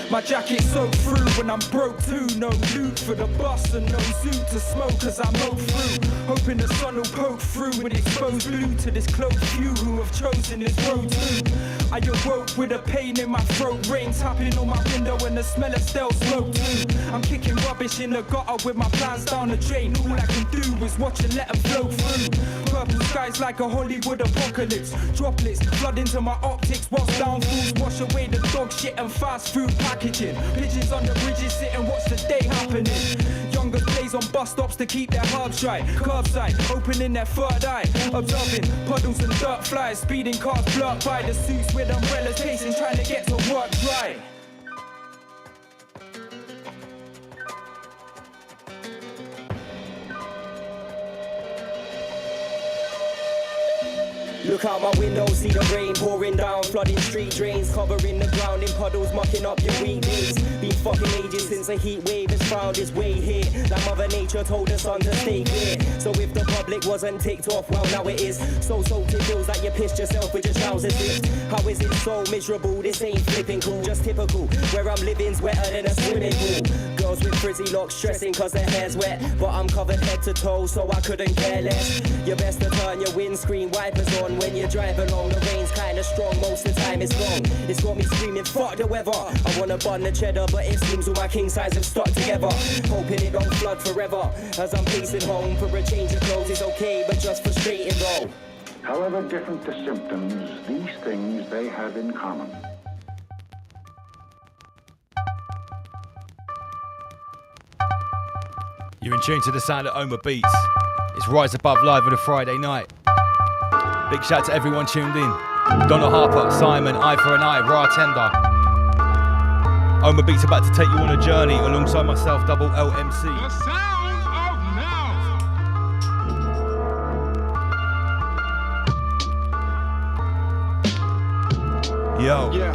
my jacket soaked through when I'm broke too. No loot for the bus and no suit to smoke cause I mow through. Hoping the sun will poke through with exposed blue to this cloaked few who have chosen this road too. I awoke with a pain in my throat, rain tapping on my window and the smell of stale smoke too. I'm kicking rubbish in the gutter with my plans down the drain. All I can do is watch and let them flow through. Purple skies like a Hollywood apocalypse. Droplets flood into my optics whilst downfalls wash away the dog shit and fast food packaging. Pigeons on the bridges sit and watch the day happening. Youngers blaze on bus stops to keep their herbs dry. Curbside, opening their third eye. Observing puddles and dirt flies. Speeding cars blurred by the suits with umbrellas pacing trying to get to work dry. Look out my window, see the rain pouring down, flooding street drains, covering the ground in puddles, mucking up your weekdays. Been fucking ages since a heat wave has found its way here. Like Mother Nature told the sun to stay clear. So if the public wasn't ticked off, well now it is. So soaked it feels like you pissed yourself with your trousers ripped. How is it so miserable? This ain't flipping cool, just typical. Where I'm living's wetter than a swimming pool. Girls with frizzy locks stressing cause their hair's wet, but I'm covered head to toe so I couldn't care less. You best to turn your windscreen wipers on when you drive along. The rain's kinda strong, most of the time it's long. It's got me screaming, fuck the weather. I wanna bun the cheddar, but it seems all my king size have stuck together. Hoping it don't flood forever. As I'm pacing home for a change of clothes, it's okay, but just frustrating though. However different the symptoms, these things they have in common. You're in tune to the sound of Oma Beats. It's Rise Above live on a Friday night. Big shout to everyone tuned in. Donna Harper, Simon, Eye for an Eye, Ra Tender. Oma Beats about to take you on a journey alongside myself, Double LMC. The sound of now. Yo.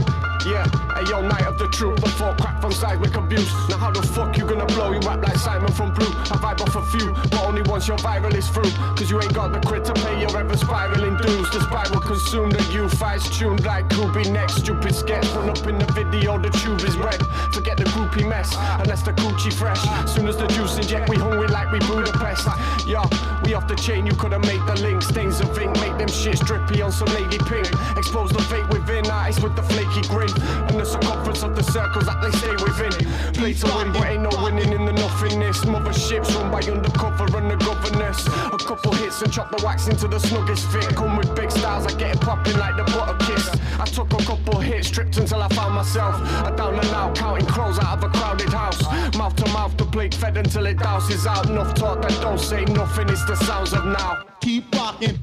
Yeah, hey yo, night of the truth, the fuck crack from seismic abuse. Now how the fuck you gonna blow you up like Simon from Blue? I vibe off a few, but only once your viral is through. Cause you ain't got the crit to pay your ever spiraling dues. The spiral consumed the youth, eyes tuned like Kubi next. Stupid sketch, run up in the video, the tube is red. Forget the groupie mess, unless the coochie fresh. Soon as the juice inject, we hungry like we Budapest. Yo, we off the chain, you couldn't make the link. Stains of ink, make them shits drippy on some lady pink. Expose the fate within, eyes with the flaky grin. And the circumference of the circles that they stay within. Play to win, but ain't no winning in the nothingness. Motherships run by undercover and the governess. A couple hits and chop the wax into the snuggest fit. Come with big styles, I get it popping like the butter kiss. I took a couple hits, stripped until I found myself. I down and out, counting crows out of a crowded house. Mouth to mouth, the plate fed until it douses out. Enough talk that don't say nothing, it's the sounds of now. Keep rocking.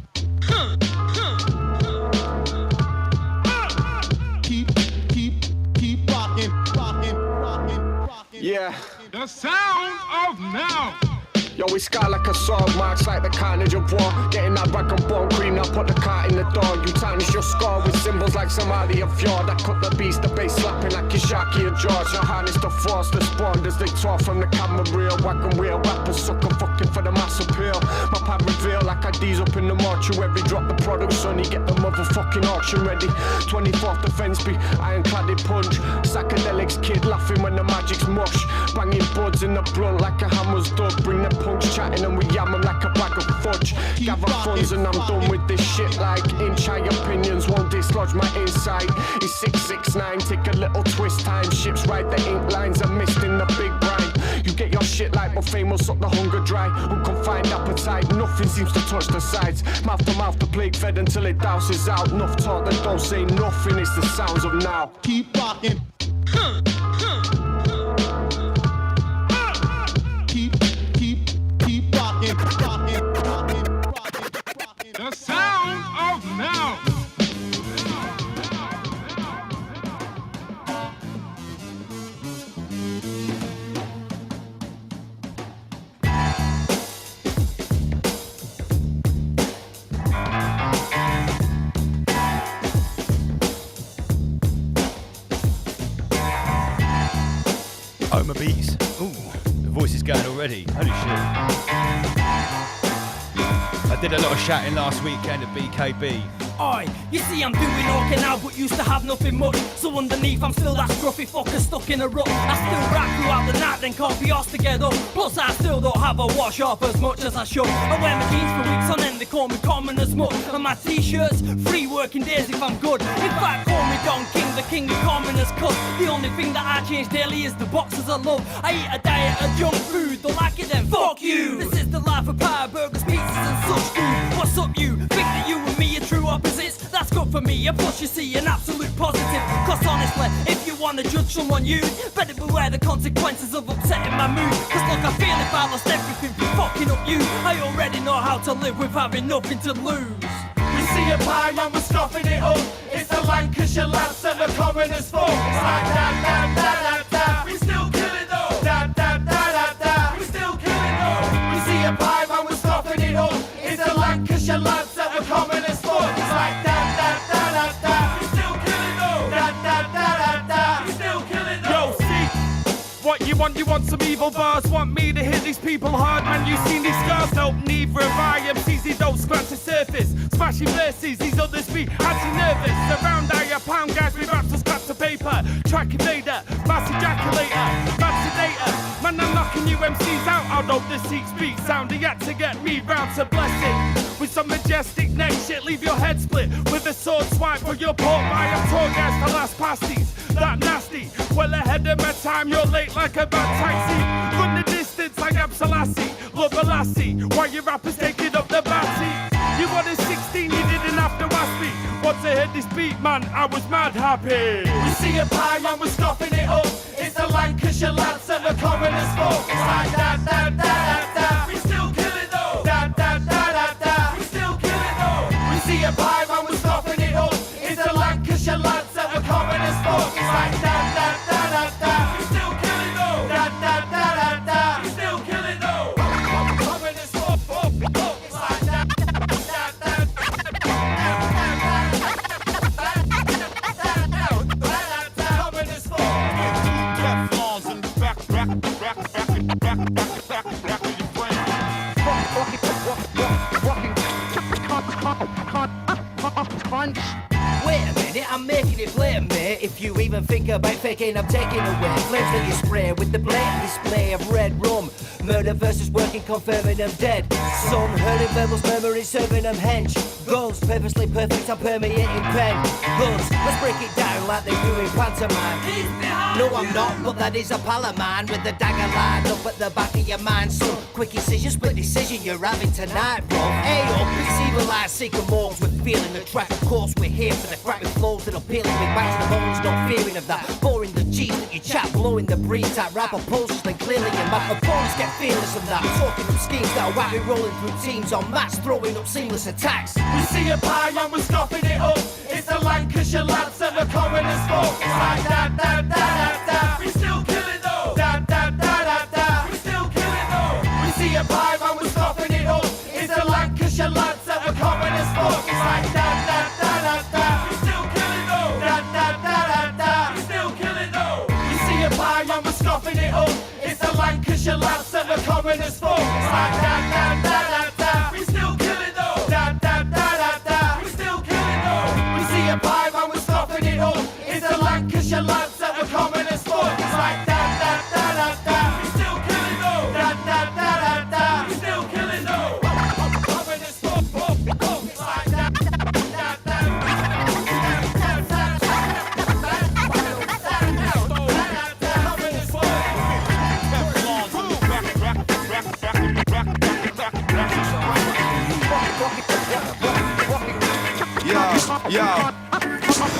Keep rocking. Yeah. The sound of now. Yo, we sky like a sword, marks like the carnage of war. Getting that rag and bone cream, now put the cart in the door. You tarnish your score with symbols like Somali of fjord. I cut the beast, the bass slapping like Kishaki or George. I harness the force, the spawn as they tore from the camera reel. Wagon wheel, rappers sucker fucking for the mass appeal. My pad reveal like IDs up in the mortuary. Drop the product, sonny, get the motherfucking auction ready. 24th defense be ironcladded punch. Psychedelics kid laughing when the magic's mush. Banging buds in the blunt like a hammer's dug. Bring the punks chatting and we yam 'em like a bag of fudge. Gather funds and I'm done with this shit like inch high opinions won't dislodge my insight. It's 669, take a little twist time. Ships ride the ink lines are missed in the big brine. You get your shit like but fame will suck the hunger dry. Unconfined appetite, nothing seems to touch the sides. Mouth to mouth, the plague fed until it douses out. Enough talk that don't say nothing, it's the sounds of now. Keep rocking. Keep rocking. The sound of now. Homer beats. Ooh, the voice is going already. Holy shit. I did a lot of shouting last weekend at BKB. Oi, you see I'm doing okay now but used to have nothing much. So underneath I'm still that scruffy fucker stuck in a rut. I still rap throughout the night then can't be asked to get up. Plus I still don't have a wash off as much as I should. I wear my jeans for weeks on end, they call me common as much. And my t-shirts, 3 working days if I'm good. In fact call me Don King, the king of commoners cut. The only thing that I change daily is the boxes I love. I eat a diet of junk food, don't like it then fuck you. This is the life of pie, burgers, pizzas and such dude. What's up you? Think that you and me are true opposites? That's good for me, and plus you see an absolute positive. Cause honestly, if you wanna judge someone you better beware the consequences of upsetting my mood. Cause look, I feel if I lost everything for fucking up you, I already know how to live with having nothing to lose. We see a pie and we're scoffing it up. It's the Lancashire lads and the commoners folk. It's like da da da da da. We still kill it though. Da da da da da. We still kill it though. We see a pie and we're scoffing it up. It's the Lancashire lads and the commoners folk. It's like da da da da da. We still kill it though. Da da da da da. We still kill it though. Yo, see what you want some evil bars. Want me to hit these people hard, man. You seen these scars? Nope, neither have I. MCs, they don't scratch the surface. Smashing verses, these others be anti-nervous. Around I pound guys with raps to scraps of paper. Track invader, mass ejaculator, mad sedator. Man, I'm knocking you MCs out of the seats. Beat sound, he had to get me round to bless it. With some majestic neck shit, leave your head split. With a sword swipe for your pork by a tour guys for last pasties. That nasty, well ahead of my time, you're late like a bad taxi. Run the distance like Absalassi, love a lassie, while your rappers taking up the backseat. You wanted 16, you didn't have to ask me. Once I heard this beat, man, I was mad happy. We see a pie and we're scoffing it up. It's the Lancashire lads and the commoners folk. It's like da da da da da. We still kill it though. Da da da da da. We still kill it though. We see a pie and we're scoffing it up. It's the Lancashire lads and the commoners folk. It's like da da da da da. We still kill it though. Da da da da da. We still kill it though. Commoners folk. It's like da da da da. Commoners folk. Teflons in the back of your brain. Wait a minute, I'm making it blatant, mate. If you even think about faking, I'm taking away flames that you spray with the blatant display of red rum. Murder versus working, confirming them dead. Some hurling verbals, murmuring, serving them hench. Guns, purposely perfect and permeating pen. Guns, let's break it down like they do in pantomime. No, I'm not, but that is a pal of mine with the dagger lined up at the back of your mind. So quick incision, split decision you're having tonight, bro. Hey up, it's evil eyes, seeking morals with feeling the track. Of course, we're here for the cracking flows that are peeling me back to the bones, not fearing of that. Boring the G's that you chat, blowing the breeze, type rap opposers, then clearly your microphones get fearless of that. Talking up schemes that are wacky, rolling through teams on mats, throwing up seamless attacks. We see a pie and we're scoffing it up. It's the Lancashire lads and the commoners folk. It's like da da da da da. We still kill it though. Da da da da da. We still kill it though. We see a pie and we're scoffing it up. It's the Lancashire lads and the commoners folk. It's like da da da da da. We still kill it though. Da da da da da. We still kill it though. We see a pie and we're scoffing it up. It's the Lancashire lads and the commoners folk. It's like da da da da da. We still kill it though. Da da da da da. We still kill it though. We see a pie and we're scoffing it up. It's the Lancashire lads and the commoners folk. It's like da da da da da. We still kill it though. Da da da da da. We still kill it though. Commoners folk, folk, folk. It's like da da da Yo,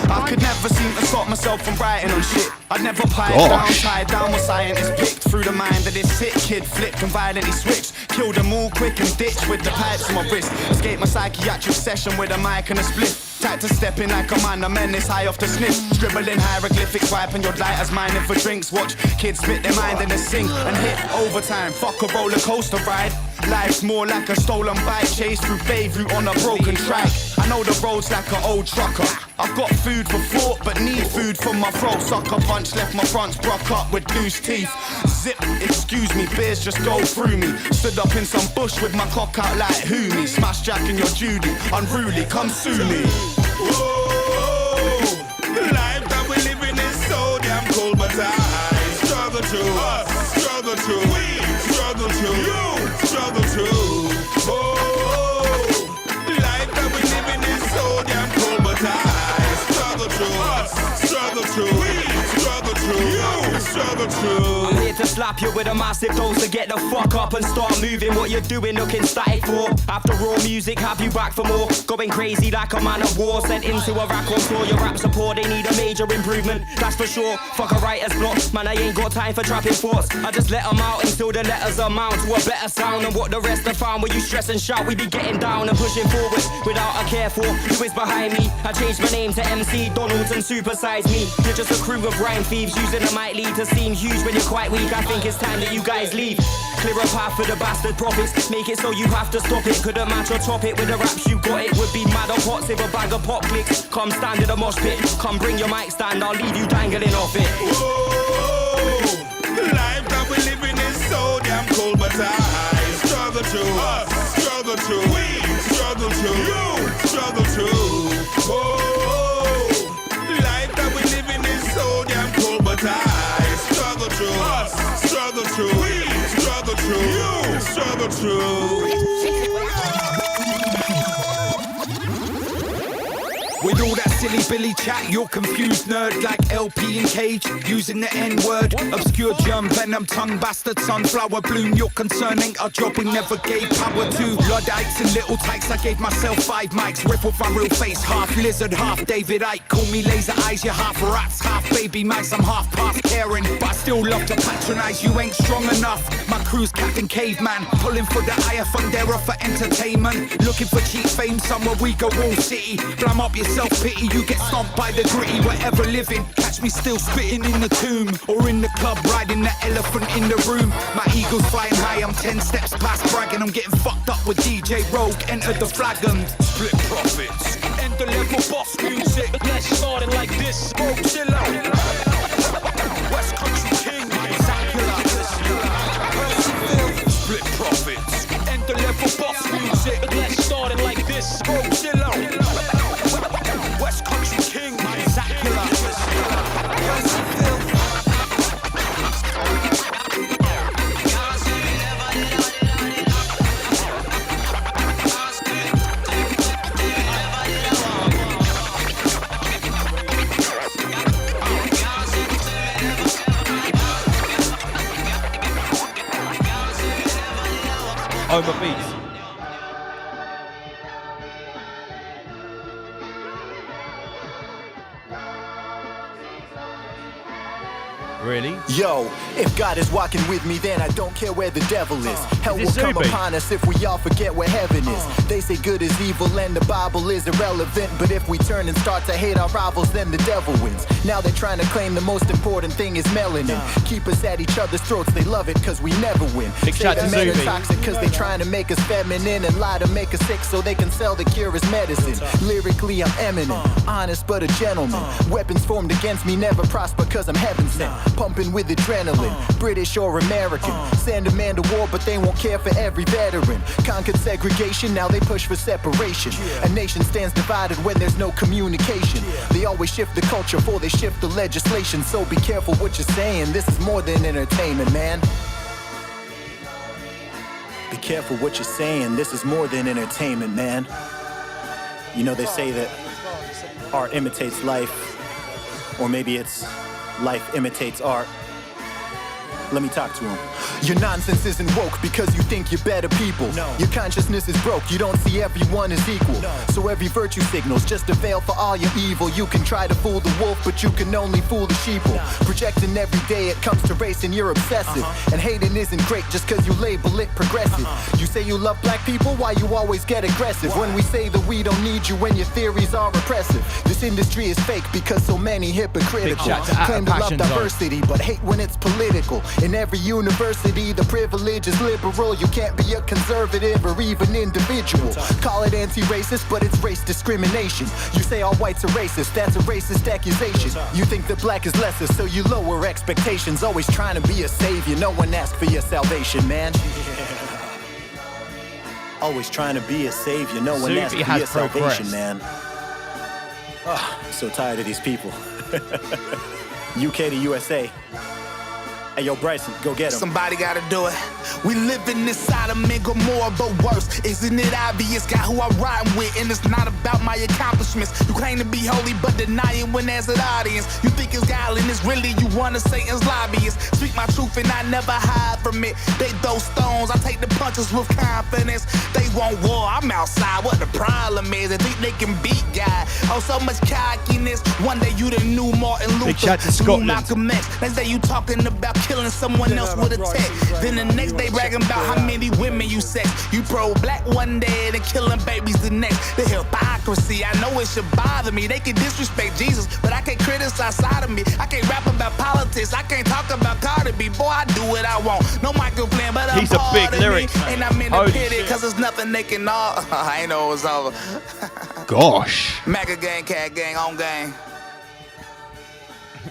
I could never seem to stop myself from writing on shit. I'd never pied down, tied down what scientists picked through the mind of this sick kid. Flipped and violently switched, killed them all quick and ditched with the pipes on my wrist. Escaped my psychiatric session with a mic and a split. Type to step in like a man, a menace high off the sniff. Scribbling hieroglyphics, wiping your light as mine for drinks. Watch kids spit their mind in a sink and hit overtime. Fuck a roller coaster ride. Life's more like a stolen bike chase through Beirut on a broken track. I know the road's like an old trucker. I've got food for thought, but need food for my throat. Sucker punch left my fronts broke up with loose teeth. Zip, excuse me, beers just go through me. Stood up in some bush with my cock out like who me. Smash Jack and your Judy, unruly, come sue me. Whoa, the life that we're living is so damn cold, but I struggle to, struggle to, we struggle to, you struggle to. Oh, the life that we're living is so damn cold, but I struggle to, struggle to, we struggle to, you struggle to. I'm here to slap you with a massive dose to get the fuck up and start moving. What you're doing looking static for. After raw music, have you back for more? Going crazy like a man of war. Sent into a rack on tour. Your rap support, they need a major improvement. That's for sure. Fuck a writer's block. Man, I ain't got time for trapping thoughts. I just let them out until the letters amount to a better sound than what the rest have found. Where you stress and shout, we be getting down and pushing forward without a care for who is behind me. I changed my name to MC Donalds and supersize me. You're just a crew of rhyme thieves using a mic lead to seem huge when you're quite weak. I think it's time that you guys leave. Clear a path for the bastard prophets. Make it so you have to stop it. Couldn't match your topic with the raps you got. It would be mad or pots if a bag of pop clicks. Come stand in a mosh pit. Come bring your mic stand. I'll leave you dangling off it. Whoa, the life that we're living is so damn cold, but I struggle to, struggle to, we struggle to, you struggle to. Oh, the life that we're living is so damn cold, but I struggle to, struggle to, we struggle to, you struggle to. With all that silly Billy chat, you're confused nerd like LP and Cage, using the N-word. Obscure germ, venom, tongue, bastard, sunflower bloom. You're concerning a job we never gave power to. Luddites and little tykes, I gave myself 5 mics. Rip off my real face, half lizard, half David Icke. Call me laser eyes, you're half rats, half baby mice. I'm half past caring, but I still love to patronize. You ain't strong enough. My crew's Captain Caveman, pulling for the Aya Fundera for entertainment. Looking for cheap fame, somewhere we go all city. Blam up your self-pity, you get stomped by the gritty. Whatever living, catch me still spitting in the tomb, or in the club riding the elephant in the room. My eagle's flying high, I'm 10 steps past bragging. I'm getting fucked up with DJ Rogue, enter the flagon. Split profits, enter level boss music. Let's start it like this. Godzilla, West Country King, split profits, enter level boss music. Let's start it like this. Godzilla, West Country King, Zacula. Oma Beats. Really? Yo, if God is walking with me, then I don't care where the devil is. Hell will come upon us if we all forget where heaven is. They say good is evil and the Bible is irrelevant, but if we turn and start to hate our rivals, then the devil wins. Now they're trying to claim the most important thing is melanin. Keep us at each other's throats, they love it cause we never win. Big Say shout that to men are Zuby. toxic cause they trying to make us feminine and lie to make us sick so they can sell the cure as medicine. Lyrically I'm eminent, honest but a gentleman. Weapons formed against me never prosper cause I'm heaven sent. Pumping with adrenaline, British or American. Send a man to war but they won't care for every veteran. Conquered segregation, now they push for separation. A nation stands divided when there's no communication. They always shift the culture before they shift the legislation. So be careful what you're saying, this is more than entertainment, man. Be careful what you're saying, this is more than entertainment, man. You know they say that art imitates life, or maybe it's life imitates art. Let me talk to him. Your nonsense isn't woke because you think you're better people. No. Your consciousness is broke, you don't see everyone as equal. No. So every virtue signal's just a veil for all your evil. You can try to fool the wolf, but you can only fool the sheeple. Projecting every day it comes to race and you're obsessive. And hating isn't great just cause you label it progressive. You say you love black people, why you always get aggressive? When we say that we don't need you when your theories are oppressive. This industry is fake because so many hypocritical. Claim to love diversity, but hate when it's political. In every university, the privilege is liberal. You can't be a conservative or even individual. Call it anti-racist, but it's race discrimination. You say all whites are racist, that's a racist accusation. You think that black is lesser, so you lower expectations. Always trying to be a savior, no one asked for your salvation, man. Always trying to be a savior, no one asked for your salvation, man. So tired of these people. UK to USA. Hey, yo, Bryson, go get him. Somebody gotta do it. We live in this side of me, more but worse. Isn't it obvious? Got who I'm riding with, and it's not about my accomplishments. You claim to be holy, but deny it when there's an audience. You think it's godliness, really you one of Satan's lobbyists. Speak my truth and I never hide from it. They throw stones, I take the punches with confidence. They want war, I'm outside, what the problem is? They think they can beat God. Oh, so much cockiness. One day you the new Martin Luther, new Malcolm X. Next day you talking about killing someone else with a text. Then the next day bragging about how many women you sex. You pro-black one day and killing babies the next. The hypocrisy, I know it should bother me. They can disrespect Jesus, but I can't criticize side of me. I can't rap about politics, I can't talk about Cardi B. Boy, I do what I want. No microphone, but I'm He's a big lyrics, man. And I'm in the pity, cause there's nothing they can all. I ain't know it was over. Gosh. Maca gang, cat gang, on gang.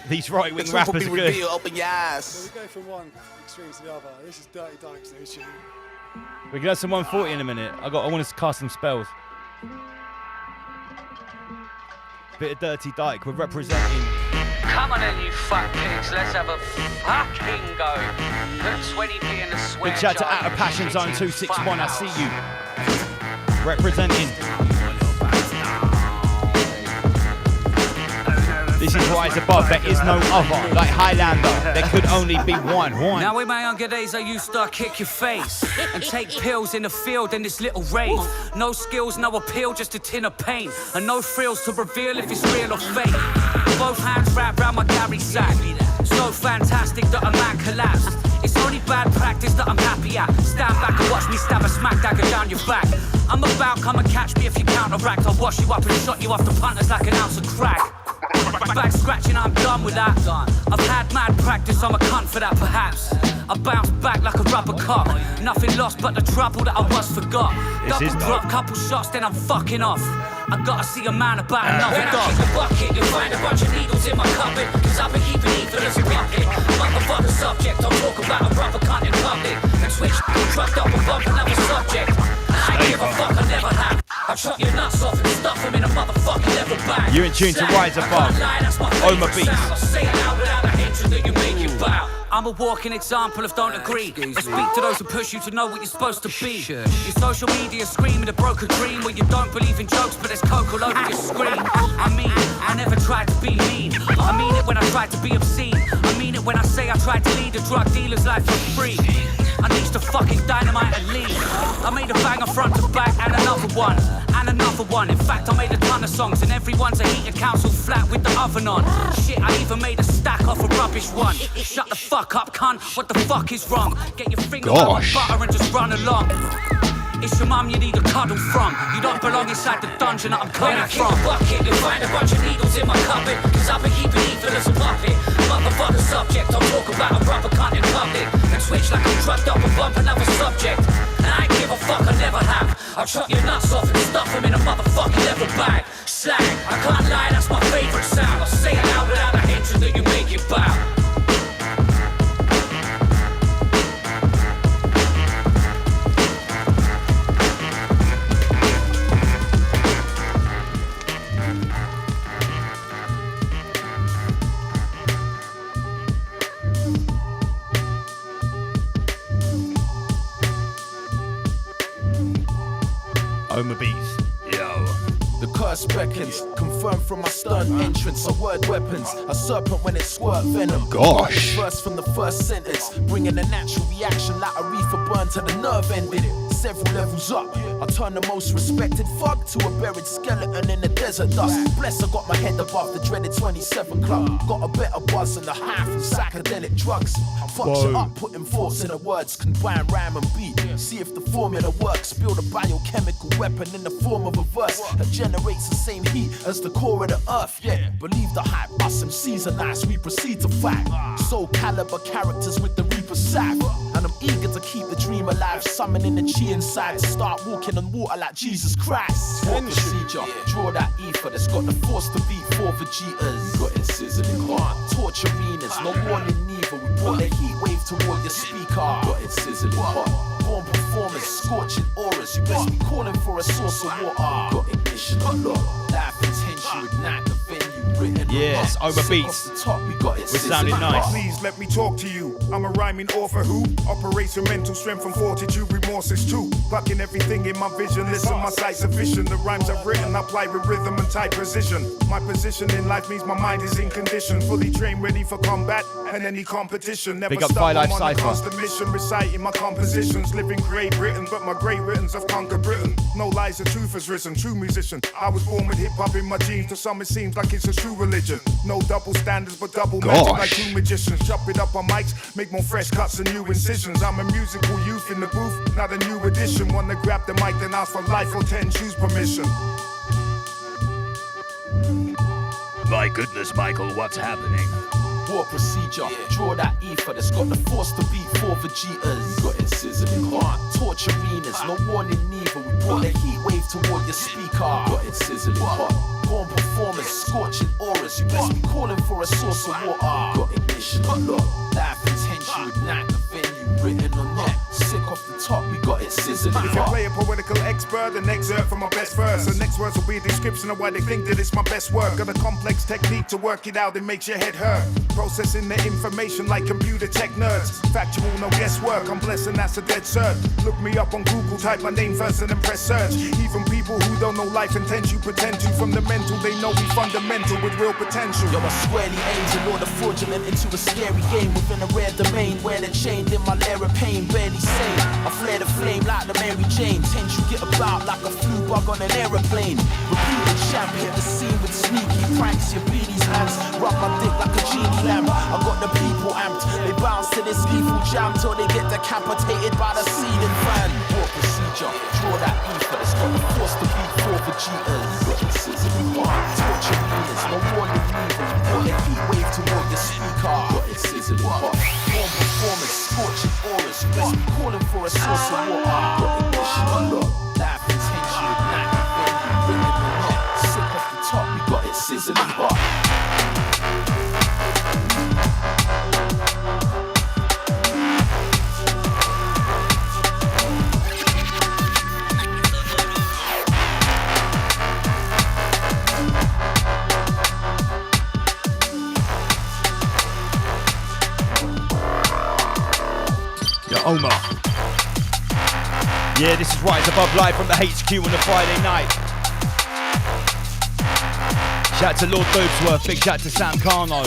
These right-wing The truth rappers are will be good. revealed, open your eyes. So we go from one extreme to the other. This is Dirty Dykes new tune. We can have some 140 in a minute. I want us to cast some spells. Bit of Dirty Dyke. We're representing. Come on then, you fuck pigs. Let's have a fucking go. Put 20p in the swear Big shout to jar, Out of Passion you Zone cheeky 261. I fuck see house. you. Representing. This is Rise Above, there is no other. Like Highlander, there could only be one. Now in my younger days I used to kick your face and take pills in the field in this little rave. No skills, no appeal, just a tin of paint. And no frills to reveal if it's real or fake. Both hands wrapped round my carry sack. So fantastic that a man collapsed. It's only bad practice that I'm happy at. Stand back and watch me stab a smack dagger down your back. I'm about, come and catch me if you counteract. I'll wash you up and shot you off the punters like an ounce of crack. Back scratching, I'm done with that. I've had mad practice, I'm a cunt for that perhaps. I bounce back like a rubber cup. Nothing lost but the trouble that I once forgot. Double drop, couple shots, then I'm fucking off. I gotta see a man about enough. When I kick the bucket, you'll find a bunch of needles in my cupboard. Cause I've been keeping evil as a rocket. Motherfucker subject, don't talk about a rubber cunt in public. And switch, trucked up and bump another subject. I ain't give a fuck, I never have. I chop your nuts off and stuff them in a motherfucking leather bag. You're in tune to Rise Above. Oma Beats. I'll say it out without the hatred that you make you bow. I'm a walking example of don't agree. I speak to those who push you to know what you're supposed to be. Your social media screaming a broken dream where you don't believe in jokes, but there's coke all over your screen. I mean, I never tried to be mean, but I mean it when I tried to be obscene. I mean it when I say I tried to lead a drug dealer's life for free. Unleash the fucking dynamite and leave. I made a banger front to back and another one. And another one. In fact, I made a ton of songs and everyone's a heated council flat with the oven on. Shit, I even made a stack off a rubbish one. Shut the fuck up, cunt. What the fuck is wrong? Get your finger on my butter and just run along. It's your mum you need a cuddle from. You don't belong inside the dungeon that I'm coming from. When I kick a bucket, you'll find a bunch of needles in my cupboard. Cause I've been keeping evil as a puppet. Motherfucker subject, I'll talk about a rubber cunt in public. And switch like I'm drugged up and bump another subject. And I ain't give a fuck, I never have. I'll chop your nuts off and stuff them in a motherfucking leather bag. Slag, I can't lie, that's my favourite sound. I'll say it out without a hatred that you make it bow. Homer Beats. Yo. The curse beckons, confirmed from my stern entrance. A word weapons, a serpent when it squirt venom. Gosh. Verse from the first sentence, bringing a natural reaction like a reefer burn to the nerve ending. Several levels up, I turn the most respected fuck to a buried skeleton in the desert dust. Bless, I got my head above the dreaded 27 club. Got a better buzz than the high from psychedelic drugs. Fuck shit up, putting thoughts in the words, combine rhyme and beat. See if the formula works. Build a biochemical weapon in the form of a verse that generates the same heat as the core of the earth. Yeah, believe the hype, us MCs are nice, we proceed to fight. Soul caliber characters with the reaper sack. And I'm eager to keep the dream alive, summoning the chi inside to start walking on water like Jesus Christ. What procedure? Draw that ether that's got the force to beat 4 Vegetas. Got it sizzling hot. Torch arenas, no warning neither. We brought the heat wave toward your speaker. Got it sizzling hot. Born performance, scorching auras. You best be calling for a source of water. Got ignition unlocked. Life intention, ignite the venue. Yes, Homer Beats. We're sounding nice. Please let me talk to you. I'm a rhyming author who operates with mental strength and fortitude, remorses too. Bucking everything in my vision. Listen, my sight's a vision. The rhymes I've written, I apply with rhythm and tight precision. My position in life means my mind is in condition, fully trained, ready for combat and any competition. Never Big up stop, Five Live I'm on a Cypher. constant mission, reciting my compositions. Living Great Britain, but my great writtens have conquered Britain. No lies, the truth has risen. True musician. I was born with hip hop in my genes. To some it seems like it's a true religion. No double standards, but double magic like two magicians. Chop it up on mics, make more fresh cuts and new incisions. I'm a musical youth in the booth, not a new addition. One to grab the mic, then ask for life or 10, choose permission. My goodness, Michael, what's happening? War procedure, draw that ether that's got the force to beat 4 Vegetas. Got it sizzling hot. Torch arenas, no warning neither. We brought the heat wave toward your speaker. Got it sizzling hot. Born performance, scorching auras. You best be calling for a source of water. Got ignition unlocked. Life intention, ignite the venue. Written on that. Sick off the top, we got it sizzling If you hot. play a poetical expert, an excerpt from my best verse. The next verse will be a description of why they think that it's my best work. Got a complex technique to work it out, it makes your head hurt. Processing the information like computer tech nerds. Factual, no guesswork, I'm blessed and that's a dead cert. Look me up on Google, type my name first and then press search. Even people who don't know life intends you pretend to. From the mental, they know we fundamental with real potential. Yo, I squarely aim to lure the fraudulent into a scary game within a rare domain where they're chained in my lair of pain, barely sane. I flare the flame like the Mary Jane. Tends you get about like a flu bug on an aeroplane. Repeated champ, hit the scene with sneaky pranks. Your beanie's hands rub my dick like a genie lamp. I got the people amped. They bounce to this lethal jam till they get decapitated by the ceiling fan. War procedure, draw that ether that's got the force to beat 4 Vegetas. Got it sizzling hot. Torch arenas, no warning neither. We got the heat wave toward your speaker. Got it sizzling hot. Born performance, scorching auras. You best be calling for a source of water. Got ignition unlocked. Life intention, ignite the venue. Written on that. Sick off the top, we got it sizzling hot. Omar. Yeah, this is Rise Above Live from the HQ on a Friday night. Shout out to Lord Boobsworth, big shout out to Sam Carno.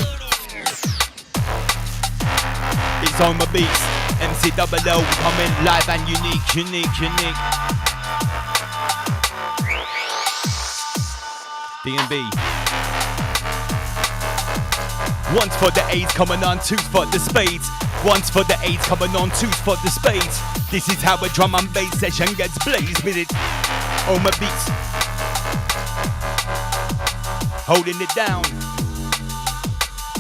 It's Omar Beats. MC Double L coming live and unique. D&B. Once for the 8, coming on 2 for the spades. Once for the 8, coming on 2 for the spades. This is how a drum and bass session gets blazed with it. Oh my beats. Holding it down.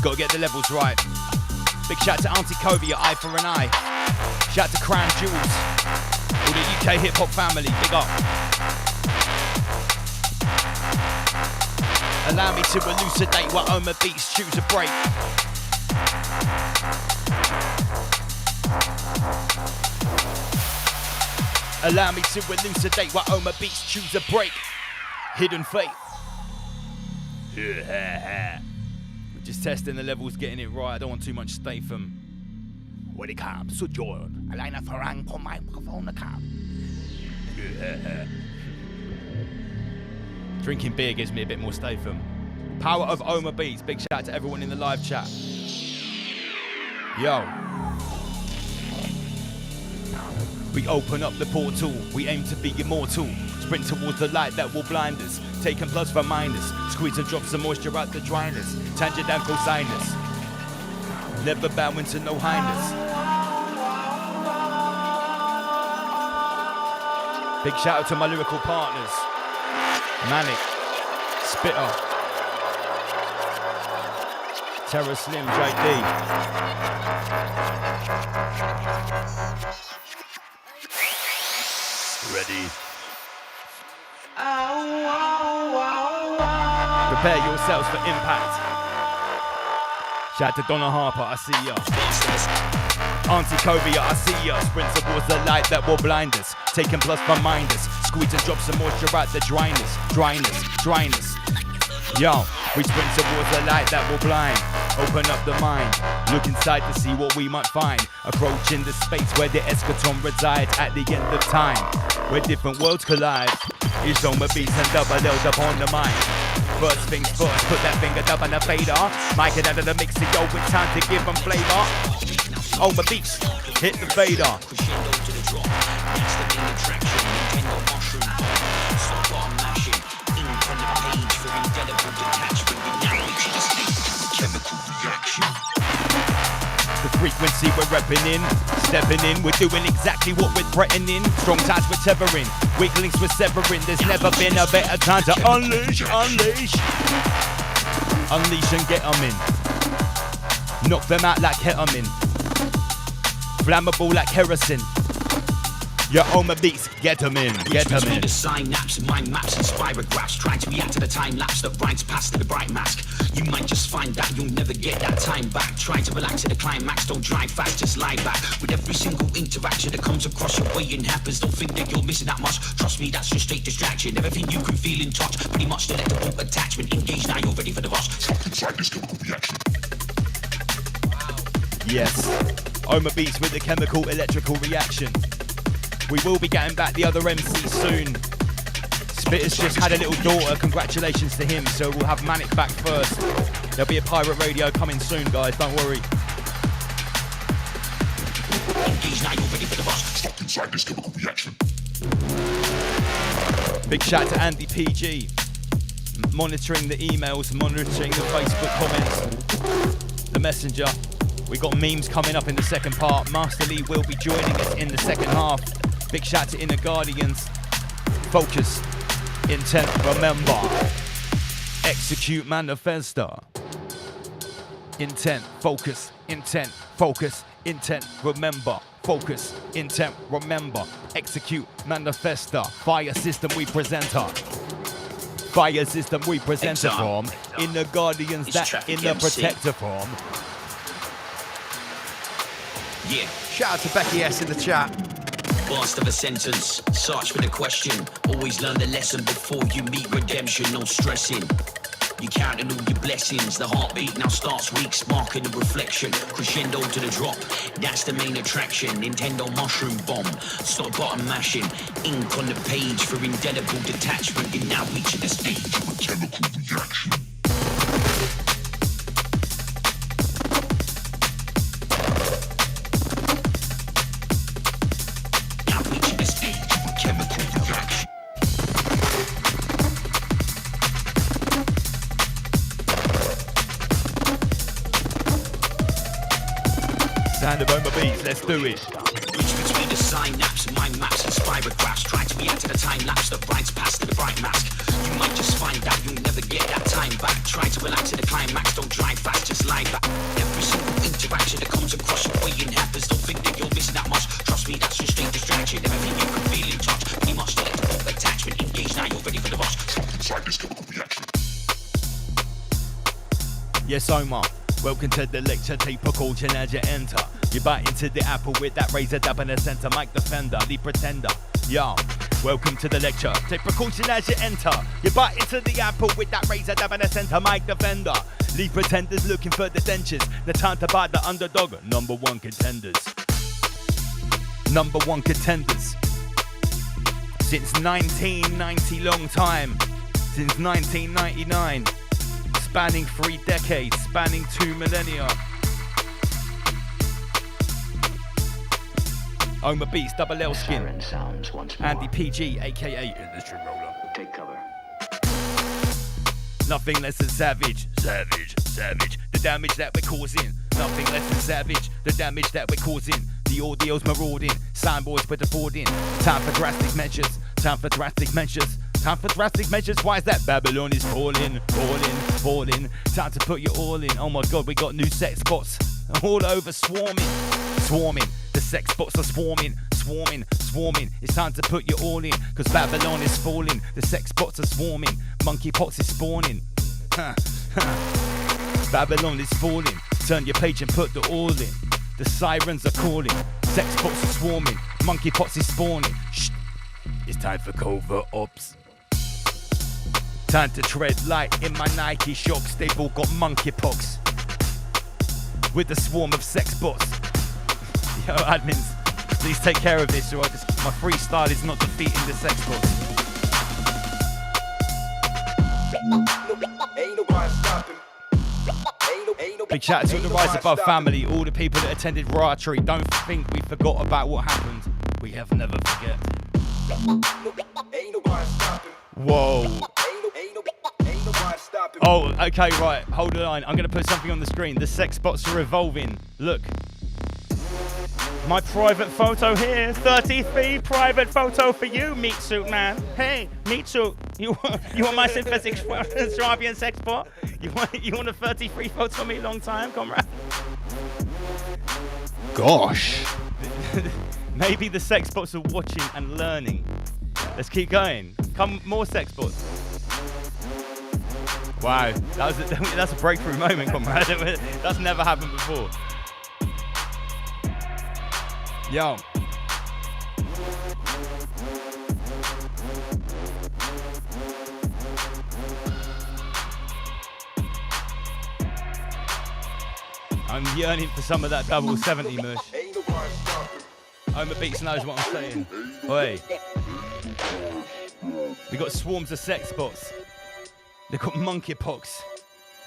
Gotta get the levels right. Big shout to Auntie Kobe, your eye for an eye. Shout to Crown Jewels. All the UK hip hop family, big up. Allow me to elucidate what Oma Beats choose a break. Allow me to elucidate what Oma Beats choose a break. Hidden fate. We're just testing the levels, getting it right. I don't want too much Statham. When it comes to Jordan, I line up for rank on microphone account. Drinking beer gives me a bit more Statham. Power of Oma Beats. Big shout out to everyone in the live chat. Yo. We open up the portal. We aim to be immortal. Sprint towards the light that will blind us. Taking plus reminders. Squeeze and drop some moisture out the dryness. Tangent and cosinus. Never bowing to no highness. Big shout out to my lyrical partners. Manic, Spitter, Terror Slim, JD. Ready. Prepare yourselves for impact. Shout out to Donna Harper, I see ya. Auntie Kobe, I see ya. Sprint towards the light that will blind us. Taking plus reminders. Squeeze and drop some moisture out the dryness. Yo, we sprint towards the light that will blind. Open up the mind. Look inside to see what we might find. Approaching the space where the eschaton resides at the end of time. Where different worlds collide. It's Oma Beats and Double L's upon the mind. First things first, put that finger up on the fader. Mic it out of the mixer, yo, with time to give them flavor. Oma Beats, hit the fader. The frequency we're repping in, stepping in, we're doing exactly what we're threatening. Strong ties we're tethering, weak links we're severing. There's never been a better time to unleash and get them in. Knock them out like ketamine, flammable like kerosene. Your Oma Beats, get them in. The synapse, mind maps and spirographs. Try to react to the time lapse that rides past the bright mask. You might just find that you'll never get that time back. Try to relax at the climax, don't drive fast, just lie back. With every single interaction that comes across your way and happens, don't think that you're missing that much. Trust me, that's just straight distraction. Everything you can feel in touch, pretty much delectable attachment. Engage now, you're ready for the rush. Stop inside this chemical reaction. Yes, Oma Beats with the chemical electrical reaction. We will be getting back the other MC soon. Spitter's just had a little daughter, congratulations to him, so we'll have Manic back first. There'll be a pirate radio coming soon, guys, don't worry. Big shout to Andy PG, monitoring the emails, monitoring the Facebook comments, the messenger. We got memes coming up in the second part. Master Lee will be joining us in the second half. Big shout to Inner Guardians. Focus, intent, remember. Execute, manifesta. Intent, focus, intent, remember. Focus, intent, remember. Execute, manifesta. Fire system we presenter. Fire system we presenter from. Inner Guardians that inner protector from. Yeah. Shout out to Becky S in the chat. Blast of a sentence, search for the question. Always learn the lesson before you meet redemption, no stressing. You counting all your blessings. The heartbeat now starts weak, sparking the reflection. Crescendo to the drop, that's the main attraction. Nintendo mushroom bomb, stop button mashing. Ink on the page for indelible detachment. You're now reaching the stage of a chemical reaction. Sound of Oma Beats, let's do it. Reach between the synapse, mind maps and spirographs. Try to react to the time lapse, the bright's past to the bright mask. You might just find out you'll never get that time back. Try to relax to the climax, don't drive fast, just lie back. Every single interaction that comes across your way in happens. Don't think that you're missing that much. Trust me, that's just straight distraction. Everything you can feel in touch. Pretty much electrical attachment. Engage now, you're ready for the rush. Inside this chemical reaction. Yes, Omar. Welcome to the lecture, take precaution as you enter. You bite into the apple with that razor dab in the center. Mike Defender, the pretender. Yo, welcome to the lecture, take precaution as you enter. You bite into the apple with that razor dab in the center. Mike Defender, leave pretenders looking for the dentures. The time to bite the underdog, number one contenders. Number one contenders. Since 1990, long time. Since 1999. Spanning 3 decades, spanning 2 millennia. Oma Beats, Double L Skin. Andy PG, aka Industry Roller. Take cover. Nothing less than savage, savage, savage. The damage that we're causing. Nothing less than savage. The damage that we're causing. The audio's marauding. Signboards we're affording. Time for drastic measures. Time for drastic measures. Time for drastic measures, why is that? Babylon is falling, falling, falling. Time to put you all in. Oh my god, we got new sex spots all over swarming, swarming. The sex spots are swarming, swarming, swarming. It's time to put you all in, cause Babylon is falling. The sex spots are swarming, monkey pots is spawning. Babylon is falling, turn your page and put the all in. The sirens are calling, sex spots are swarming, monkey pots is spawning. Shh. It's time for covert ops. Time to tread light in my Nike shocks. They've all got monkeypox. With the swarm of sex bots. Yo, admins, please take care of this, or my freestyle is not defeating the sex bots. Big shout out to the Rise Above family, all the people that attended Rotary. Don't think we forgot about what happened. We have never forget. Whoa. Oh, okay, right. Hold on. I'm going to put something on the screen. The sex bots are evolving. Look. My private photo here. 33 private photo for you, meat suit man. Hey, meat suit. You want my synthetic Swabian sex bot? You want a 33 photo of me long time, comrade? Gosh. Maybe the sex bots are watching and learning. Let's keep going. Come, more sex bots. Wow, that's a breakthrough moment, comrade. That's never happened before. Yo. I'm yearning for some of that double 70 mush. Oma Beats knows what I'm saying. Oi. We got swarms of sex bots. They've got monkeypox.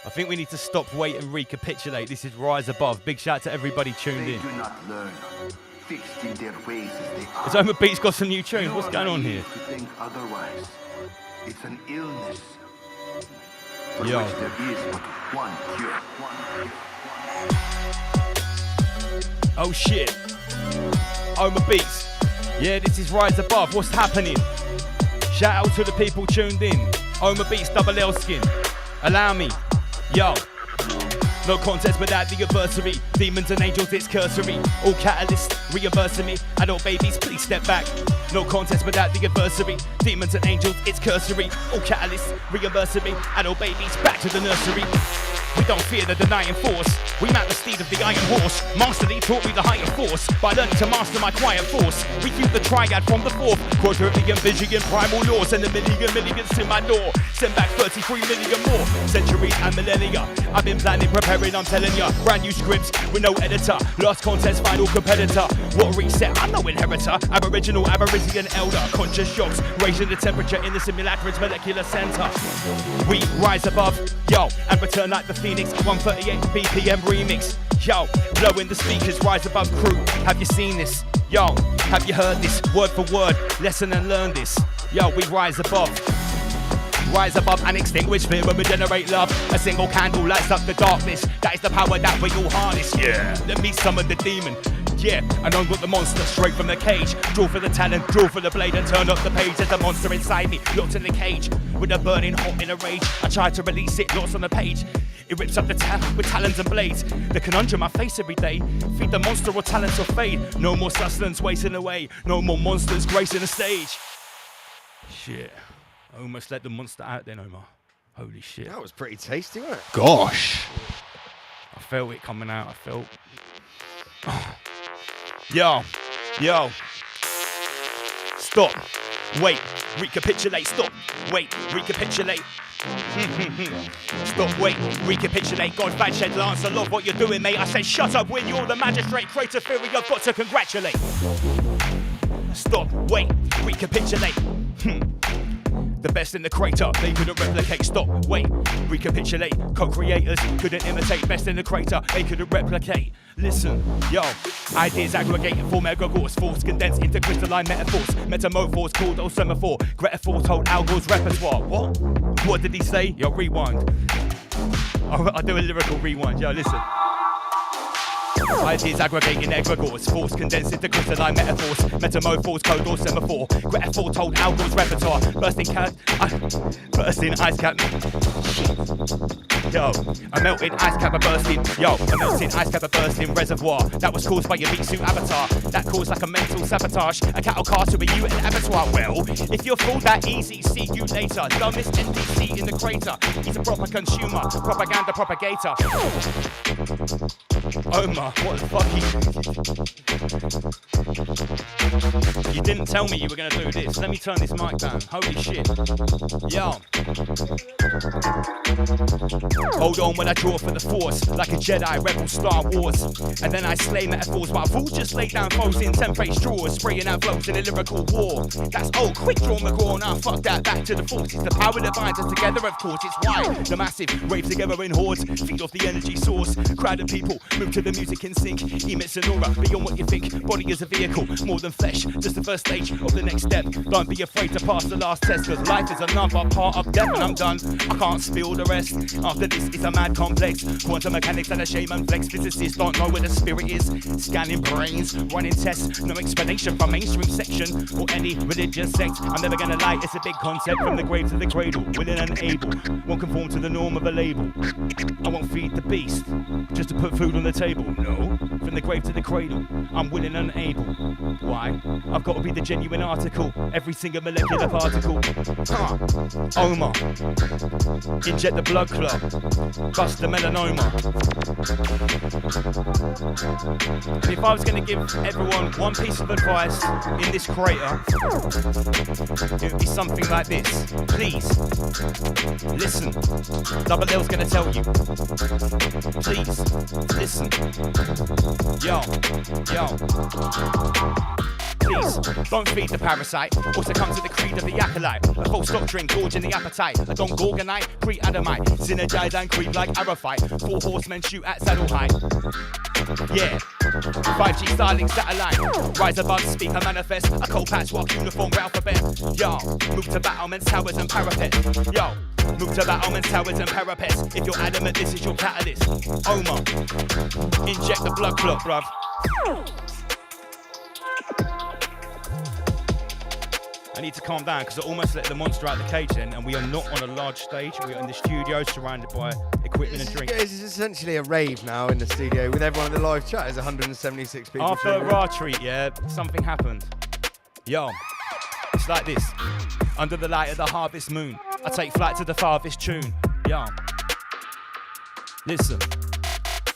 I think we need to stop, wait, and recapitulate. This is Rise Above. Big shout out to everybody tuned in. Do not learn. Fixed in their ways as they are. Has Oma Beats got some new tunes? What's going on here? To think otherwise. It's an illness. For Yo. which there is but one cure. Oh shit. Oma Beats. Yeah, this is Rise Above. What's happening? Shout out to the people tuned in. Oma Beats, Double L Skin. Allow me. Yo. No contest without the adversary. Demons and angels, it's cursory. All catalysts, reimbursing me. Adult babies, please step back. No contest without the adversary. Demons and angels, it's cursory. All catalysts, reimbursing me. Adult babies, back to the nursery. We don't fear the denying force. We mount the steed of the iron horse. Masterly taught me the higher force. By learning to master my quiet force. We view the triad from the fourth. Quadrillion, vision, primal law. Send a millions to my door. Send back 33 million more. Centuries and millennia. I've been planning, preparing, I'm telling ya. Brand new scripts with no editor. Last contest, final competitor. What a reset, I'm no inheritor. Aboriginal, Aborigine elder. Conscious shocks, raising the temperature in the simulacra's molecular center. We rise above, yo, and return like the Phoenix. 138 BPM remix. Yo, blowing the speakers, Rise Above crew. Have you seen this? Yo, have you heard this? Word for word, lesson and learn this. Yo, we rise above. Rise above and extinguish fear and regenerate love. A single candle lights up the darkness. That is the power that we all harness. Yeah, let me summon the demon. Yeah, and on with the monster straight from the cage. Draw for the talent, draw for the blade, and turn up the page. There's a monster inside me, locked in the cage. With a burning hot in a rage, I try to release it, lost on the page. It rips up the talent with talons and blades. The conundrum I face every day. Feed the monster or talents or fade. No more sustenance wasting away. No more monsters gracing the stage. Shit, I almost let the monster out then, Omar. Holy shit. That was pretty tasty, wasn't it? Gosh. I felt it coming out, I felt. Yo. Stop. Wait. Recapitulate. Stop. Wait. Recapitulate. Stop. Wait. Recapitulate. God, bad shed Lance. I love what you're doing, mate. I said shut up when you're the magistrate. Creator theory, I've got to congratulate. Stop. Wait. Recapitulate. The best in the crater, they couldn't replicate. Stop, wait, recapitulate. Co-creators couldn't imitate. Best in the crater, they couldn't replicate. Listen, yo, ideas aggregated, form egregores, force condensed into crystalline metaphors. Metamorphose called old semaphore. Gretaphor told Al Gore's repertoire. What did he say? Yo, rewind. I'll do a lyrical rewind. Yo, listen. Ideas aggregating egregores, force condensed into crystalline metaphors. Metamorphose code or semaphore. Gretaphor told Al Gore's repertoire. Bursting ice cap. Yo, a melted ice cap a bursting. Yo, a melted ice cap a bursting reservoir. That was caused by your meat suit avatar. That caused like a mental sabotage. A cattle car to a mutant abattoir. Well, if you're fooled that easy, see you later. Dumbest NPC in the crater. He's a proper consumer, propaganda propagator. Omar, what the fuck? You didn't tell me you were gonna do this. Let me turn this mic down. Holy shit. Yo. Hold on when I draw for the force, like a Jedi, rebel, Star Wars. And then I slay metaphors while fools just lay down foes in 10-page drawers, spraying out flows in a lyrical war. That's old, quick draw McGraw, now fuck that, back to the forces. The power that binds us together, of course, it's why the massive rave together in hordes, feed off the energy source. Crowd of people move to the music in sync, emits an aura beyond what you think. Body is a vehicle, more than flesh, just the first stage of the next step. Don't be afraid to pass the last test, cause life is another part of death. And I'm done, I can't spill the rest. After this is a mad complex. Quantum mechanics and a shaman flex. Physicists don't know where the spirit is. Scanning brains, running tests. No explanation from mainstream section or any religious sect. I'm never gonna lie, it's a big concept. From the grave to the cradle, willing and able. Won't conform to the norm of a label. I won't feed the beast just to put food on the table. No, from the grave to the cradle, I'm willing and able. Why? I've got to be the genuine article. Every single molecular particle. Omar. Inject the blood clot. Bust the melanoma. And if I was going to give everyone one piece of advice in this crater, it would be something like this. Please, listen. Double L's going to tell you. Please, listen. Yo. Please, don't feed the parasite. Also comes with the creed of the acolyte. A false doctrine, gorging the appetite. I don't gorgonite, pre-adamite. Synergize and creep like Arafite. 4 horsemen shoot at saddle height. Yeah, 5G Starlink satellite. Rise above, speaker manifest. A cold patchwork uniform alphabet. Yo, move to battlements, towers and parapets. Yo, move to battlements, towers and parapets. If you're adamant, this is your catalyst. Omar, inject the blood clot, bruv. I need to calm down because I almost let the monster out of the cage then, and we are not on a large stage. We are in the studio surrounded by equipment and drinks. It's essentially a rave now in the studio with everyone in the live chat. There's 176 people. After a raw treat, yeah, something happened. Yo, it's like this. Under the light of the harvest moon, I take flight to the farthest tune. Yo, listen.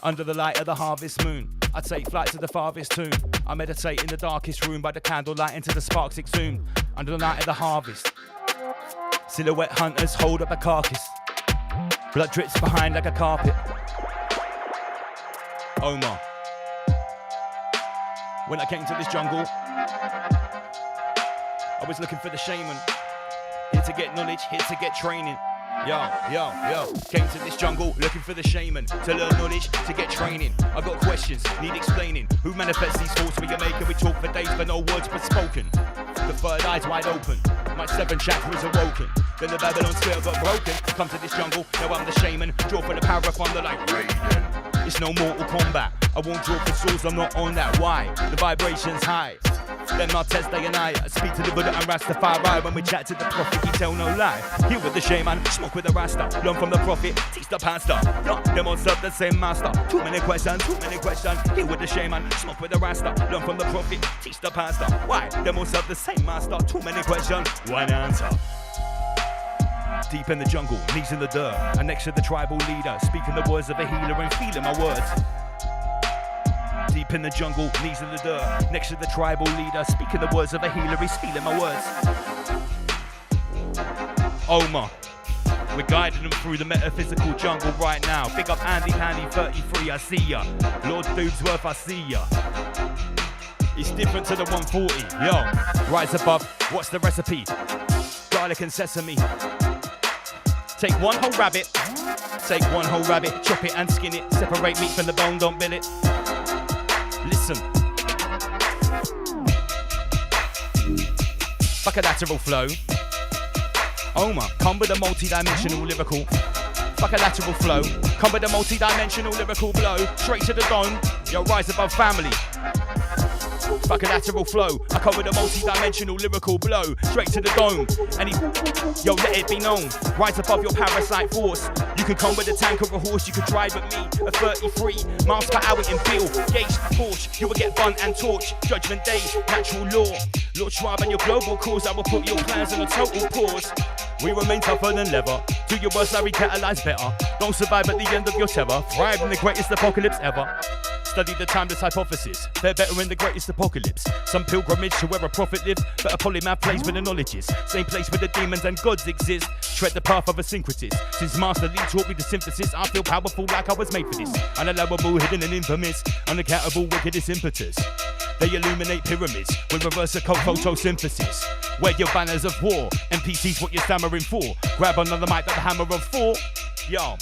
Under the light of the harvest moon, I take flight to the farthest tune. I meditate in the darkest room by the candlelight until the sparks exhumed. Under the night of the harvest, silhouette hunters hold up a carcass. Blood drips behind like a carpet. Omar. When I came to this jungle, I was looking for the shaman. Here to get knowledge, here to get training. Yo. Came to this jungle looking for the shaman. To learn knowledge, to get training. I got questions, need explaining. Who manifests these thoughts we are making? We talk for days but no words but spoken. The third eye's wide open. My 7 chakras awoken. Then the Babylon sphere got broken. Come to this jungle, now I'm the shaman. Draw for the power of thunder like Raiden. It's no Mortal Kombat. I won't draw for souls, I'm not on that. Why? The vibration's high. Then I'll test day and night. I speak to the Buddha and Rastafari. When we chat to the prophet, he tell no lie. Here with the shaman, smoke with the Rasta. Learn from the prophet, teach the pastor. Yeah, them all serve the same master. Too many questions. Here with the shaman, smoke with the Rasta. Learn from the prophet, teach the pastor. Why? Them all serve the same master. Too many questions, one answer. Deep in the jungle, knees in the dirt. And next to the tribal leader, speaking the words of a healer and feeling my words. Deep in the jungle, knees in the dirt. Next to the tribal leader, speaking the words of a healer, he's feeling my words. Omar, we're guiding them through the metaphysical jungle right now. Big up Andy Handy 33, I see ya. Lord Dudesworth, I see ya. It's different to the 140, yo. Rise above, what's the recipe? Garlic and sesame. Take one whole rabbit, chop it and skin it. Separate meat from the bone, don't bill it. Listen. Lateral flow. Omar, come with a multi-dimensional lyrical. Lateral flow. Come with a multi-dimensional lyrical blow. Straight to the dome. Yo, rise above family. Lateral flow. I come with a multi-dimensional lyrical blow. Straight to the dome. And yo, let it be known. Rise above your parasite force. You could come with a tank or a horse. You could drive at me. A 33 miles per hour in Bill. Gauge Porsche. You will get bun and torch. Judgment Day. Natural law. Lord Schwab and your global cause. I will put your plans on a total pause. We remain tougher than leather. Do your worst, Larry, catalyze better. Don't survive at the end of your terror. Thrive in the greatest apocalypse ever. Study the timeless hypothesis. They're better in the greatest apocalypse. Some pilgrimage to where a prophet lived, but a polymath place where the knowledge is. Same place where the demons and gods exist. Tread the path of a syncretist. Since Master Lee taught me the synthesis, I feel powerful like I was made for this. Unallowable, hidden and infamous. Unaccountable, wickedest impetus. They illuminate pyramids with reverse occult photosynthesis. Wear your banners of war. NPC's what you're stammering for. Grab another mic like the hammer of 4. Yo.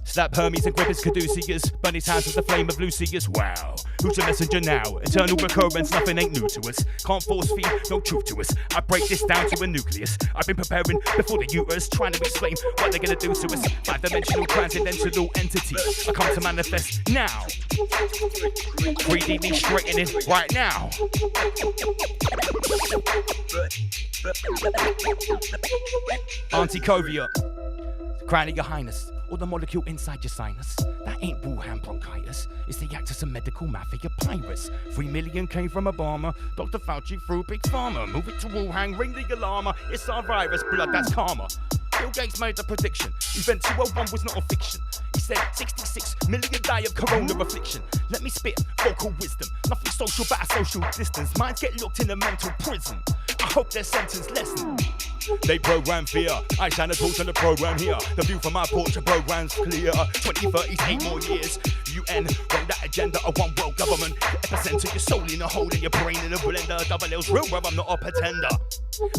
Slap Hermes and Grippus Caduceus. Burn his hands with the flame of Lucius. Wow, who's the messenger now? Eternal recurrence, nothing ain't new to us. Can't force feed, no truth to us. I break this down to a nucleus. I've been preparing before the uterus, trying to explain what they're gonna do to us. 5-dimensional transcendental entity. I come to manifest now. 3D straightening right now. Auntie Covia, crown of your highness. Or the molecule inside your sinus. That ain't Wuhan bronchitis. It's the act of some medical mafia pirates. 3 million came from Obama. Dr. Fauci through Big Pharma. Move it to Wuhan, ring the alarm. It's our virus, blood, that's karma. Bill Gates made the prediction. Event 201 was not a fiction. He said 66 million die of corona affliction. Let me spit vocal wisdom. Nothing social but a social distance. Minds get locked in a mental prison. I hope their sentence lessened. They program fear. I shine a torch on the program here. The view from my porch of programs clear. 2030's 8 more years. UN run that agenda of one world government. Epicenter, your soul in a hole in your brain in a blender. Double L's real, bro, I'm not a pretender.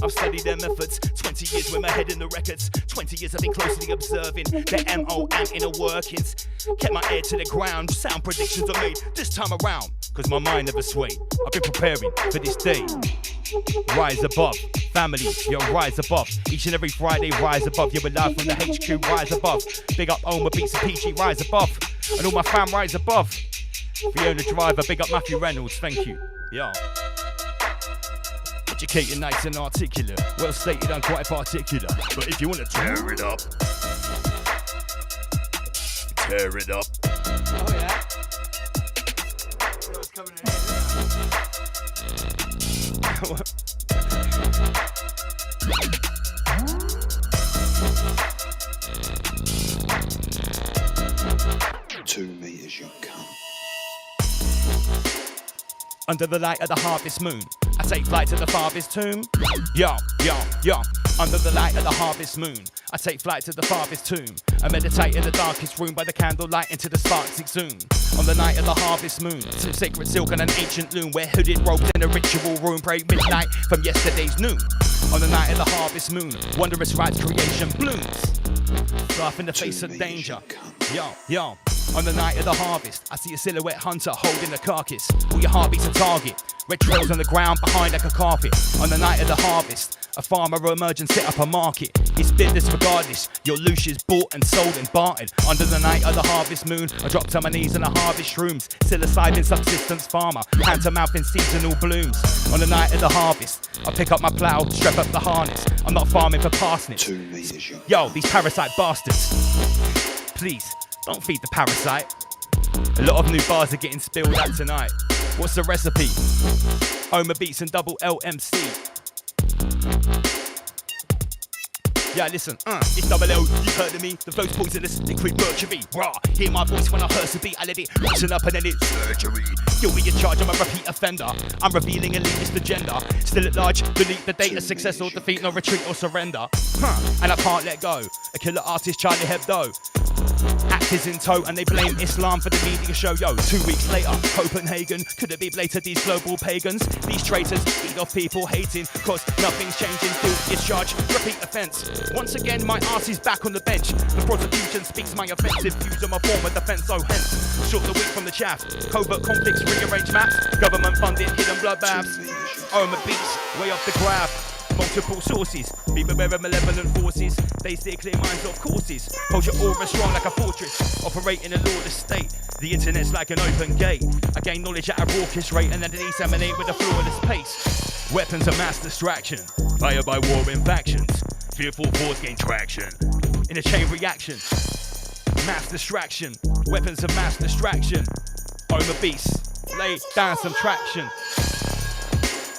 I've studied their methods. 20 years with my head in the records. 20 years I've been closely observing their MO and inner workings. Kept my ear to the ground. Sound predictions are made this time around. Cause my mind never swayed. I've been preparing for this day. Rise above, family, yo, rise above. Each and every Friday, rise above. You're alive from the HQ, rise above. Big up Oma Beats and PG, rise above. And all my fam, rise above. Fiona Driver, big up Matthew Reynolds, thank you. Yo. Educated, nice and articulate. Well stated, I'm quite particular. But if you want to tear it up, tear it up. Oh yeah. What's coming in? 2 meters, you cunt. Under the light of the harvest moon, I take flight to the farthest tomb. Yo, yo, yo. Under the light of the harvest moon, I take flight to the farthest tomb. I meditate in the darkest room by the candlelight into the sparks exhume. On the night of the harvest moon, some sacred silk and an ancient loom. We're hooded robes in a ritual room, pray midnight from yesterday's noon. On the night of the harvest moon, wondrous rites creation blooms. Laugh in the face of danger. Yo, yo. On the night of the harvest, I see a silhouette hunter holding a carcass. All your heartbeats a target. Red trails on the ground behind like a carpet. On the night of the harvest, a farmer will emerge and set up a market. It's business regardless. Your louche is bought and sold and bartered. Under the night of the harvest moon, I drop to my knees and I harvest shrooms. Psilocybin subsistence farmer, hand to mouth in seasonal blooms. On the night of the harvest, I pick up my plough, strap up the harness. I'm not farming for parsnips. 2 meters, you. Yo, these parasite bastards. Please, don't feed the parasite. A lot of new bars are getting spilled out tonight. What's the recipe? Homer beats and double LMC. Yeah, listen, it's double L, you've heard of me. The flow's poisonous, liquid mercury. Raw, hear my voice when I hearse a beat. I let it loosen up and then it's surgery. You'll be in charge, I'm a repeat offender. I'm revealing elitist agenda. Still at large, delete the data, success or defeat, no retreat or surrender. And I can't let go. A killer artist, Charlie Hebdo. Actors in tow and they blame Islam for the media show. Yo, 2 weeks later, Copenhagen. Could it be blatant these global pagans? These traitors eat off people hating, cause nothing's changing. Guilt is charged, repeat offence. Once again, my arse is back on the bench. The prosecution speaks my offensive views on my form of defence, so hence, short the wheat from the chaff. Covert conflicts, rearrange maps. Government funded hidden bloodbaths. Oma beats, way off the graph. Multiple sources, be beware of malevolent forces. They steer clear minds off courses. Hold your aura strong like a fortress. Operate in a lawless state. The internet's like an open gate. I gain knowledge at a raucous rate and then disseminate with a flawless pace. Weapons of mass distraction. Fire by warring factions. Fearful thoughts gain traction. In a chain reaction. Mass distraction. Weapons of mass distraction. Homer beasts. Lay down some traction.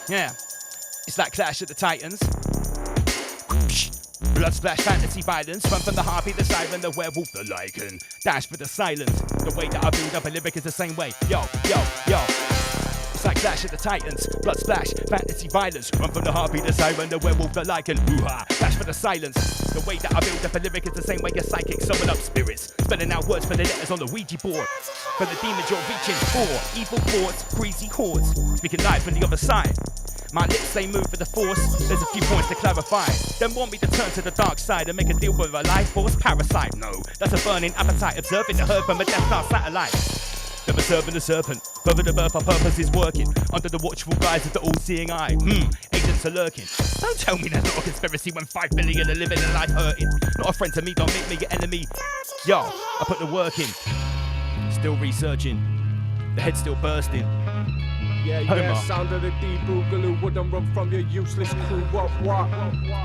Yeah. It's like Clash of the Titans. Blood splash, fantasy violence. Run from the harpy, the siren, the werewolf, the lichen. Dash for the silence. The way that I build up a lyric is the same way. Yo, yo, yo. It's like Clash of the Titans. Blood splash, fantasy violence. Run from the harpy, the siren, the werewolf, the lichen. Hoo-ha, dash for the silence. The way that I build up a lyric is the same way your psychic summon up spirits. Spelling out words for the letters on the Ouija board. For the demons you're reaching for. Evil thoughts, greasy hordes. Speaking live from the other side. My lips, they move for the force. There's a few points to clarify. Them want me to turn to the dark side and make a deal with a life force parasite. No, that's a burning appetite. Observing the herd from a Death Star satellite. Never serving the serpent. Further the birth, our purpose is working. Under the watchful guise of the all-seeing eye. Agents are lurking. Don't tell me there's not a conspiracy when 5 billion are living a life hurting. Not a friend to me, don't make me your enemy. Yo, I put the work in. Still researching. The head's still bursting. Yeah, Homer. Sound of the deep boogaloo wouldn't run from your useless crew. What?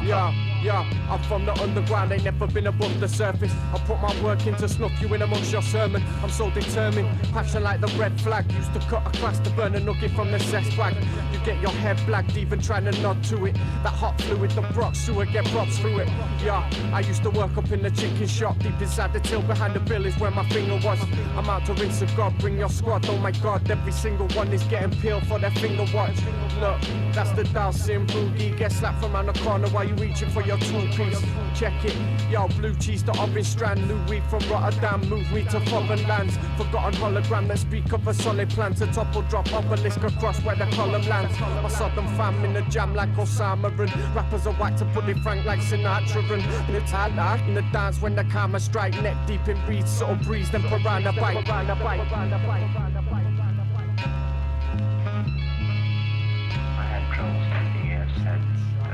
Yeah, I'm from the underground, ain't never been above the surface. I put my work in to snuff you in amongst your sermon. I'm so determined, passion like the red flag. Used to cut a class to burn a nugget from the cess bag. You get your head blacked, even trying to nod to it. That hot fluid, the brock sewer, get props through it. Yeah, I used to work up in the chicken shop. Deep inside the till behind the bill is where my finger was. I'm out to rinse a god, bring your squad. Oh my god, every single one is getting for their finger watch. Look, that's the dowsing boogie. Get slapped from around the corner while you reaching for your two-piece. Check it, yo, blue cheese, the orange strand. New weed from Rotterdam, move me to foreign lands. Forgotten hologram that speak of a solid plan to topple drop obelisk across where the column lands. I saw them fam in the jam like Osama and rappers are white to put it frank like Sinatra and it's hard in the dance when the karma strike. Neck deep in reeds, sort of breeze, then piranha bite.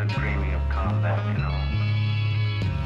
Dreaming of combat, you know.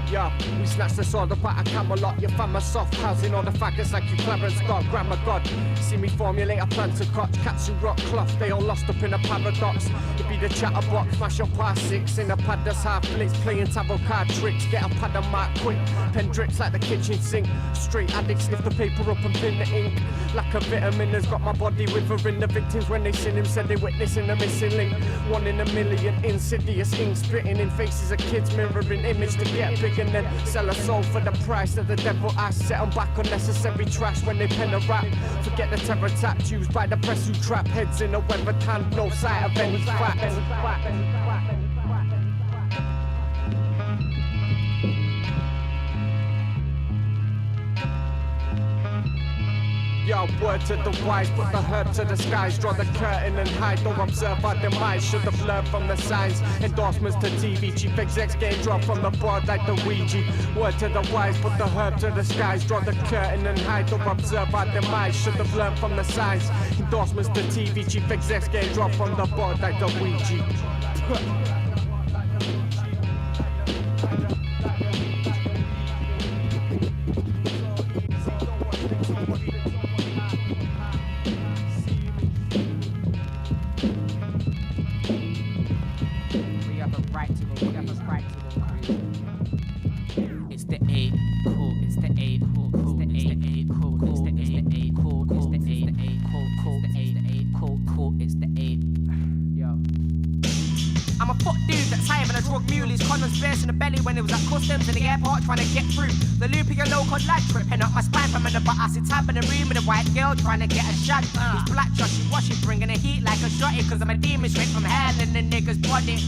Yeah, we snatch the sword apart at Camelot. You found my soft housing all the faggots like you Clarence Scott, Grammar God. See me formulate a plan to crotch, cats who rock cloth, they all lost up in a paradox. It be the chatterbox, smash your past 6 in a pad that's half blitz, playing tableau card tricks, get a pad and mark quick. Pen drips like the kitchen sink, straight addict, sniff the paper up and pin the ink. Lack of vitamin has got my body withering. The victims when they seen him said they witnessing a missing link. 1 in a million, insidious ink spitting in faces of kids, mirroring image to get big and then sell a soul for the price that the devil asked. Set them back unnecessary trash when they pen a rap. Forget the terror taps used by the press who trap heads in a weather tan, no sight of any fact. Yo, Yo, word to the wise, put the herb to the skies, draw the curtain and hide, don't observe our demise, should have learned from the signs, endorsements to TV, chief execs getting dropped from the board like the Ouija. Word to the wise, put the herb to the skies, draw the curtain and hide, don't observe our demise, should have learned from the signs, endorsements to TV, chief execs getting dropped from the board like the Ouija. I'm a fuck dude that's higher than a drug mule. His condoms burst in the belly when it was at customs in the airport trying to get through. The loop of your local lad tripping up my spine from under butt acid tab in a room with a white girl trying to get a shot. He's black Joshy Washy bringing the heat like a shotty cause I'm a demon straight from hell in the nigga's body.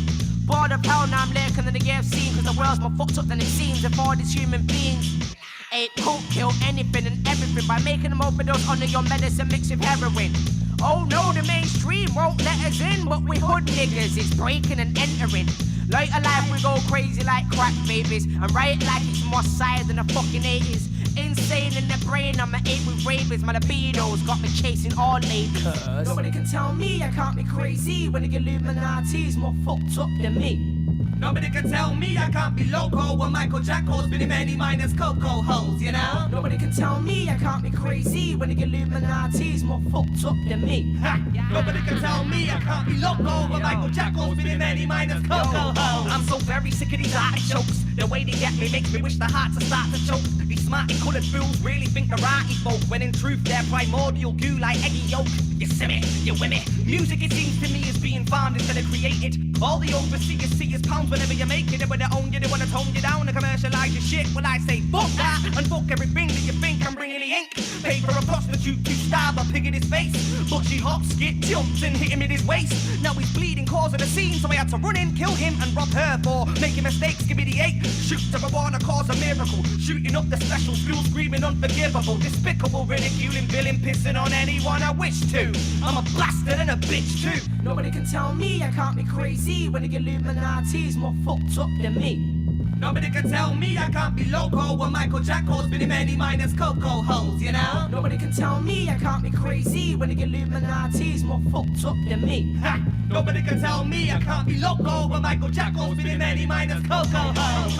Bored of hell now I'm lurking in the game scene cause the world's more fucked up than it seems of all these human beings. Ain't cool, kill anything and everything by making them overdose under your medicine mixed with heroin. Oh no, the mainstream won't let us in, but we hood niggas, it's breaking and entering. Like alive, we go crazy like crack babies, and riot like it's more side than the fucking 80s. Insane in the brain, I'm an ape with rabies, my libido's got me chasing all ladies. Nobody can tell me I can't be crazy when the Illuminati's more fucked up than me. Nobody can tell me I can't be loco when Michael Jacko's been in many minus cocoa holes, you know? Nobody can tell me I can't be crazy when the Illuminati's more fucked up than me. Ha! Nobody can tell me I can't be loco when Michael Jacko's been in many minus cocoa holes. I'm so very sick of these artichokes. The way they get me makes me wish the heart to start to choke. These smarty coloured fools really think they're arty folk, when in truth they're primordial goo like eggy yolk. You see me, you with me. Music it seems to me is being farmed instead of created. All the overseers see is pounds whenever you make it. And when they own you, they wanna tone you down and commercialise your shit. Well I say fuck that and fuck everything that you think I'm bringing the ink. Pay for a prostitute to stab a pig in his face, but she hops, skip, jumps and hit him in his waist. Now he's bleeding, causing a scene, so I had to run in, kill him and rob her for making mistakes. Give me the 8. Shoot to go on, cause a miracle. Shooting up the special school, screaming unforgivable, despicable, ridiculing, villain, pissing on anyone I wish to. I'm a bastard and a bitch too. Nobody can tell me I can't be crazy when the Illuminati's more fucked up than me. Nobody can tell me I can't be loco when Michael Jacko's been in many minus cocoa holes, you know? Nobody can tell me I can't be crazy when the Illuminati's more fucked up than me. Ha! Nobody can tell me I can't be loco when Michael Jacko's been in many minus cocoa holes.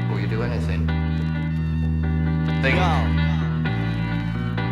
Will you do anything? Think.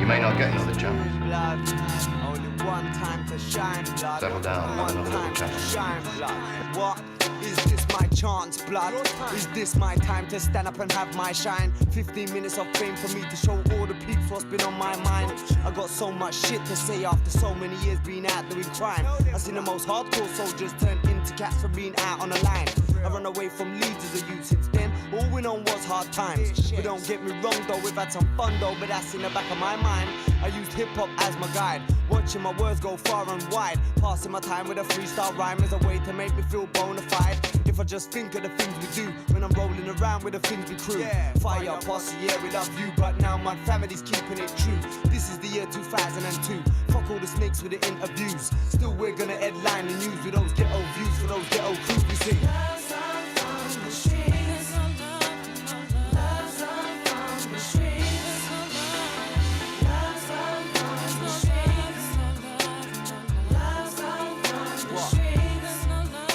You may not get another chance. Only one time to shine, blood. Settle down, have One another time little to chance. shine, blood. What? Is this my chance, blood? Is this my time to stand up and have my shine? 15 minutes of fame for me to show all the peeps what's been on my mind. I got so much shit to say after so many years being out doing crime. I seen the most hardcore soldiers turn into cats for being out on the line. I run away from leaders of youth since then. All we know was hard times. But don't get me wrong though, we've had some fun though, but that's in the back of my mind. I used hip-hop as my guide, watching my words go far and wide. Passing my time with a freestyle rhyme as a way to make me feel bona fide. If I just think of the things we do when I'm rolling around with the things we crew. Fire posse, yeah, we love you, but now my family's keeping it true. This is the year 2002. Fuck all the snakes with the interviews. Still we're gonna headline the news with those ghetto views for those ghetto crews we sing.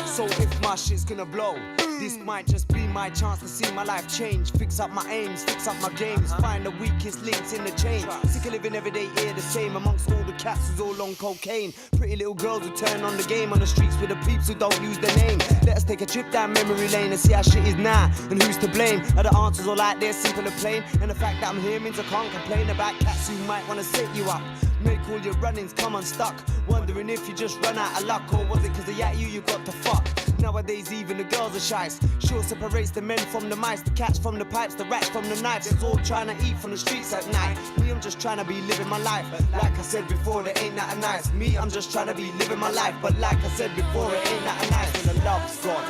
So if my shit's gonna blow, this might just be my chance to see my life change. Fix up my aims, fix up my games, find the weakest links in the chain. Sick of living every day here the same amongst all the cats who's all on cocaine. Pretty little girls who turn on the game on the streets with the peeps who don't use their name. Let us take a trip down memory lane and see how shit is now and who's to blame. Are the answers all out there simple and plain? And the fact that I'm here means I can't complain about cats who might wanna set you up. Make all your runnings come unstuck. Wondering if you just run out of luck, or was it cause they at you got to fuck? Nowadays even the girls are shy. Sure separates the men from the mice, the cats from the pipes, the rats from the knives. It's all trying to eat from the streets at night. Me, I'm just trying to be living my life. Like I said before, there ain't nothing nice. Me, I'm just trying to be living my life. But like I said before, it ain't nothing nice when the love's gone.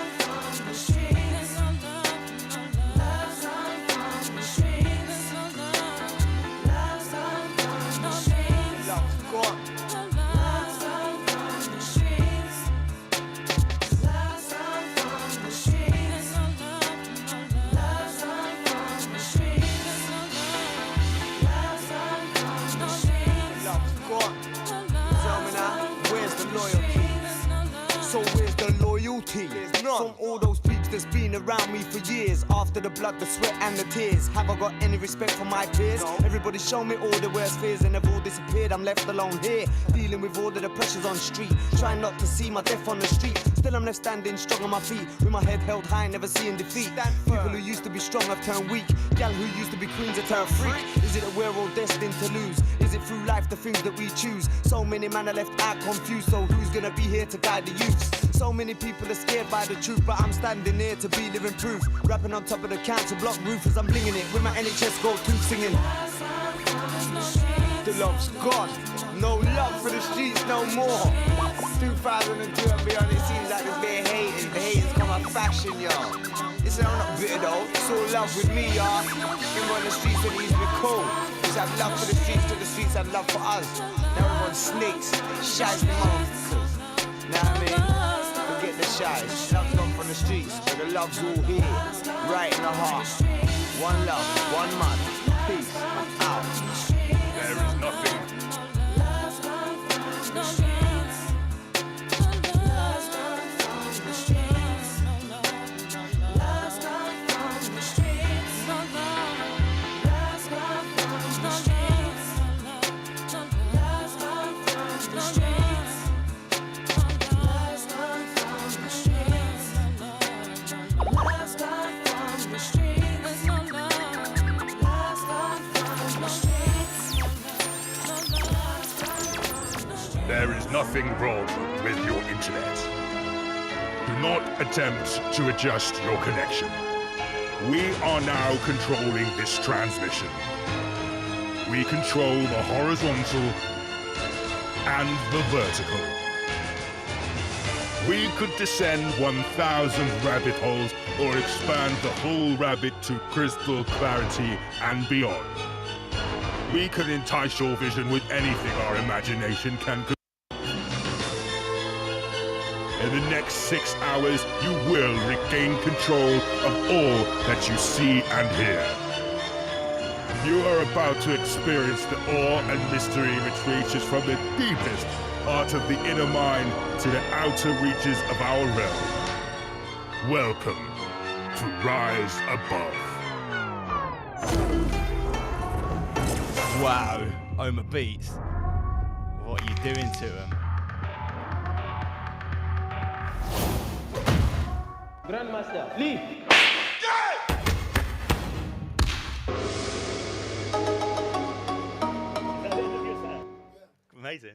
From all those peeps that's been around me for years. After the blood, the sweat and the tears, have I got any respect for my peers? Everybody show me all the worst fears and they've all disappeared. I'm left alone here, dealing with all of the pressures on the street, trying not to see my death on the street. Still I'm left standing strong on my feet, with my head held high, never seeing defeat. People who used to be strong have turned weak. Gal who used to be queens have turned freak. Is it that we're all destined to lose? Is it through life the things that we choose? So many men are left out confused, so who's gonna be here to guide the youths? So many people are scared by the truth, but I'm standing here to be living proof. Rapping on top of the council block roof as I'm blinging it with my NHS gold tooth singing. The love's gone, no love for the streets no more. 2002 and beyond, it seems like there's been hating. The haters come out fashion, y'all. Listen, I'm not bitter though, it's all love with me, y'all. Remember on the streets when it used to be cool. We used to have love for the streets, till the streets had love for us. Now everyone's snakes, shies the motherfuckers. Know what I mean? Forget the shies, love's gone from the streets, but the love's all here, right in the heart. One love, one man, peace, I'm out. There is nothing. There is nothing wrong with your internet. Do not attempt to adjust your connection. We are now controlling this transmission. We control the horizontal and the vertical. We could descend 1,000 rabbit holes or expand the whole rabbit to crystal clarity and beyond. We can entice your vision with anything our imagination can. In the next 6 hours, you will regain control of all that you see and hear. You are about to experience the awe and mystery which reaches from the deepest part of the inner mind to the outer reaches of our realm. Welcome to Rise Above. Wow, Oma Beats. What are you doing to him? Grandmaster, leave! Amazing.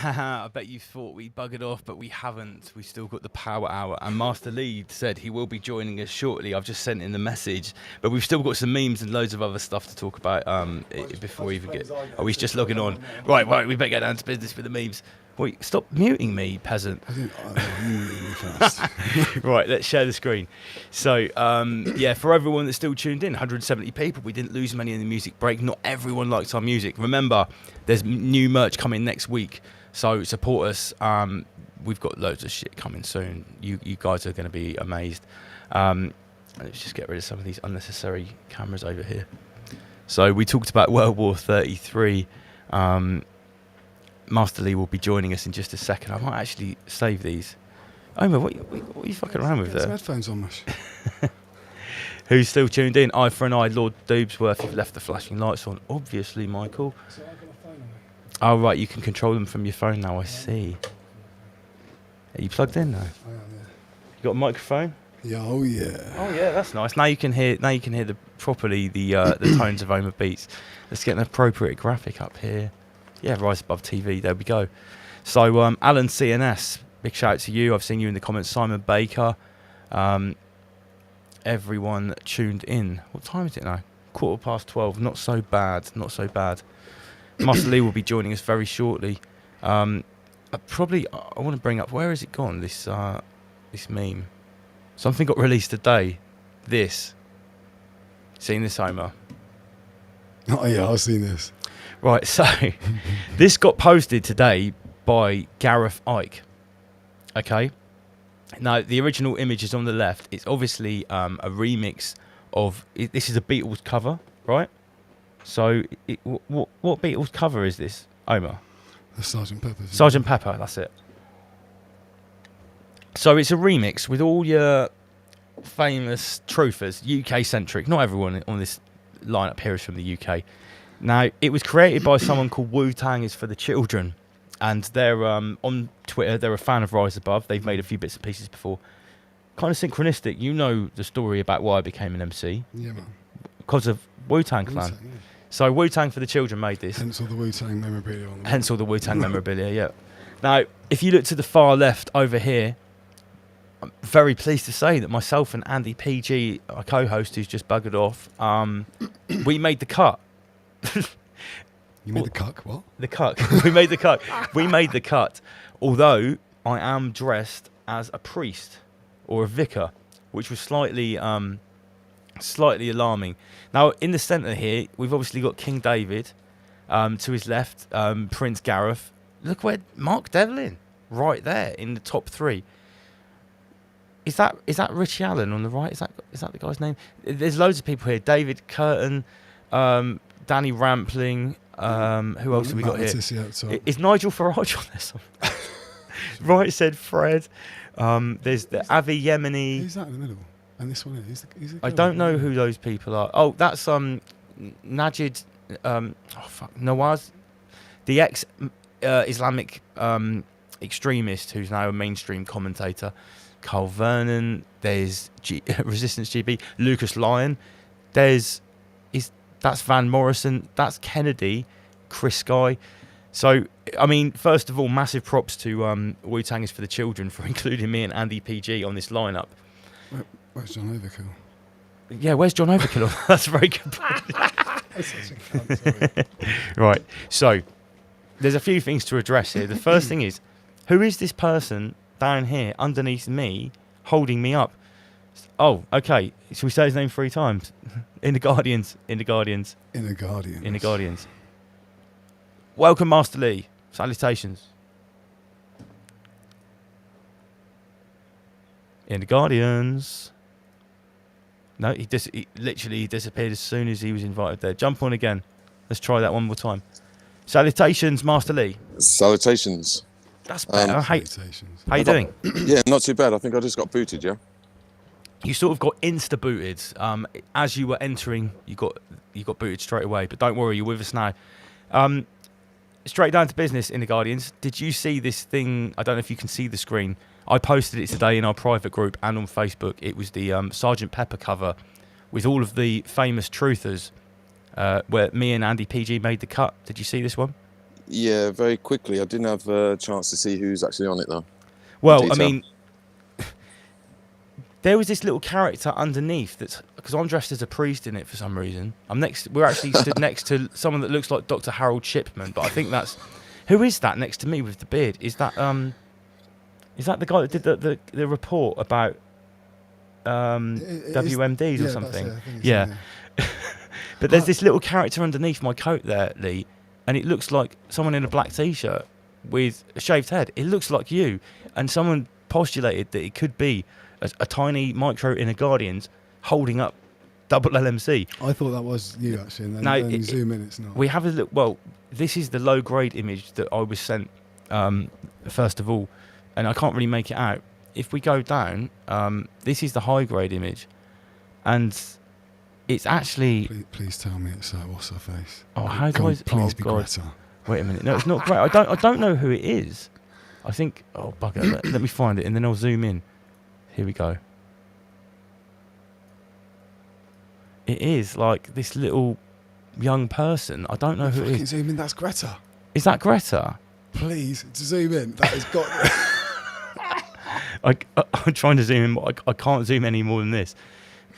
I bet you thought we buggered off, but we haven't. We've still got the power hour. And Master Lead said he will be joining us shortly. I've just sent in the message. But we've still got some memes and loads of other stuff to talk about before we even get... Oh, he's just logging on. Right, we better get down to business with the memes. Wait, stop muting me, peasant. Right, let's share the screen. So, yeah, for everyone that's still tuned in, 170 people. We didn't lose many in the music break. Not everyone likes our music. Remember, there's new merch coming next week. So support us. We've got loads of shit coming soon. You guys are going to be amazed. Let's just get rid of some of these unnecessary cameras over here. So we talked about World War 33. Master Lee will be joining us in just a second. I might actually save these. Omar, what are you fucking around with there? Some headphones on, Mush. Who's still tuned in? Eye for an eye, Lord Doobsworth. You've left the flashing lights on. Obviously, Michael. So I've got my phone on me. Oh, right, you can control them from your phone now, I see. Are you plugged in now? I am, yeah. You got a microphone? Yeah, oh yeah. Oh yeah, that's nice. Now you can hear the properly the tones of Oma Beats. Let's get an appropriate graphic up here. Yeah, rise above TV. There we go. So Alan CNS, big shout out to you. I've seen you in the comments. Simon Baker, everyone tuned in. What time is it now? 12:15. Not so bad. Not so bad. Master Lee will be joining us very shortly. I want to bring up, where has it gone? This meme. Something got released today. This. Seen this, Homer? Oh yeah, I've seen this. Right, so this got posted today by Gareth Ike. Okay. Now the original image is on the left. It's obviously a remix of. This is a Beatles cover, right? So what Beatles cover is this, Homer? The Sgt. Pepper. Sgt. Pepper, that's it. So it's a remix with all your famous truthers, UK-centric. Not everyone on this lineup here is from the UK. Now, it was created by someone called Wu-Tang is for the Children. And they're on Twitter, they're a fan of Rise Above. They've made a few bits and pieces before. Kind of synchronistic. You know the story about why I became an MC. Yeah, man. Because of Wu-Tang Clan. Yeah. So Wu-Tang for the Children made this. Hence all the Wu-Tang memorabilia on the Hence all the Wu-Tang memorabilia, yeah. Now, if you look to the far left over here, I'm very pleased to say that myself and Andy PG, our co-host who's just buggered off, we made the cut. You made the cut, what? The cut. We made the cut. We made the cut. Although I am dressed as a priest or a vicar, which was slightly alarming. Now, in the centre here, we've obviously got King David. To his left, Prince Gareth. Look where Mark Devlin, right there in the top 3. Is that Richie Allen on the right? Is that the guy's name? There's loads of people here. David Curtin, Danny Rampling. Who else have we got here? Is Nigel Farage on this one? Right, said Fred. There's the Avi Yemeni. Who's that in the middle? And this one is. I don't know who those people are. Oh, that's Najid. Nawaz, the ex-Islamic extremist who's now a mainstream commentator. Carl Vernon. There's Resistance GB. Lucas Lyon. That's Van Morrison. That's Kennedy. Chris Guy. So, I mean, first of all, massive props to Wu-Tang is for the Children for including me and Andy PG on this lineup. Where's John Overkill? Yeah, where's John Overkill? That's a very good point. Right, so there's a few things to address here. The first thing is, who is this person down here underneath me holding me up? Oh, okay. Shall we say his name 3 times? In the Guardians. Welcome, Master Lee. Salutations. In the Guardians. No, he literally disappeared as soon as he was invited there. Jump on again. Let's try that one more time. Salutations, Master Lee. Salutations. That's better. How you doing? Yeah, not too bad. I think I just got booted, yeah? You sort of got insta-booted. As you were entering, you got booted straight away. But don't worry, you're with us now. Straight down to business in the Guardians. Did you see this thing? I don't know if you can see the screen. I posted it today in our private group and on Facebook. It was the Sgt. Pepper cover with all of the famous truthers where me and Andy PG made the cut. Did you see this one? Yeah, very quickly. I didn't have a chance to see who's actually on it, though. Well, I mean, there was this little character underneath that's, because I'm dressed as a priest in it for some reason. We're actually stood next to someone that looks like Dr. Harold Shipman, but I think that's, who is that next to me with the beard? Is that the guy that did the report about WMDs or something? Yeah. But there's this little character underneath my coat there, Lee, and it looks like someone in a black t-shirt with a shaved head. It looks like you, and someone postulated that it could be a tiny micro in a Guardians holding up double LMC. I thought that was you actually, and then you zoom in, it's not. We have a look. Well, this is the low grade image that I was sent first of all, and I can't really make it out. If we go down, this is the high grade image, and it's actually. Please tell me it's what's her face? Oh, how do I? Please be God. Greta. Wait a minute. No, it's not Greta. I don't know who it is. I think. Oh bugger! let me find it, and then I'll zoom in. Here we go. It is like this little young person. I don't know who it Fucking is. zoom in. That's Greta. Is that Greta? Please zoom in. That has got. I'm trying to zoom in, but I can't zoom any more than this.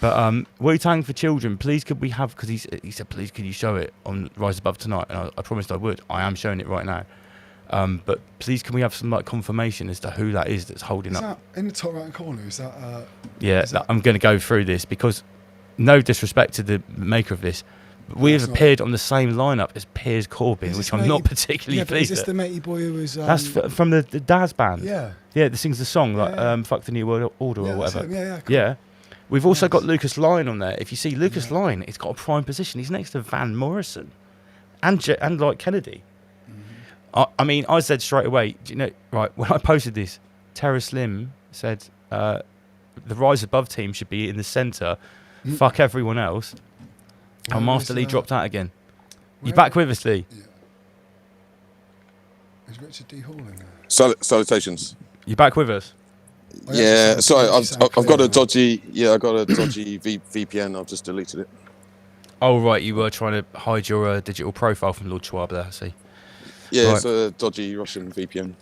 But Wu-Tang for Children, please could we have, because he said, please could you show it on Rise Above tonight? And I promised I would. I am showing it right now. But please can we have some like confirmation as to who that is that's holding up? Is that in the top right corner? Is that? Yeah, I'm going to go through this because no disrespect to the maker of this, but we have appeared on the same lineup as Piers Corbyn, which I'm not particularly pleased Is this at. the matey boy who was? That's from the Daz band. Yeah. Yeah, that sings the song like "Fuck the New World Order" or whatever. Yeah, cool. Yeah. We've also got Lucas Lyon on there. If you see Lucas Lyon, he's got a prime position. He's next to Van Morrison, and like Kennedy. I mean, I said straight away. Do you know? Right when I posted this, Terra Slim said the Rise Above team should be in the centre. Fuck everyone else. And Master Lee dropped out again. You back with us, Lee? Yeah. Is Richard D. Hall in there? Salutations. You back with us? Yeah, sorry, I've got a dodgy. Yeah, I got a dodgy VPN. I've just deleted it. Oh right, you were trying to hide your digital profile from Lord Schwab there. I see. Yeah, right. It's a dodgy Russian VPN.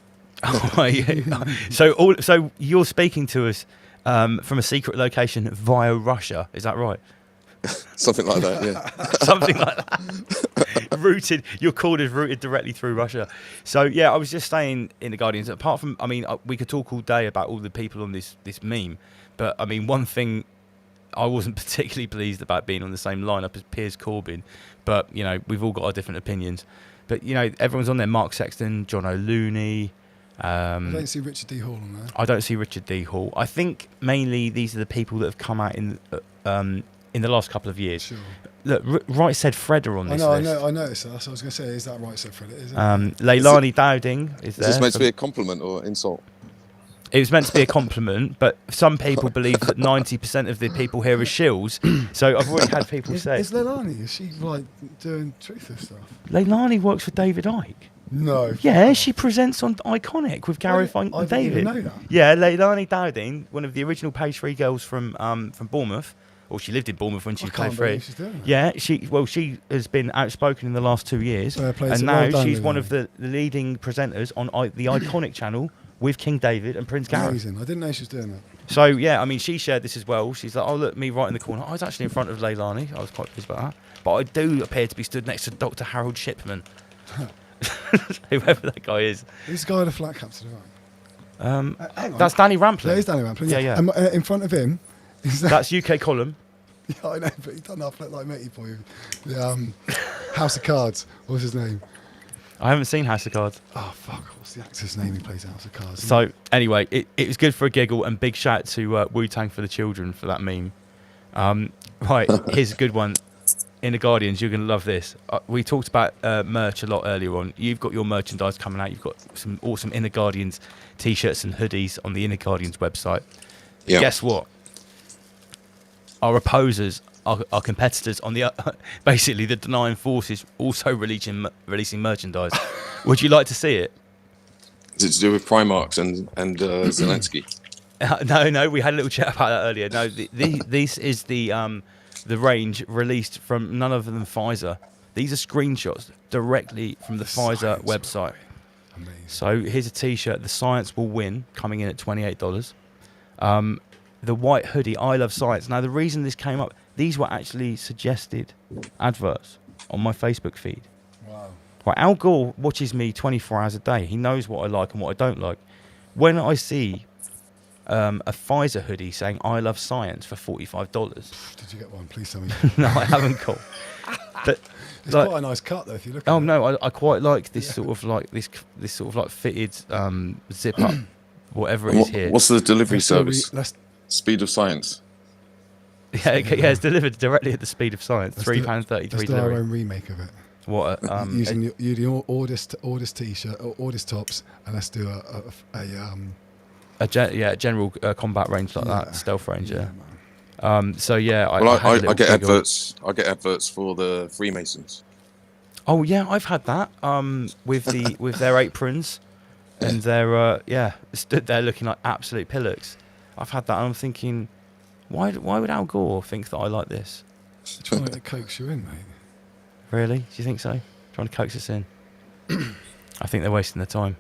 Oh, yeah. So you're speaking to us from a secret location via Russia. Is that right? Something like that. Yeah. Something like that. Your call is routed directly through Russia. So yeah, I was just saying in the Guardians. Apart from, I mean, we could talk all day about all the people on this meme, but I mean, one thing I wasn't particularly pleased about being on the same lineup as Piers Corbyn, but you know, we've all got our different opinions. But you know, everyone's on there. Mark Sexton, John O'Looney. I don't see Richard D. Hall on there. I don't see Richard D. Hall. I think mainly these are the people that have come out in the last couple of years. Sure. Look, Right Said Fred are on this list. I noticed that. So I was going to say, is that Right Said Fred? Is it? Leilani Dowding is there. Is this meant to be a compliment or insult? It was meant to be a compliment, but some people believe that 90% of the people here are shills. So I've already had people say... Is Leilani, is she like doing truther stuff? Leilani works for David Icke. No. Yeah, she presents on Iconic with Gareth and I David. didn't even know that. Yeah, Leilani Dowding, one of the original Page 3 girls from Bournemouth. Or she lived in Bournemouth when she played free. Yeah, she has been outspoken in the last 2 years, and now she's one of the leading presenters on the Iconic channel with King David and Prince Gareth. Amazing. I didn't know she was doing that. So yeah, I mean, she shared this as well. She's like, "Oh look, me right in the corner." I was actually in front of Leilani. I was quite pleased about that. But I do appear to be stood next to Dr. Harold Shipman, whoever that guy is. Who's the guy with the flat cap to the right? Hang on. That's Danny Rampling. That is Danny Rampling. Yeah. And, in front of him. That's UK Column. Yeah, I know, but he doesn't have like matey boy. The House of Cards. What's his name? I haven't seen House of Cards. Oh fuck! What's the actor's name who plays House of Cards? So anyway, it was good for a giggle, and big shout to Wu-Tang for the Children for that meme. Right, here's a good one. In the Guardians, you're going to love this. We talked about merch a lot earlier on. You've got your merchandise coming out. You've got some awesome Inner Guardians t-shirts and hoodies on the Inner Guardians website. Yeah. Guess what? Our opposers, our competitors on the basically the denying forces, also releasing merchandise. Would you like to see it? Is it to do with Primarks and Zelensky? No, we had a little chat about that earlier. No, this is the range released from none other than Pfizer. These are screenshots directly from the Pfizer website. Amazing. So here's a t-shirt, The Science Will Win, coming in at $28. The white hoodie, I Love Science. Now, the reason this came up, these were actually suggested adverts on my Facebook feed. Wow. Right, Al Gore watches me 24 hours a day. He knows what I like and what I don't like. When I see a Pfizer hoodie saying I Love Science for $45. Did you get one? Please tell me. No, I haven't got. But it's quite a nice cut though if you look at it. Oh no, I quite like this sort of like this sort of like fitted zip up whatever it is here. What's the delivery service? Speed of Science. Yeah, it's delivered directly at the speed of science. £3.33. Let's do our own remake of it. What? Using the Ordis t-shirt or Ordis tops, and let's do a general combat range like that, stealth range. Yeah. So yeah, I get adverts. I get adverts for the Freemasons. Oh yeah, I've had that. With their aprons. and they're stood there looking like absolute pillocks. I've had that, and I'm thinking, why would Al Gore think that I like this? Trying to coax you in, mate. Really? Do you think so? Trying to coax us in? I think they're wasting their time.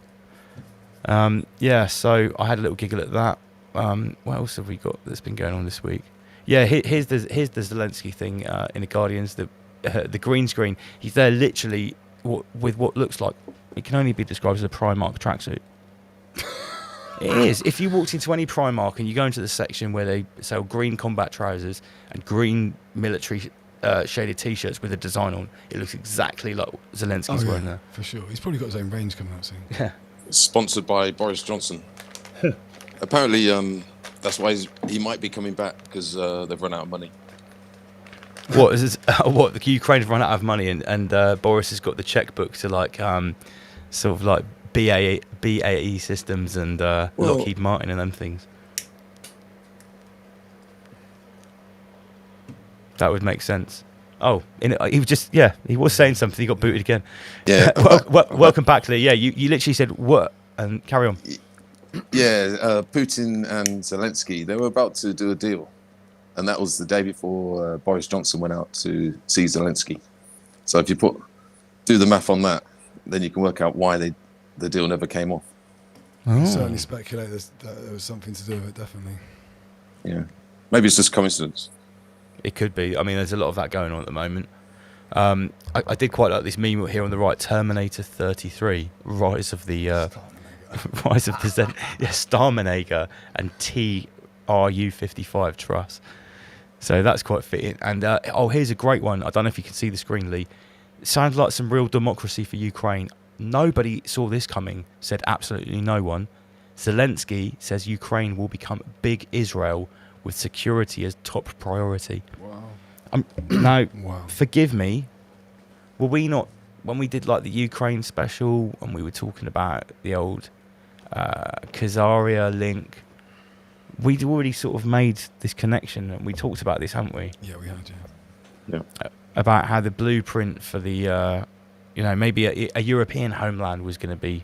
So I had a little giggle at that. What else have we got that's been going on this week? Yeah, here's the Zelensky thing in the Guardians. The green screen. He's there literally with what looks like, it can only be described as a Primark tracksuit. It is. If you walked into any Primark and you go into the section where they sell green combat trousers and green military shaded T-shirts with a design on, it looks exactly like Zelensky's wearing there. For sure. He's probably got his own range coming out soon. Yeah. Sponsored by Boris Johnson. Apparently, that's why he might be coming back, because they've run out of money. What is this? What, the Ukraine have run out of money, and Boris has got the checkbook to like sort of like BAE Systems and Lockheed Martin and them things. That would make sense. Oh, he was saying something. He got booted again. Yeah. Welcome back, Lee. Yeah, you literally said what, and carry on. Yeah, Putin and Zelensky, they were about to do a deal. And that was the day before Boris Johnson went out to see Zelensky. So if you do the math on that, then you can work out why the deal never came off. Oh. Certainly speculate that there was something to do with it, definitely. Yeah. Maybe it's just coincidence. It could be. I mean, there's a lot of that going on at the moment. I did quite like this meme here on the right, Terminator 33, Rise of the Starmanager and TRU-55 Truss. So that's quite fitting. And here's a great one. I don't know if you can see the screen, Lee. It sounds like some real democracy for Ukraine. Nobody saw this coming, said absolutely no one. Zelensky says Ukraine will become big Israel with security as top priority. Wow. Now, forgive me, were we not, when we did like the Ukraine special and we were talking about the old Khazaria link, we'd already sort of made this connection, and we talked about this, haven't we? Yeah, we had, yeah. About how the blueprint for the, maybe a European homeland was going to be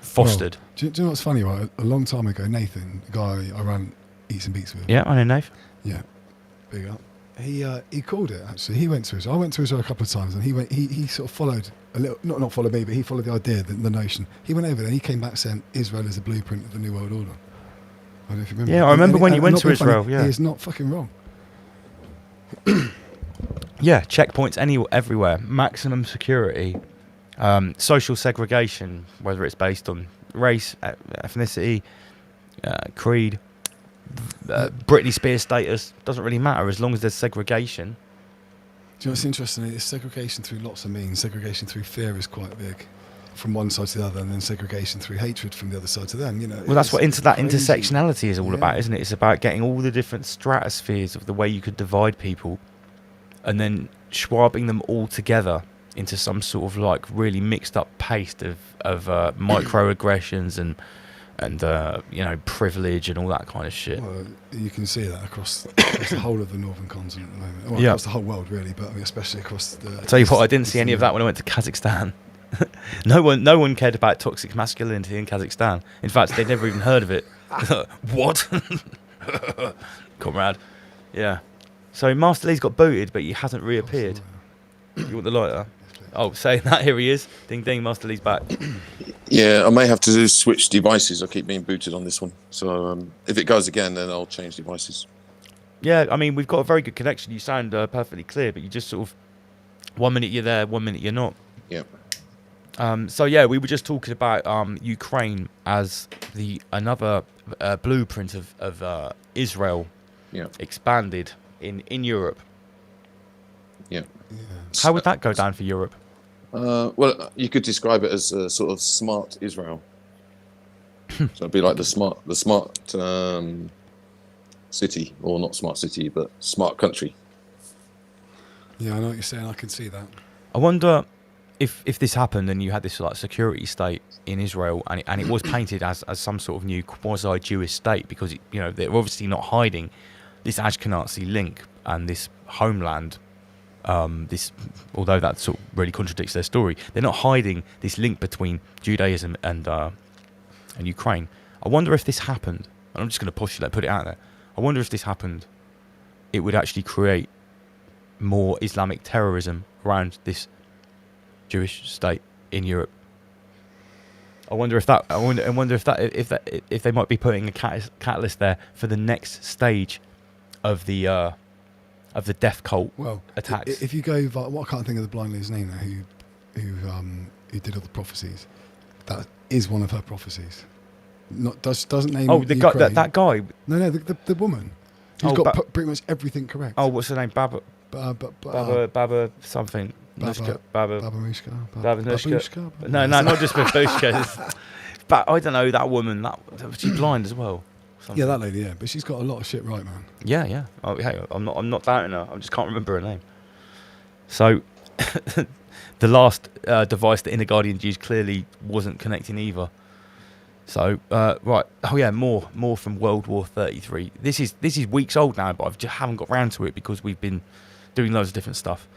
fostered. Well, do you know what's funny? Right? A long time ago, Nathan, the guy I ran Eats and Beats with. Yeah, I know Nathan. Yeah, big up. He called it, actually. He went to Israel. I went to Israel a couple of times, and he sort of followed a little, not followed me, but he followed the idea, the notion. He went over there and he came back saying Israel is the blueprint of the New World Order. I don't know if you remember. Yeah, I remember when you went to Israel. Funny, yeah, he is not fucking wrong. Yeah, checkpoints everywhere, maximum security, social segregation, whether it's based on race, ethnicity, creed, Britney Spears status, doesn't really matter as long as there's segregation. Do you know what's interesting? It's segregation through lots of means. Segregation through fear is quite big, from one side to the other, and then segregation through hatred from the other side to them. Well, that's what that intersectionality is all about, isn't it? It's about getting all the different stratospheres of the way you could divide people, and then schwabbing them all together into some sort of like really mixed up paste of microaggressions and privilege and all that kind of shit. Well, you can see that across the whole of the northern continent at the moment. Well, across the whole world, really, but I mean, especially across the... I'll tell you what, I didn't see any of that when I went to Kazakhstan. No one cared about toxic masculinity in Kazakhstan. In fact, they'd never even heard of it. What? Comrade. Yeah. So Master Lee's got booted, but he hasn't reappeared. You want the lighter? Oh, saying that, here he is. Ding ding, Master Lee's back. Yeah, I may have to switch devices. I keep being booted on this one. So if it goes again, then I'll change devices. Yeah, I mean, we've got a very good connection. You sound perfectly clear, but you just sort of, 1 minute you're there, 1 minute you're not. Yeah. So yeah, we were just talking about Ukraine as another blueprint of Israel expanded in Europe. Yeah. How would that go down for Europe? Well, you could describe it as a sort of smart Israel. So it'd be like the smart city, or not smart city, but smart country. Yeah, I know what you're saying. I can see that. I wonder if this happened and you had this like security state in Israel, and it was painted as some sort of new quasi-Jewish state, because they're obviously not hiding this Ashkenazi link and this homeland this, although that sort of really contradicts their story, they're not hiding this link between Judaism and Ukraine. I wonder if this happened, and I'm just going to put it out there. I wonder if this happened, it would actually create more Islamic terrorism around this Jewish state in Europe. I wonder if they might be putting a catalyst there for the next stage of the death cult attacks. If you go, I can't think of the blind lady's name now, who did all the prophecies. That is one of her prophecies. Doesn't name. Oh, the guy, that guy. No, the woman. Who's got pretty much everything correct. Oh, what's her name? Baba something. Babushka. No, not just Babushka. But I don't know, that woman. She's blind as well. Yeah, that lady. Yeah, but she's got a lot of shit right, man. Yeah. Oh, hey, I'm not doubting her. I just can't remember her name. So, the last device the Inner Guardians used clearly wasn't connecting either. So, right. Oh yeah, more from World War 33. This is weeks old now, but I just haven't got round to it because we've been doing loads of different stuff.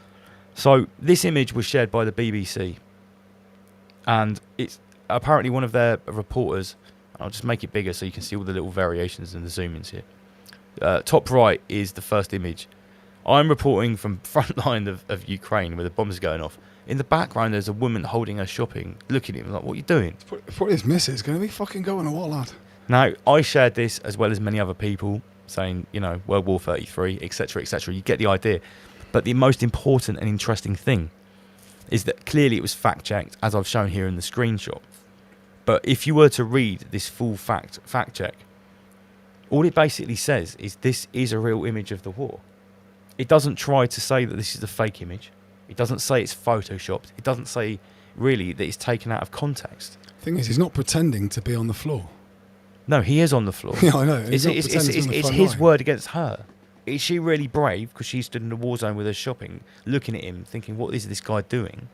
So this image was shared by the BBC, and it's apparently one of their reporters. I'll just make it bigger so you can see all the little variations and the zoom-ins here. Top right is the first image. I'm reporting from front line of Ukraine where the bombs are going off. In the background, there's a woman holding her shopping, looking at him like, what are you doing? Probably his missus going to be fucking going or what, lad? Now, I shared this as well as many other people saying, World War 33, etc., etc. You get the idea. But the most important and interesting thing is that clearly it was fact-checked, as I've shown here in the screenshot. But if you were to read this full fact check, all it basically says is this is a real image of the war. It doesn't try to say that this is a fake image. It doesn't say it's photoshopped. It doesn't say really that it's taken out of context. Thing is, he's not pretending to be on the floor. No, he is on the floor. Yeah, I know. It's his word against her. Is she really brave because she stood in the war zone with her shopping, looking at him, thinking, what is this guy doing?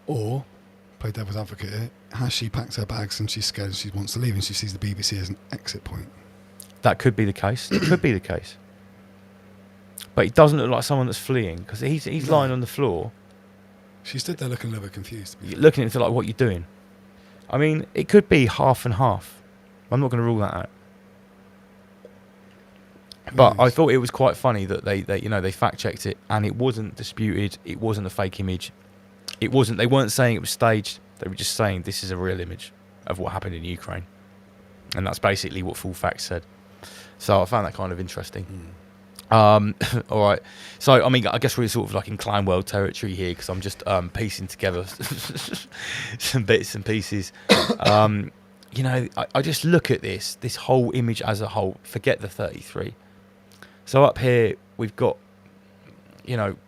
Or, play devil's advocate here, has she packed her bags and she's scared and she wants to leave and she sees the BBC as an exit point? That could be the case. It could be the case. But it doesn't look like someone that's fleeing because he's lying on the floor. She stood there looking a little bit confused. Looking at him like, what are you doing? I mean, it could be half and half. I'm not going to rule that out. But I thought it was quite funny that they fact checked it and it wasn't disputed. It wasn't a fake image. It wasn't. They weren't saying it was staged. They were just saying this is a real image of what happened in Ukraine, and that's basically what Full Facts said. So I found that kind of interesting. All right. So I mean, I guess we're sort of like in Clan World territory here because I'm just piecing together some bits and pieces. I just look at this whole image as a whole. Forget the 33. So up here we've got,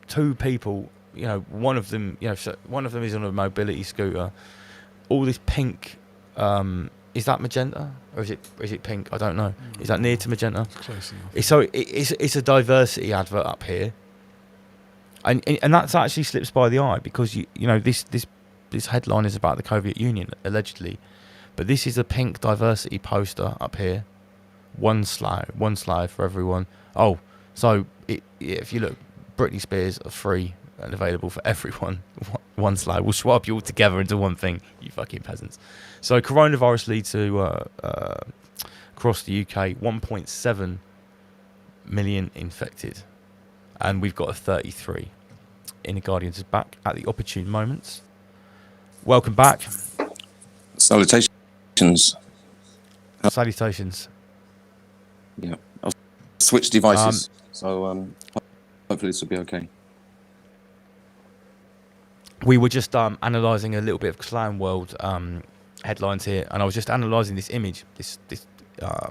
two people. One of them is on a mobility scooter. All this pink. Is that magenta or is it pink? I don't know. Is that near to magenta? Close enough. It's a diversity advert up here, and that actually slips by the eye because this headline is about the Soviet Union allegedly, but this is a pink diversity poster up here. One slide for everyone. Oh, so if you look, Britney Spears are free and available for everyone. One slide. We'll swap you all together into one thing, you fucking peasants. So coronavirus leads to across the UK 1.7 million infected, and we've got a 33. Inner Guardians is back at the opportune moments. Welcome back. Salutations. Salutations. Yeah, I'll switch devices, so hopefully this will be okay. We were just analysing a little bit of Clan World headlines here, and I was just analysing this image, this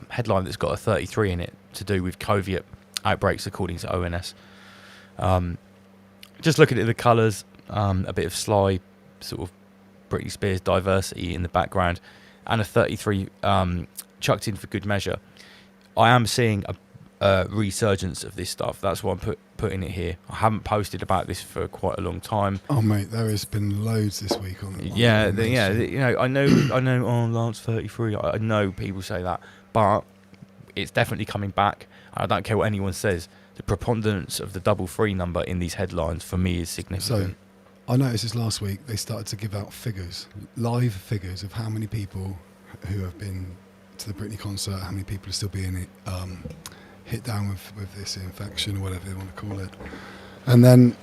headline that's got a 33 in it to do with COVID outbreaks according to ONS. Just looking at the colours, a bit of sly sort of Britney Spears diversity in the background, and a 33 chucked in for good measure. I am seeing a resurgence of this stuff. That's why I'm putting it here. I haven't posted about this for quite a long time. Oh mate, there has been loads this week on it. I know. Oh, Lance 33. I know people say that, but it's definitely coming back. I don't care what anyone says. the preponderance of the 3 number in these headlines for me is significant. So I noticed this last week they started to give out figures, live figures of how many people who have been to the Britney concert, how many people are still being hit down with this infection or whatever they want to call it. And then,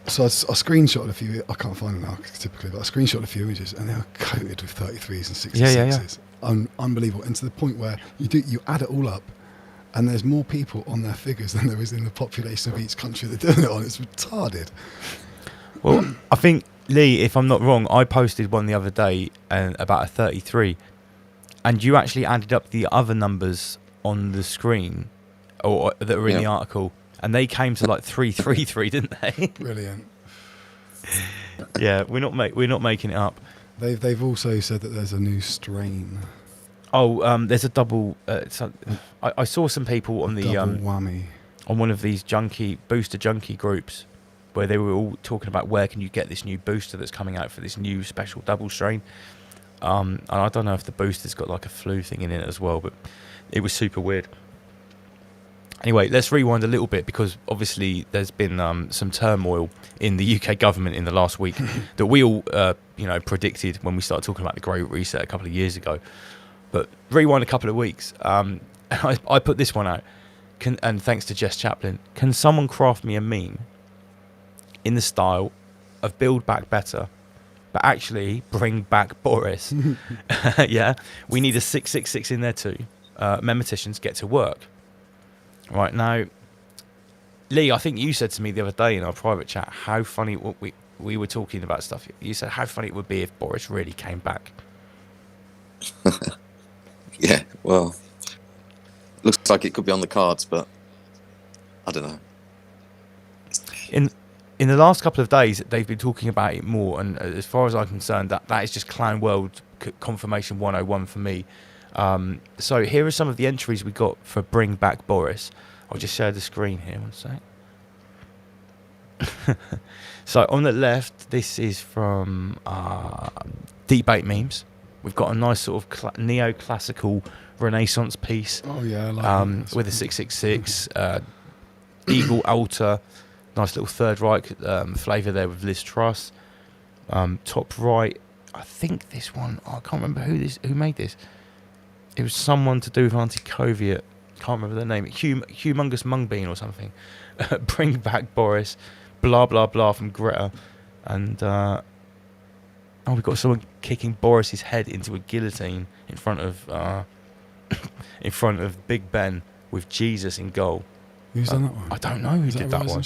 so I screenshotted a few, I can't find them now typically, but I screenshotted a few images and they were coated with 33s and 66s. Unbelievable. And to the point where you add it all up and there's more people on their figures than there is in the population of each country they're doing it on. It's retarded. Well, I think, Lee, if I'm not wrong, I posted one the other day about a 33, and you actually added up the other numbers on the screen or that were in the article, and they came to like 333, didn't they? Brilliant. Yeah, we're not making it up. They've also said that there's a new strain. Oh, there's a double. I saw some people on the double whammy on one of these booster junkie groups where they were all talking about where can you get this new booster that's coming out for this new special double strain. And I don't know if the booster's got like a flu thing in it as well, but it was super weird. Anyway, let's rewind a little bit because obviously there's been some turmoil in the UK government in the last week that we all predicted when we started talking about the Great Reset a couple of years ago. But rewind a couple of weeks, I put this one out, and thanks to Jess Chaplin, can someone craft me a meme in the style of Build Back Better, but actually bring back Boris? Yeah, we need a 666 in there too. Memeticians, get to work. Right now, Lee, I think you said to me the other day in our private chat how funny we were talking about stuff. You said how funny it would be if Boris really came back. Yeah, well, looks like it could be on the cards, but I don't know. In the last couple of days, they've been talking about it more, and as far as I'm concerned, that is just Clown World confirmation 101 for me. So here are some of the entries we got for Bring Back Boris. I'll just share the screen here, one sec. So on the left, this is from Debate Memes. We've got a nice sort of neoclassical Renaissance piece. Oh yeah, I like with a 666 Eagle Altar, nice little Third Reich flavour there with Liz Truss. Top right, I think this one, I can't remember who made this. It was someone to do with anti-Coviet. Can't remember their name. Humongous Mungbean or something. Bring back Boris. Blah blah blah from Greta. And we've got someone kicking Boris's head into a guillotine in front of Big Ben with Jesus in goal. Who's done that one? I don't know who did that one.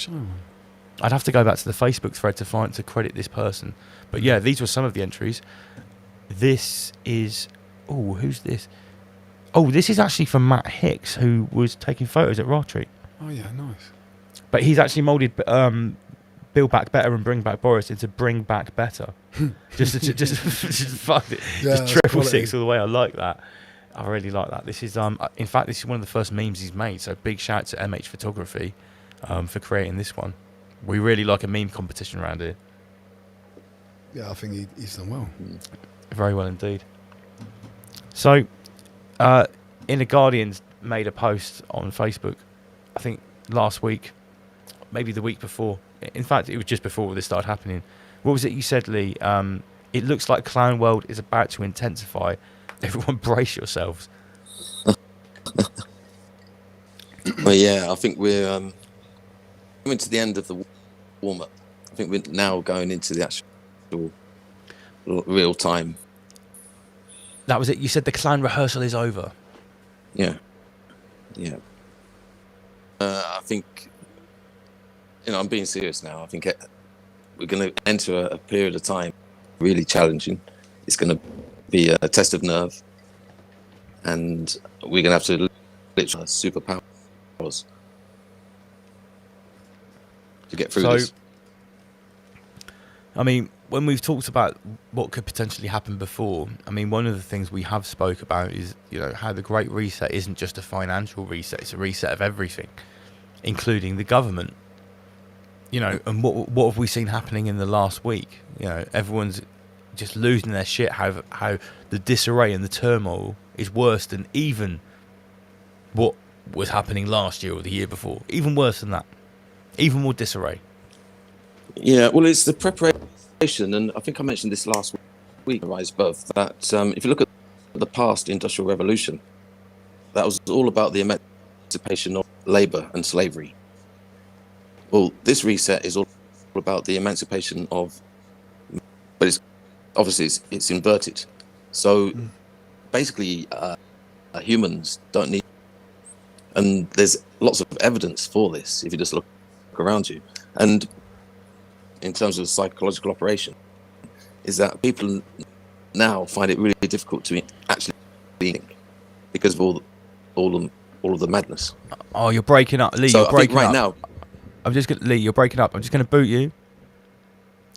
I'd have to go back to the Facebook thread to credit this person. But yeah, these were some of the entries. This is who's this? Oh, this is actually from Matt Hicks, who was taking photos at Raw-Treat. Oh yeah, nice. But he's actually moulded Build Back Better and Bring Back Boris into Bring Back Better. just fuck it. Yeah, just triple six all the way. I like that. I really like that. This is in fact, this is one of the first memes he's made. So big shout to MH Photography for creating this one. We really like a meme competition around here. Yeah, I think he's done well. Very well indeed. So, Inner Guardians made a post on Facebook, I think last week, maybe the week before. In fact, it was just before this started happening. What was it you said, Lee? It looks like Clown World is about to intensify. Everyone brace yourselves. Well, yeah, I think we're coming to the end of the warm-up. I think we're now going into the actual real time. That was it. You said the clown rehearsal is over. Yeah. I think, I'm being serious now. I think we're going to enter a period of time really challenging. It's going to be a test of nerve, and we're going to have to literally superpowers to get through this. I mean, when we've talked about what could potentially happen before, I mean, one of the things we have spoke about is, how the Great Reset isn't just a financial reset, it's a reset of everything, including the government. And what have we seen happening in the last week? Everyone's just losing their shit, how the disarray and the turmoil is worse than even what was happening last year or the year before. Even worse than that. Even more disarray. Yeah, well, it's the preparation, and I think I mentioned this last week, Rise Above, that if you look at the past Industrial Revolution, that was all about the emancipation of labour and slavery. Well, this reset is all about the emancipation of, but it's obviously it's inverted. So basically, humans don't need, and there's lots of evidence for this if you just look around you. And in terms of psychological operation, is that people now find it really difficult to actually think because of all of the madness. Oh, you're breaking up, Lee. So You're breaking right up. now, Lee, you're breaking up. I'm just going to boot you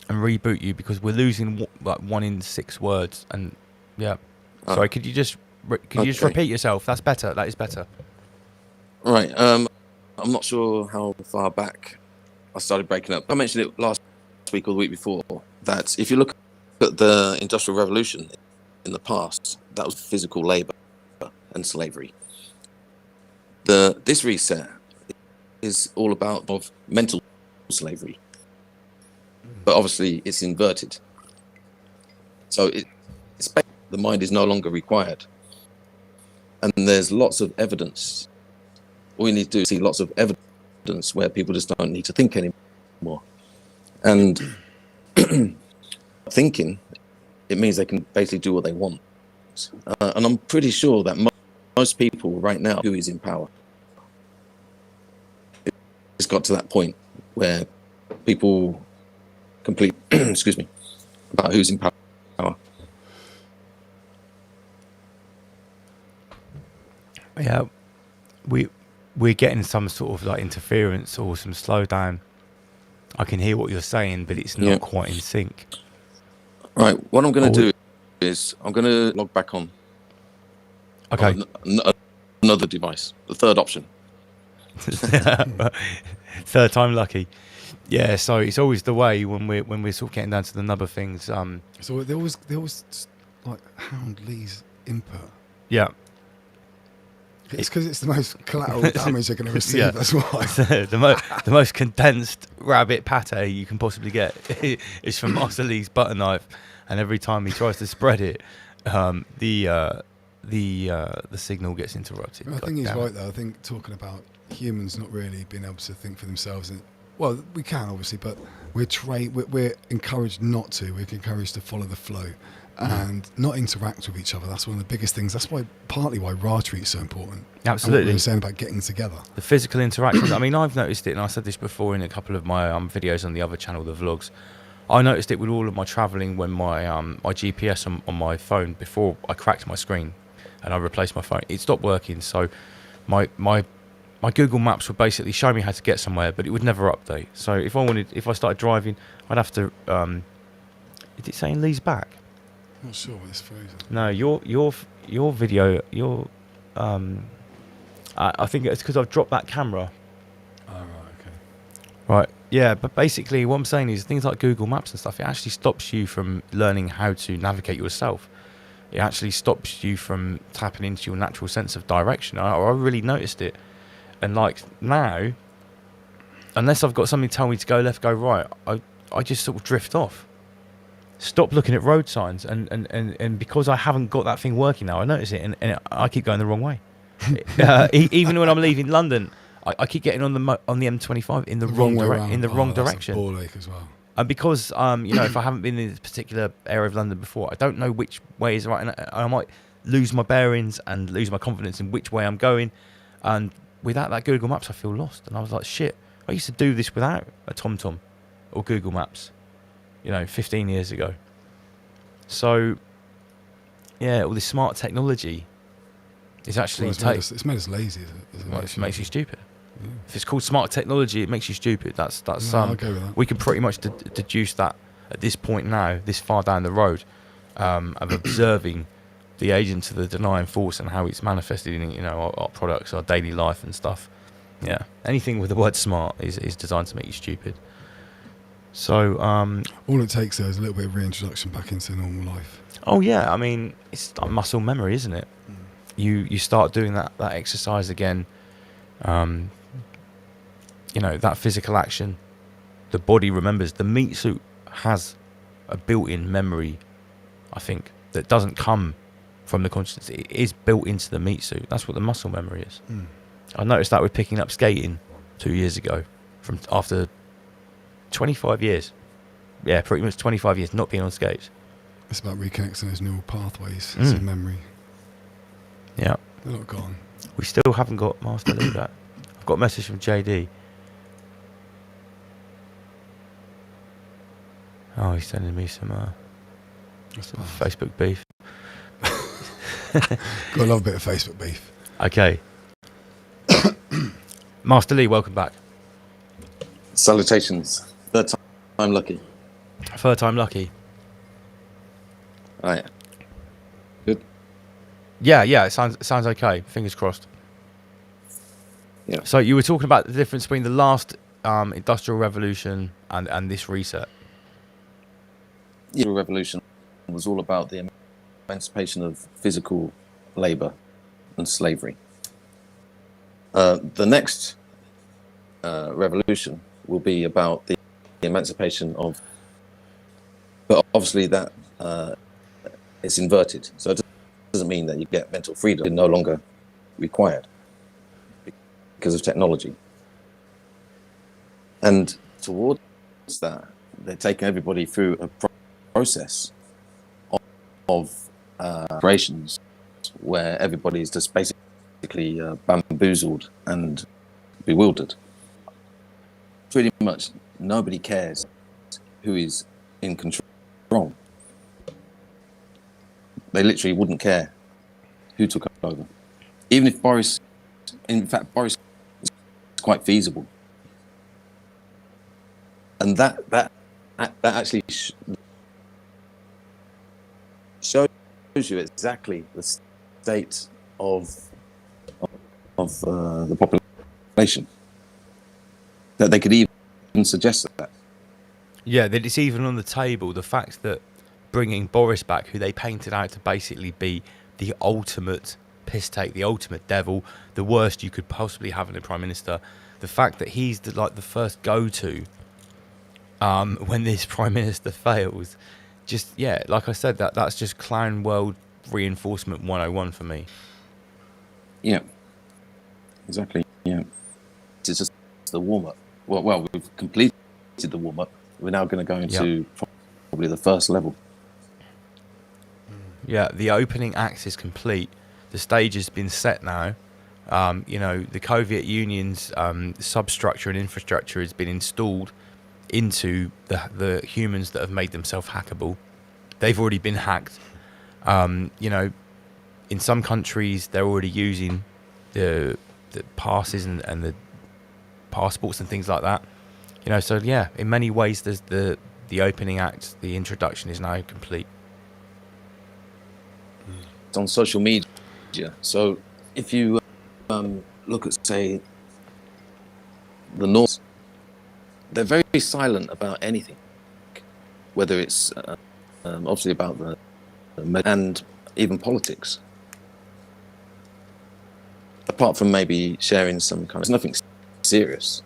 and reboot you because we're losing like 1 in 6 words. And yeah, sorry. Could you just repeat yourself? That's better. That is better. Right. I'm not sure how far back I started breaking up. I mentioned it last week or the week before that if you look at the Industrial Revolution in the past, that was physical labour and slavery. This reset is all about of mental slavery, but obviously it's inverted. So it's the mind is no longer required, and there's lots of evidence. All you need to do is see lots of evidence where people just don't need to think anymore. And thinking, it means they can basically do what they want. And I'm pretty sure that most people right now who is in power, it's got to that point where people excuse me, about who's in power. Yeah, we're getting some sort of like interference or some slowdown. I can hear what you're saying, but it's not quite in sync. Right, what I'm going to do is I'm going to log back on. Okay. Another device, the third option. Third time lucky. Yeah, so it's always the way when we're sort of getting down to the nub of things. So they always like hound Lee's input. Yeah. It's because it's the most collateral damage they're going to receive. Yeah. That's why. the most condensed rabbit pate you can possibly get is from Master Lee's butter knife, and every time he tries to spread it, the signal gets interrupted. I think he's right though. I think talking about humans not really being able to think for themselves, and well, we can obviously, but we're encouraged not to. We're encouraged to follow the flow and not interact with each other. That's one of the biggest things. That's partly why Ra Retreat is so important. Absolutely. And what we were saying about getting together. The physical interactions. I mean, I've noticed it, and I said this before in a couple of my videos on the other channel, the vlogs. I noticed it with all of my travelling when my GPS on my phone, before I cracked my screen and I replaced my phone, it stopped working. So my Google Maps would basically show me how to get somewhere, but it would never update. So if I started driving, I'd have to. Is it saying Lee's back? I'm not sure what this phrase is. No, your video, I think it's because I've dropped that camera. Oh, right, okay. Right, yeah, but basically what I'm saying is things like Google Maps and stuff, it actually stops you from learning how to navigate yourself. It actually stops you from tapping into your natural sense of direction. I really noticed it. And like now, unless I've got something to tell me to go left, go right, I just sort of drift off. Stop looking at road signs, and because I haven't got that thing working now, I notice it, and I keep going the wrong way. Even when I'm leaving London, I keep getting on the M25 in the wrong direction. Ball ache as well. And because if I haven't been in this particular area of London before, I don't know which way is right, and I might lose my bearings and lose my confidence in which way I'm going. And without that Google Maps, I feel lost. And I was like, shit, I used to do this without a TomTom or Google Maps, 15 years ago. So, yeah, all this smart technology is actually... Well, it's made us lazy. It makes you stupid. Yeah. If it's called smart technology, it makes you stupid. That's I'll go with that. We can pretty much deduce that at this point now, this far down the road, of observing the agents of the denying force and how it's manifested in our products, our daily life and stuff. Yeah, anything with the word smart is designed to make you stupid. So all it takes is a little bit of reintroduction back into normal life. Oh yeah, I mean it's like muscle memory, isn't it? You start doing that exercise again, You know, that physical action, the body remembers. The meat suit has a built-in memory, I think, that doesn't come from the consciousness. It is built into the meat suit. That's what the muscle memory is. I noticed that with picking up skating 2 years ago, from after 25 years. Yeah, pretty much 25 years not being on skates. It's about reconnecting those neural pathways. It's a memory. Yeah. They're not gone. We still haven't got Master Lee back. I've got a message from JD. Oh, he's sending me some Facebook beef. Got a little bit of Facebook beef. Okay. Master Lee, welcome back. Salutations. Third time lucky. Third time lucky. Oh, yeah. Good. Yeah, it sounds okay. Fingers crossed. Yeah. So you were talking about the difference between the last industrial revolution and this reset. The revolution was all about the emancipation of physical labor and slavery. The next revolution will be about the emancipation of, but obviously that it's inverted. So it doesn't mean that you get mental freedom. It's no longer required because of technology. And towards that, they're taking everybody through a process of operations where everybody's just basically bamboozled and bewildered. Pretty much nobody cares who is in control. They literally wouldn't care who took over. Even if Boris is quite feasible. And that actually shows you exactly the state of the population, that they could even suggest that. Yeah, that it's even on the table. The fact that bringing Boris back, who they painted out to basically be the ultimate piss take, the ultimate devil, the worst you could possibly have in a prime minister, the fact that he's the first go-to when this prime minister fails, just, yeah, like I said, that's just clown world reinforcement 101 for me. Yeah, exactly. Yeah, it's just the warm-up. Well, we've completed the warm-up. We're now going to go into probably the first level. Yeah, the opening act is complete. The stage has been set now. You know, the Soviet Union's substructure and infrastructure has been installed into the humans that have made themselves hackable. They've already been hacked. You know, in some countries, they're already using the passes and the passports and things like that. You know, so yeah, in many ways, there's the opening act, the introduction is now complete. It's on social media. So if you look at, say, the North, they're very silent about anything, whether it's obviously about the and even politics. Apart from maybe sharing some kind of, it's nothing serious.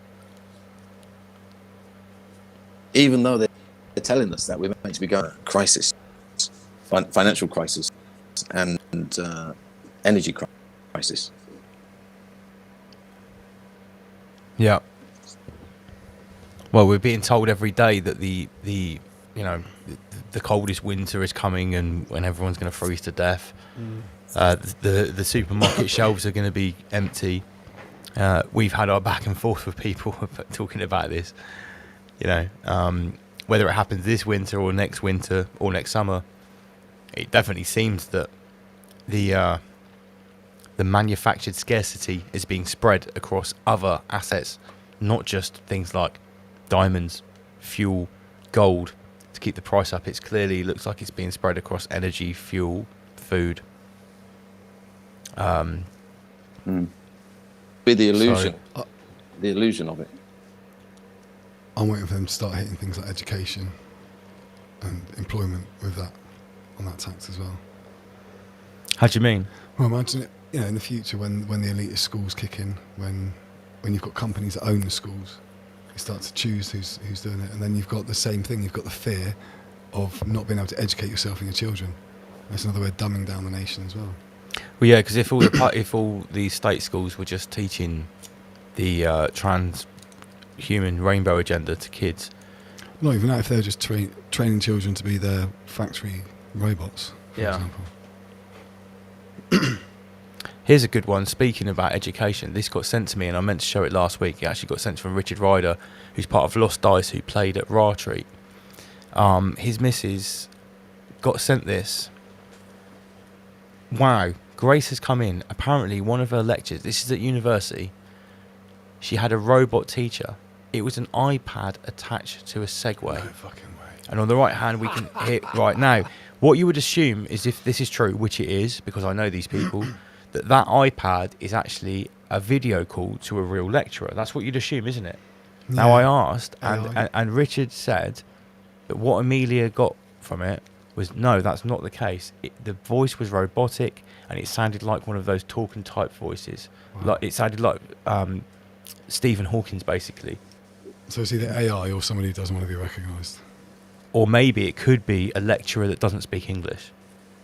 Even though they're telling us that we're meant to be going through a crisis, financial crisis, and energy crisis. Yeah. Well, we're being told every day that the coldest winter is coming, and when everyone's going to freeze to death. The supermarket shelves are going to be empty. We've had our back and forth with people talking about this. You know, whether it happens this winter or next summer, it definitely seems that the manufactured scarcity is being spread across other assets, not just things like diamonds, fuel, gold, to keep the price up. It's clearly looks like it's being spread across energy, fuel, food. Be the illusion, the illusion of it. I'm waiting for them to start hitting things like education and employment with that, on that tax as well. How do you mean? Well, imagine it. you know, in the future when the elitist schools kick in, when you've got companies that own the schools, you start to choose who's doing it, and then you've got the same thing. You've got the fear of not being able to educate yourself and your children. That's another way of dumbing down the nation as well. Well, yeah, because if all the state schools were just teaching the transhuman rainbow agenda to kids, not even that, if they're just training children to be their factory robots, for example. Here's a good one. Speaking about education, this got sent to me, and I meant to show it last week. It actually got sent from Richard Ryder, who's part of Lost Dice, who played at Raw Treat. His missus got sent this. Wow. Grace has come in. Apparently, one of her lectures, this is at university, she had a robot teacher. It was an iPad attached to a Segway. No fucking way. And on the right hand, we can hit right now. What you would assume is, if this is true, which it is, because I know these people, that iPad is actually a video call to a real lecturer. That's what you'd assume, isn't it? Yeah. Now, I asked, and Richard said that what Amelia got from it was, no, that's not the case. The voice was robotic, and it sounded like one of those talking type voices. Wow. Like it sounded like Stephen Hawking's, basically. So it's either AI or somebody who doesn't want to be recognised. Or maybe it could be a lecturer that doesn't speak English,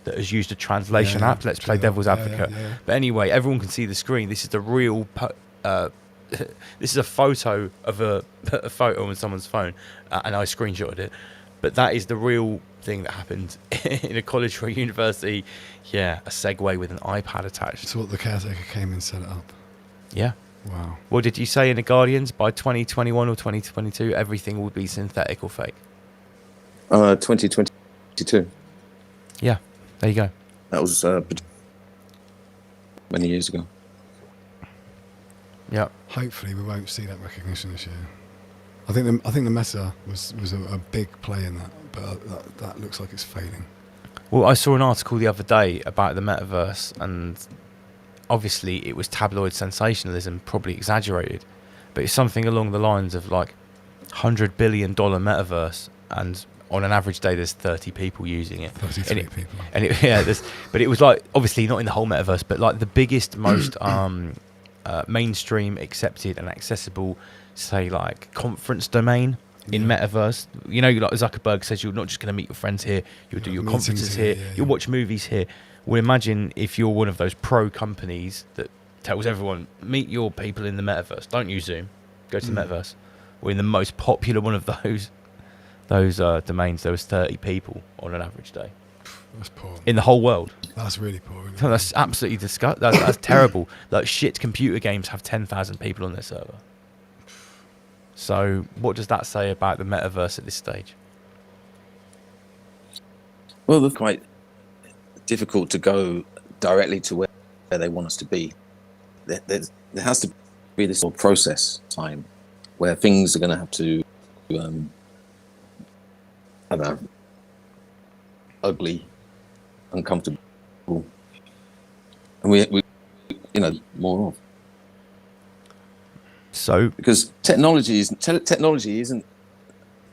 that has used a translation app. Let's play devil's advocate. Yeah. But anyway, everyone can see the screen. This is the real... this is a photo of a photo on someone's phone, and I screenshotted it. But that is the real thing that happened in a college or a university. Yeah, a Segway with an iPad attached. So what, the caretaker came and set it up? Yeah. Wow. What did you say in The Guardians? By 2021 or 2022, everything will be synthetic or fake? 2022. Yeah, there you go. That was many years ago. Yeah. Hopefully we won't see that recognition this year. I think the Meta was a big play in that, but that looks like it's failing. Well, I saw an article the other day about the metaverse, and obviously it was tabloid sensationalism, probably exaggerated, but it's something along the lines of like $100 billion metaverse, and on an average day there's 30 people using it. 33 people. And but it was like, obviously not in the whole metaverse, but like the biggest, most mainstream, accepted and accessible, say like conference domain in metaverse. You know, like Zuckerberg says, you're not just going to meet your friends here, you'll do your conferences here, you'll watch movies here. Well, imagine if you're one of those pro companies that tells everyone, meet your people in the metaverse, don't use Zoom, go to the metaverse. Well, in the most popular one of those domains, there was 30 people on an average day. That's poor. In the whole world. That's really poor. Isn't it? That's absolutely disgusting. That's terrible. Like, shit computer games have 10,000 people on their server. So what does that say about the metaverse at this stage? Well, it's quite difficult to go directly to where they want us to be. There has to be this sort of process time where things are going to have to, I don't know, ugly, uncomfortable, and we more of. So because technology isn't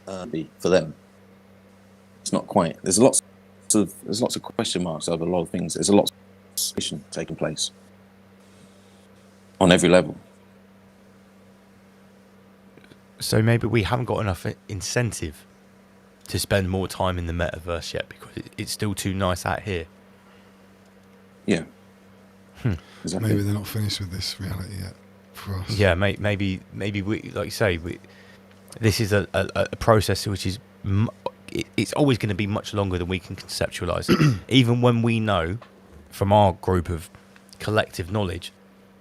for them. It's not quite. There's lots of question marks over a lot of things. There's a lot of discussion taking place on every level. So maybe we haven't got enough incentive to spend more time in the metaverse yet, because it's still too nice out here. Yeah. Exactly. Maybe they're not finished with this reality yet for us. Yeah, maybe we, like you say, this is a process which is it's always going to be much longer than we can conceptualize. Even when we know from our group of collective knowledge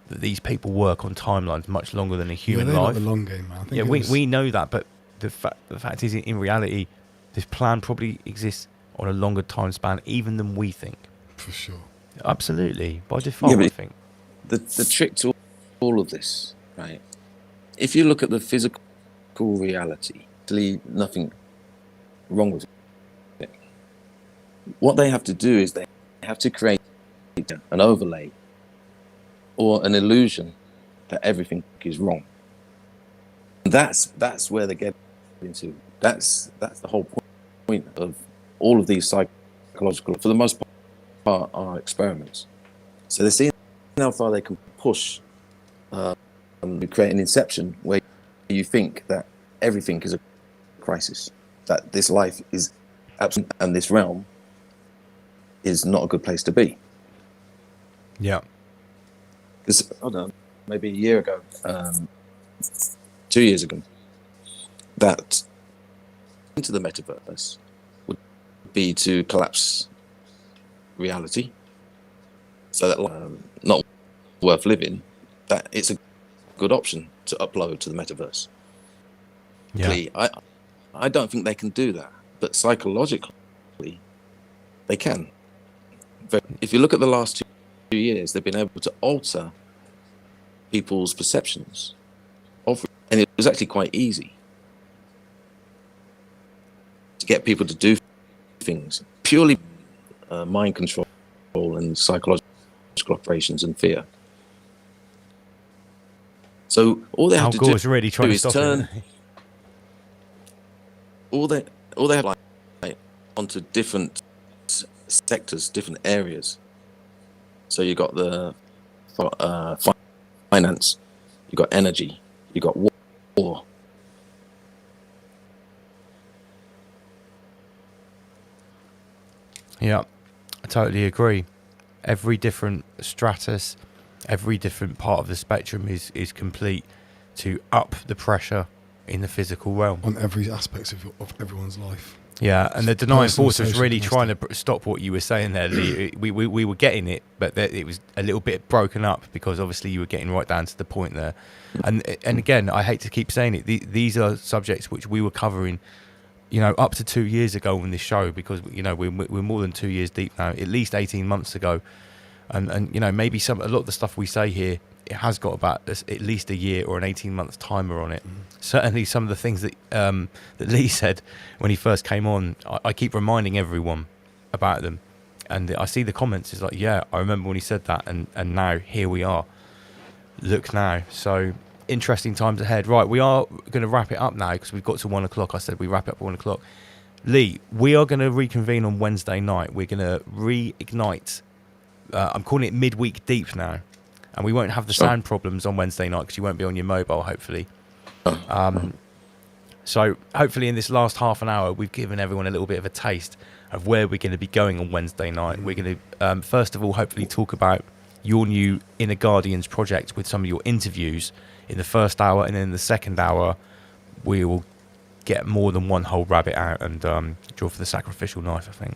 that these people work on timelines much longer than a human life. Not the long game, man. I think we know that, but the fact is, in reality, this plan probably exists on a longer time span even than we think. For sure. Absolutely, by default, I think. The trick to all of this, right? If you look at the physical reality, actually nothing wrong with it. What they have to do is they have to create an overlay or an illusion that everything is wrong. That's where they get into. That's the whole point of all of these psychological, for the most part, are experiments. So they're seeing how far they can push create an inception where you think that everything is a crisis, that this life is absolute and this realm is not a good place to be. Yeah. Because, I don't know, maybe a year ago, 2 years ago, that into the metaverse would be to collapse reality, so that not worth living, that it's a good option to upload to the metaverse. Yeah. I don't think they can do that, but psychologically they can. If you look at the last 2 years, they've been able to alter people's perceptions of, and it was actually quite easy to get people to do things purely mind control and psychological operations and fear. So all they have to do is really trying is to stop turn it. all they have like onto different sectors, different areas. So you got the finance, you got energy, you got war. Yeah, I totally agree. Every different stratus, every different part of the spectrum is complete to up the pressure in the physical realm. On every aspect of everyone's life. Yeah, and the denying Personal, force was social, really trying domestic. to stop what you were saying there, Lee. We were getting it, but it was a little bit broken up because obviously you were getting right down to the point there. And again, I hate to keep saying it, these are subjects which we were covering, up to 2 years ago on this show, because we're more than 2 years deep now, at least 18 months ago, and maybe a lot of the stuff we say here, it has got about at least a year or an 18-month timer on it. Certainly some of the things that Lee said when he first came on, I keep reminding everyone about them, and I see the comments, it's like, yeah, I remember when he said that, and now here we are, look now. So interesting times ahead. Right, we are going to wrap it up now because we've got to 1 o'clock. I said we wrap up at 1 o'clock. Lee, we are going to reconvene on Wednesday night. We're going to reignite, I'm calling it midweek deep now, and we won't have the sound problems on Wednesday night because you won't be on your mobile, hopefully. So hopefully in this last half an hour, we've given everyone a little bit of a taste of where we're going to be going on Wednesday night. We're going to, first of all, hopefully talk about your new Inner Guardians project with some of your interviews in the first hour, and then in the second hour, we will get more than one whole rabbit out and draw for the sacrificial knife, I think.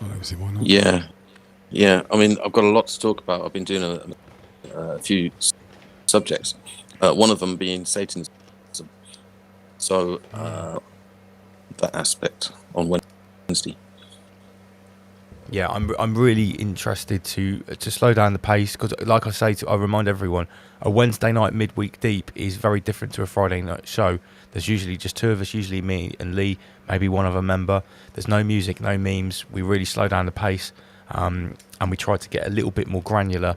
Obviously, why not? Yeah. I mean, I've got a lot to talk about. I've been doing a few subjects. One of them being Satanism. So that aspect on Wednesday. Yeah, I'm really interested to slow down the pace because, like I remind everyone, a Wednesday night midweek deep is very different to a Friday night show. There's usually just two of us, usually me and Lee, maybe one other member. There's no music, no memes. We really slow down the pace, and we try to get a little bit more granular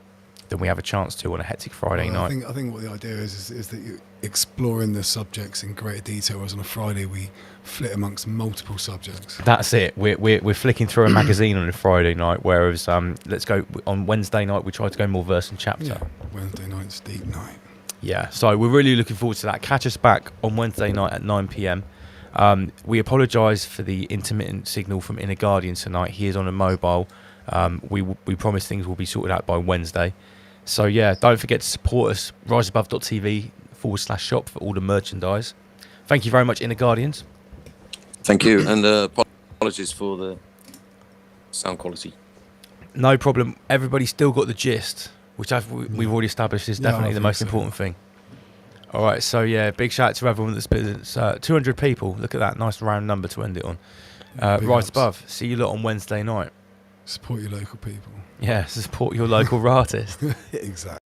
than we have a chance to on a hectic Friday night. I think what the idea is that you're exploring the subjects in greater detail, whereas on a Friday we flit amongst multiple subjects. That's it. We're flicking through a magazine on a Friday night, whereas let's go on Wednesday night. We try to go more verse and chapter. Yeah, Wednesday night's deep night. Yeah, so we're really looking forward to that. Catch us back on Wednesday night at 9 p.m. We apologise for the intermittent signal from Inner Guardians tonight. He is on a mobile. We promise things will be sorted out by Wednesday. So yeah, don't forget to support us, riseabove.tv/shop for all the merchandise. Thank you very much, Inner Guardians. Thank you, and apologies for the sound quality. No problem. Everybody's still got the gist, which we've already established is definitely the most important thing. All right, so yeah, big shout out to everyone that's been 200 people. Look at that, nice round number to end it on. Rise Above. See you lot on Wednesday night. Support your local people. Yeah, support your local artist. Exactly.